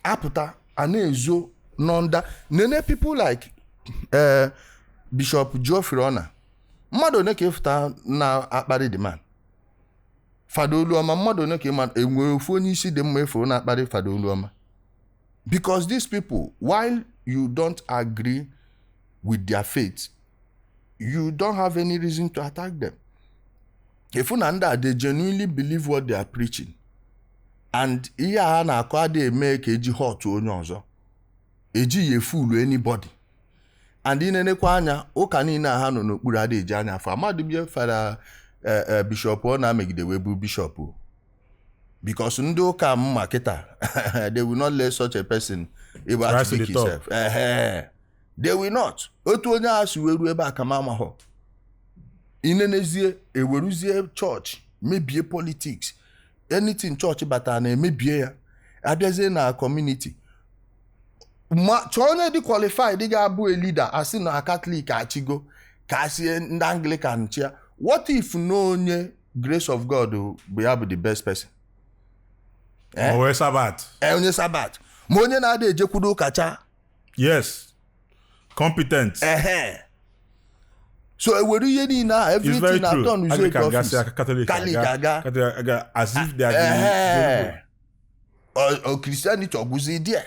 Apụta a na-ezo n'ọnda. Nene people like Bishop Geoffrey Ona. Mmadụ one ka ịfụta na akparị the man. Fada Oluoma mmadụ one ka ịma enwere ofu onye isi dị mma efuru na akparị Fada Oluoma. Because these people, while you don't agree with their faith, you don't have any reason to attack them. If they genuinely believe what they are preaching, and ihe ha na-akọ adịghị eme ka eji hot onye ọzọ, eji ye fool anybody. And inenekwa anya ụka niile ha nọ n'okpuru adịghị eji anya afọ. Amadubie Fada Bishop ọ na-amegide wee bụ bishop. Because ndị ụka mma kịta, they will not let such a person able to speak himself. They will not. Otu onye a si wee ruo ebe aka ma amahọ. Inenezie eweruzie church, mebie politics. Anything church bata na emebie ya. Abịazie na community. Chọọ onye dị qualified dị ga-abụ a leader asị na Catholic achigo ka asị ndị Anglican chia. What if no onye grace of God bụ ya bụ the best person? Onye Sabbath. Onye Sabbath. Ma onye na-ada ejekwudo kacha. Yes. Competent. So ewere ihe niile a everything na turn uzo to office. Catholic aga as if they are or Christianity ogwuzi there.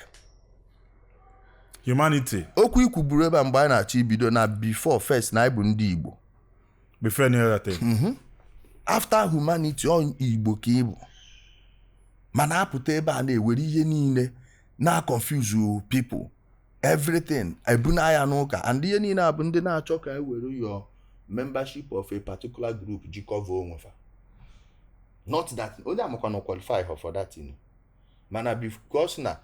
Humanity. Okwu ikwuburu ebe mgbe anyị na-achọ ibido na before first na ịbụ ndị Igbo. Before any other thing. After humanity on Igbo ka ịbụ. Mana apụta ebe a na-ewere ihe niile na confuse people. Everything ebuna ya n'ụka, and ihe niile abụ ndị na-achọ ka ewere your membership of a particular group jikọva onwe fa. Not that onye amakwa no qualify for that thing. Mana because na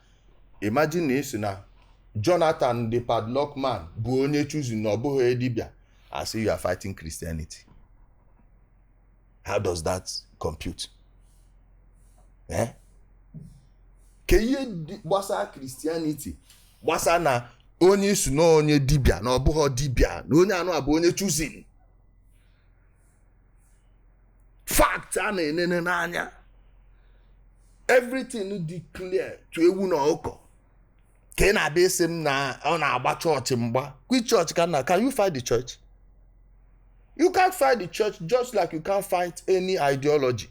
imagine na isi na Jonathan the padlock man bụ onye choose na ọbụghị edibia. I say you are fighting Christianity. How does that compute? Ke ihe gbasa Christianity gbasa na onye isu na onye dibia na ọbụghị dibia na onye anụ abụ onye choosing. Fact a na-enene n'anya. Everything declare to ewu na ọkọ. Ka ị na-abịa isi m na ọ na-agba chọọchị mgba. Which church can you fight the church? You can't fight the church just like you can't fight any ideology.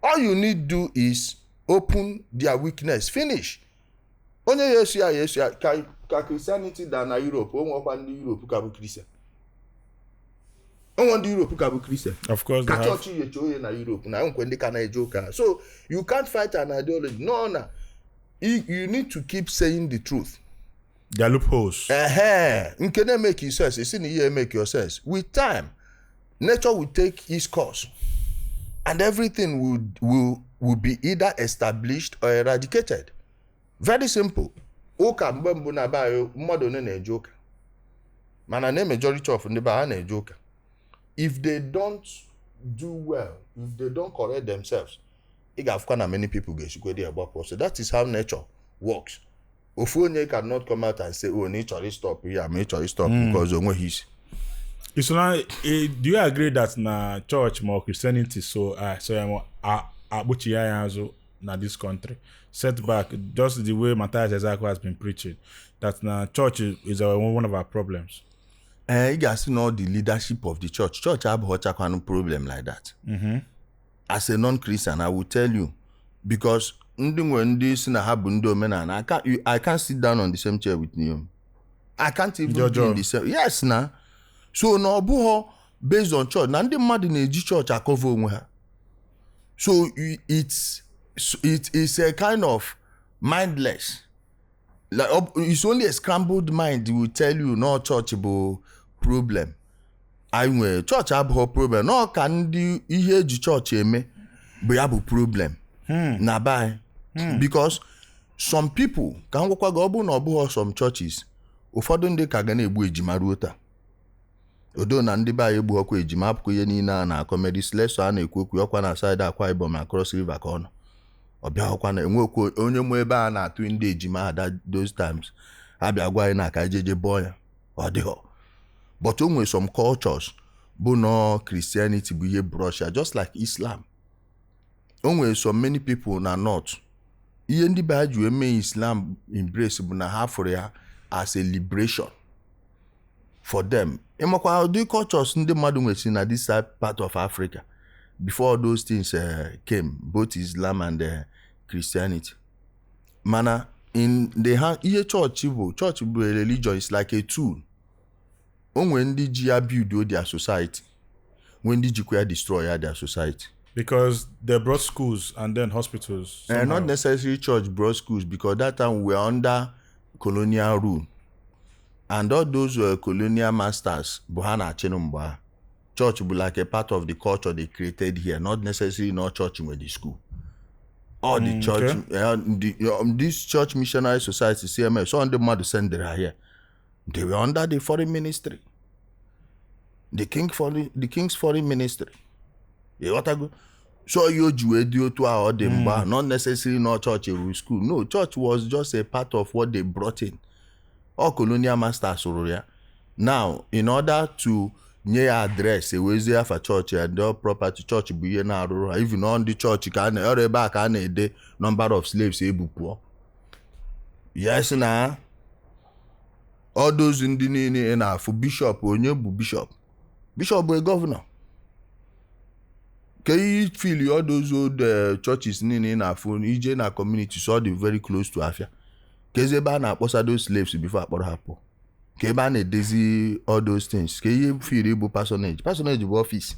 All you need to do is open their weakness. Finish. Onye Yesu ya ka Christianity da na Europe. Onwe ọkwa ndị Europe ka bụ Christian. Onwe ndị Europe ka bụ Christian. Of course ka church yeche oye na Europe na nkwe ndị ka na-eje ụka. So you can't fight an ideology. No. You need to keep saying the truth. There are loopholes. Nke na-make you sense. You see na make your sense. With time, nature will take its course. And everything will be either established or eradicated. Very simple. Ụka mgbe mbụ na bayo mmadụ one na-eje ụka. Mana na majority of ndị ba ha na-eje ụka. If they don't do well, if they don't correct themselves, ị ga-afụkwa na many people ga-esikwe dị agbapụ. So that is how nature works. Ofu onye cannot come out and say, oh, na ị chọrọ stop here, ma ị chọrọ stop because onwe his. So now, do you agree that na church more Christianity so akpuchi ya azụ na this country setback just the way Matthias Ezeaku has been preaching that na church is one of our problems? You guys know the leadership of the church. Church abụghọchakwa no problem like that. As a non-Christian, I will tell you, because ndị nwe ndị si na ha bụ ndị omenala, I can't sit down on the same chair with you. I can't even be in the same. Yes, na. So na ọbụghọ based on church. Na ndị mmadụ na-eji church akọva onwe ha. So it is a kind of mindless. like it's only a scrambled mind will tell you no church bụ problem. anyị nwere chọọchị abụghị problem na ọka ndị ihe eji chọọchị eme bụ ya bụ problem na be anyị because some people ka m gwakwa gị ọ bụrụ na ọ bụghị some churches ụfọdụ ndị ka ga na-egbu ejima ruo taa odo na ndị be anyị egbu ọkwa ejima apụkọ ihe niile a na-akọ medislesọ a na-ekwu okwu ọkwa na side Akwa Ibom na Cross River ka ọ nọ ọbịa ọkwa na enwekwa onye mụ ebe a na-atụ ndị ejima ada those times abịa gwa anyị na aka ejeje bọọ ya ọ dịghọ. But onwe some cultures bụ no Christianity bụ ihe brush just like Islam. Onwe so many people na north ihe ndị be ju eme Islam embrace bụ na ha fụrụ ya as a liberation for them. Ịmakwa the cultures ndị mmadụ nwesi na this part of Africa before those things came, both Islam and Christianity. Mana in the ihe church bụ a religion is like a tool. Onwe ndị ji ya build their society, when ndị jikwa ya destroy their society. Because they brought schools and then hospitals. Not necessarily church brought schools, because that time we were under colonial rule. And all those colonial masters, Buhana Chenumba, church be like a part of the culture they created here, not necessarily no church with the school. Or the church, this church missionary society, CMS, so on the mother send them here. They were under the foreign ministry. The king's foreign ministry. So you do to our demba, not necessarily not church or school. No, church was just a part of what they brought in. All colonial masters were. Now, in order to near address a way for church and the property church be even on the church can or back and a number of slaves able poor. Yes, now. All those in the name for bishop or new bishop or a governor. Can you feel all those old churches in our phone, EJ in our community, so they very close to Afia? Kezeba na posa those slaves before Aporo Hapo. Keba ne daisy all those things. Can you feel able personage? Personage of office.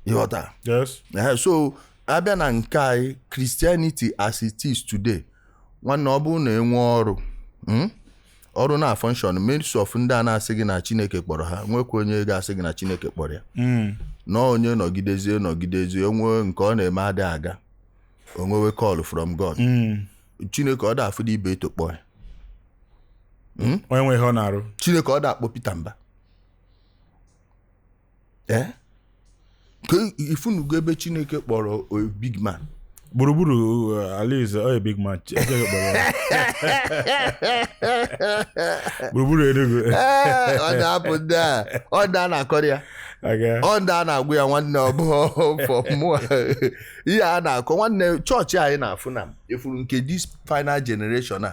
Yes. So Abian and Kai Christianity as it is today. One noble name war. Ọrụ na function means of ndị a na-asị na Chineke kpọrọ ha nwekwa onye ga-asị na Chineke kpọrọ ya na onye nọgidezie onwe nke ọ na-eme ada aga onwewe call from God Chineke ọ da-afụ dị ibe eto kpọ ya onye nwe ihe ọ na-arụ Chineke ọ da-akpọ Peter Mba ka ifunugo ebe Chineke kpọrọ a big man Buruburu Alize a big man. Buruburu Enugu. On happened there. On down a Korea. Okay. On down a we are one for more. Yeah, now one church in our funam. If we get this final generation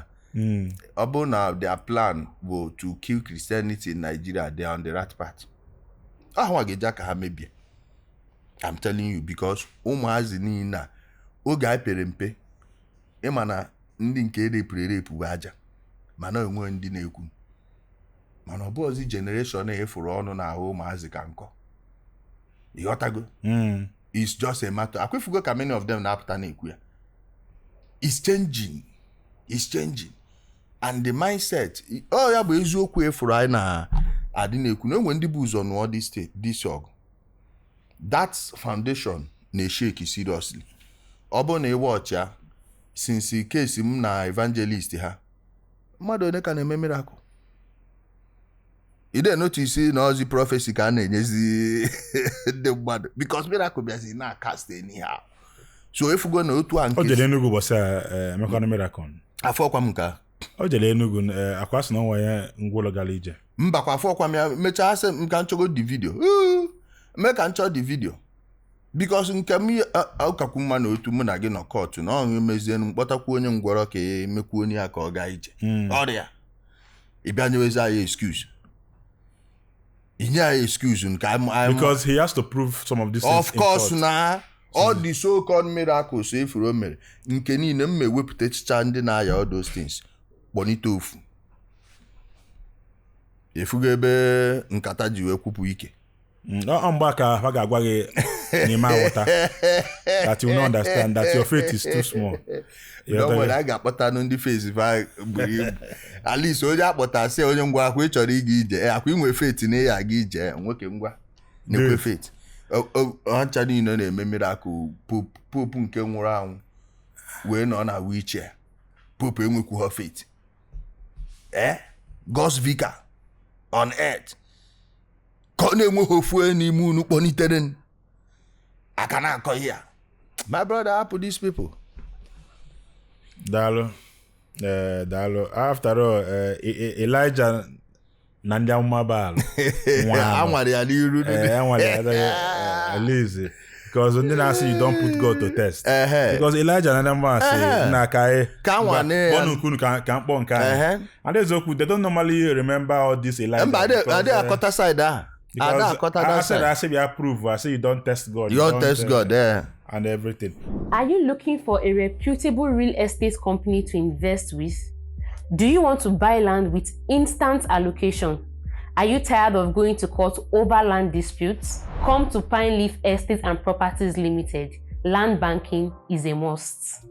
about now their plan was to kill Christianity in Nigeria. They are on the right path. I want to get Jack maybe. I'm telling you because Umazini oge anyị pere mpe ịma na ndị nke erepụ aja mana onwe ndị na-ekwu mana ọ bụ ozi generation na-efuru ọnụ na ahụ ụmụazị ka nkọ ịghọtago it's just a matter akwefugo ka many of them na-apụta na-ekwu ya it's changing and the mindset ya bụ eziokwu efuru anyị na adị na-ekwu na enwe ndị bụ ụzọ nụọ this ọgụ that foundation na-shake seriously. Ọ bụ na watch ya since case m na evangelist ha mmadụ one ka na-eme miracle ide notice na ozi prophecy ka na-enyezi ndị mmadụ because miracle bịazi na cast anyhow so efugo na otu a nke o jere Enugu bọsa emekwana miracle afọkwa m ka o jere Enugu akwasị na nwa ya ngwụlọ gara ije mbakwa afọkwa m ya mechaa asị m ka nchọgo the video mee ka nchọ the video because nke m ụkakwu mma na otu mụ na gị nọ court na ọhụ mezie mkpọtakwu onye ngwọrọ ka emekwu onye ya ka ọ gaa ije ọrịa ịbịa nyewezi anyị excuse inye anyị excuse nke because he has to prove some of these things of course na all the so-called miracles efuru o mere nke niile m ewepụta echicha ndị na-aya all those things kpọnite ofu efugo ebe nkata ji wee kwupụ ike mgbe ka ha ga-agwa gị Nima water. That you will not understand that your faith is too small. Don't worry, I got put on the face if I at least onye akpọta say onye ngwa akwa ịchọrọ ịga ije akwa inwe faith na ya aga ije nwoke ngwa na-ekwe faith ọncha niile na-eme miracle pope nke nwụrụ anwụ wee nọ na wheelchair pope enwekwughị faith God's vicar on earth ka ọ na-enweghị ofu n'ime unu kpọnitere aka na-akọ ihe my brother happen these people. Dalo. After all, Elijah na ndị amụma Baal. Anwere ya n'iru lazy. Because when they say you don't put God to test. Because Elijah and them say na kai bonukunu kan pon kai. And they don't normally remember all this Elijah. Are they akota side ah? I said you approve. I say you don't test God. You don't test God and everything. Are you looking for a reputable real estate company to invest with? Do you want to buy land with instant allocation? Are you tired of going to court over land disputes? Come to Pine Leaf Estates and Properties Limited. Land banking is a must.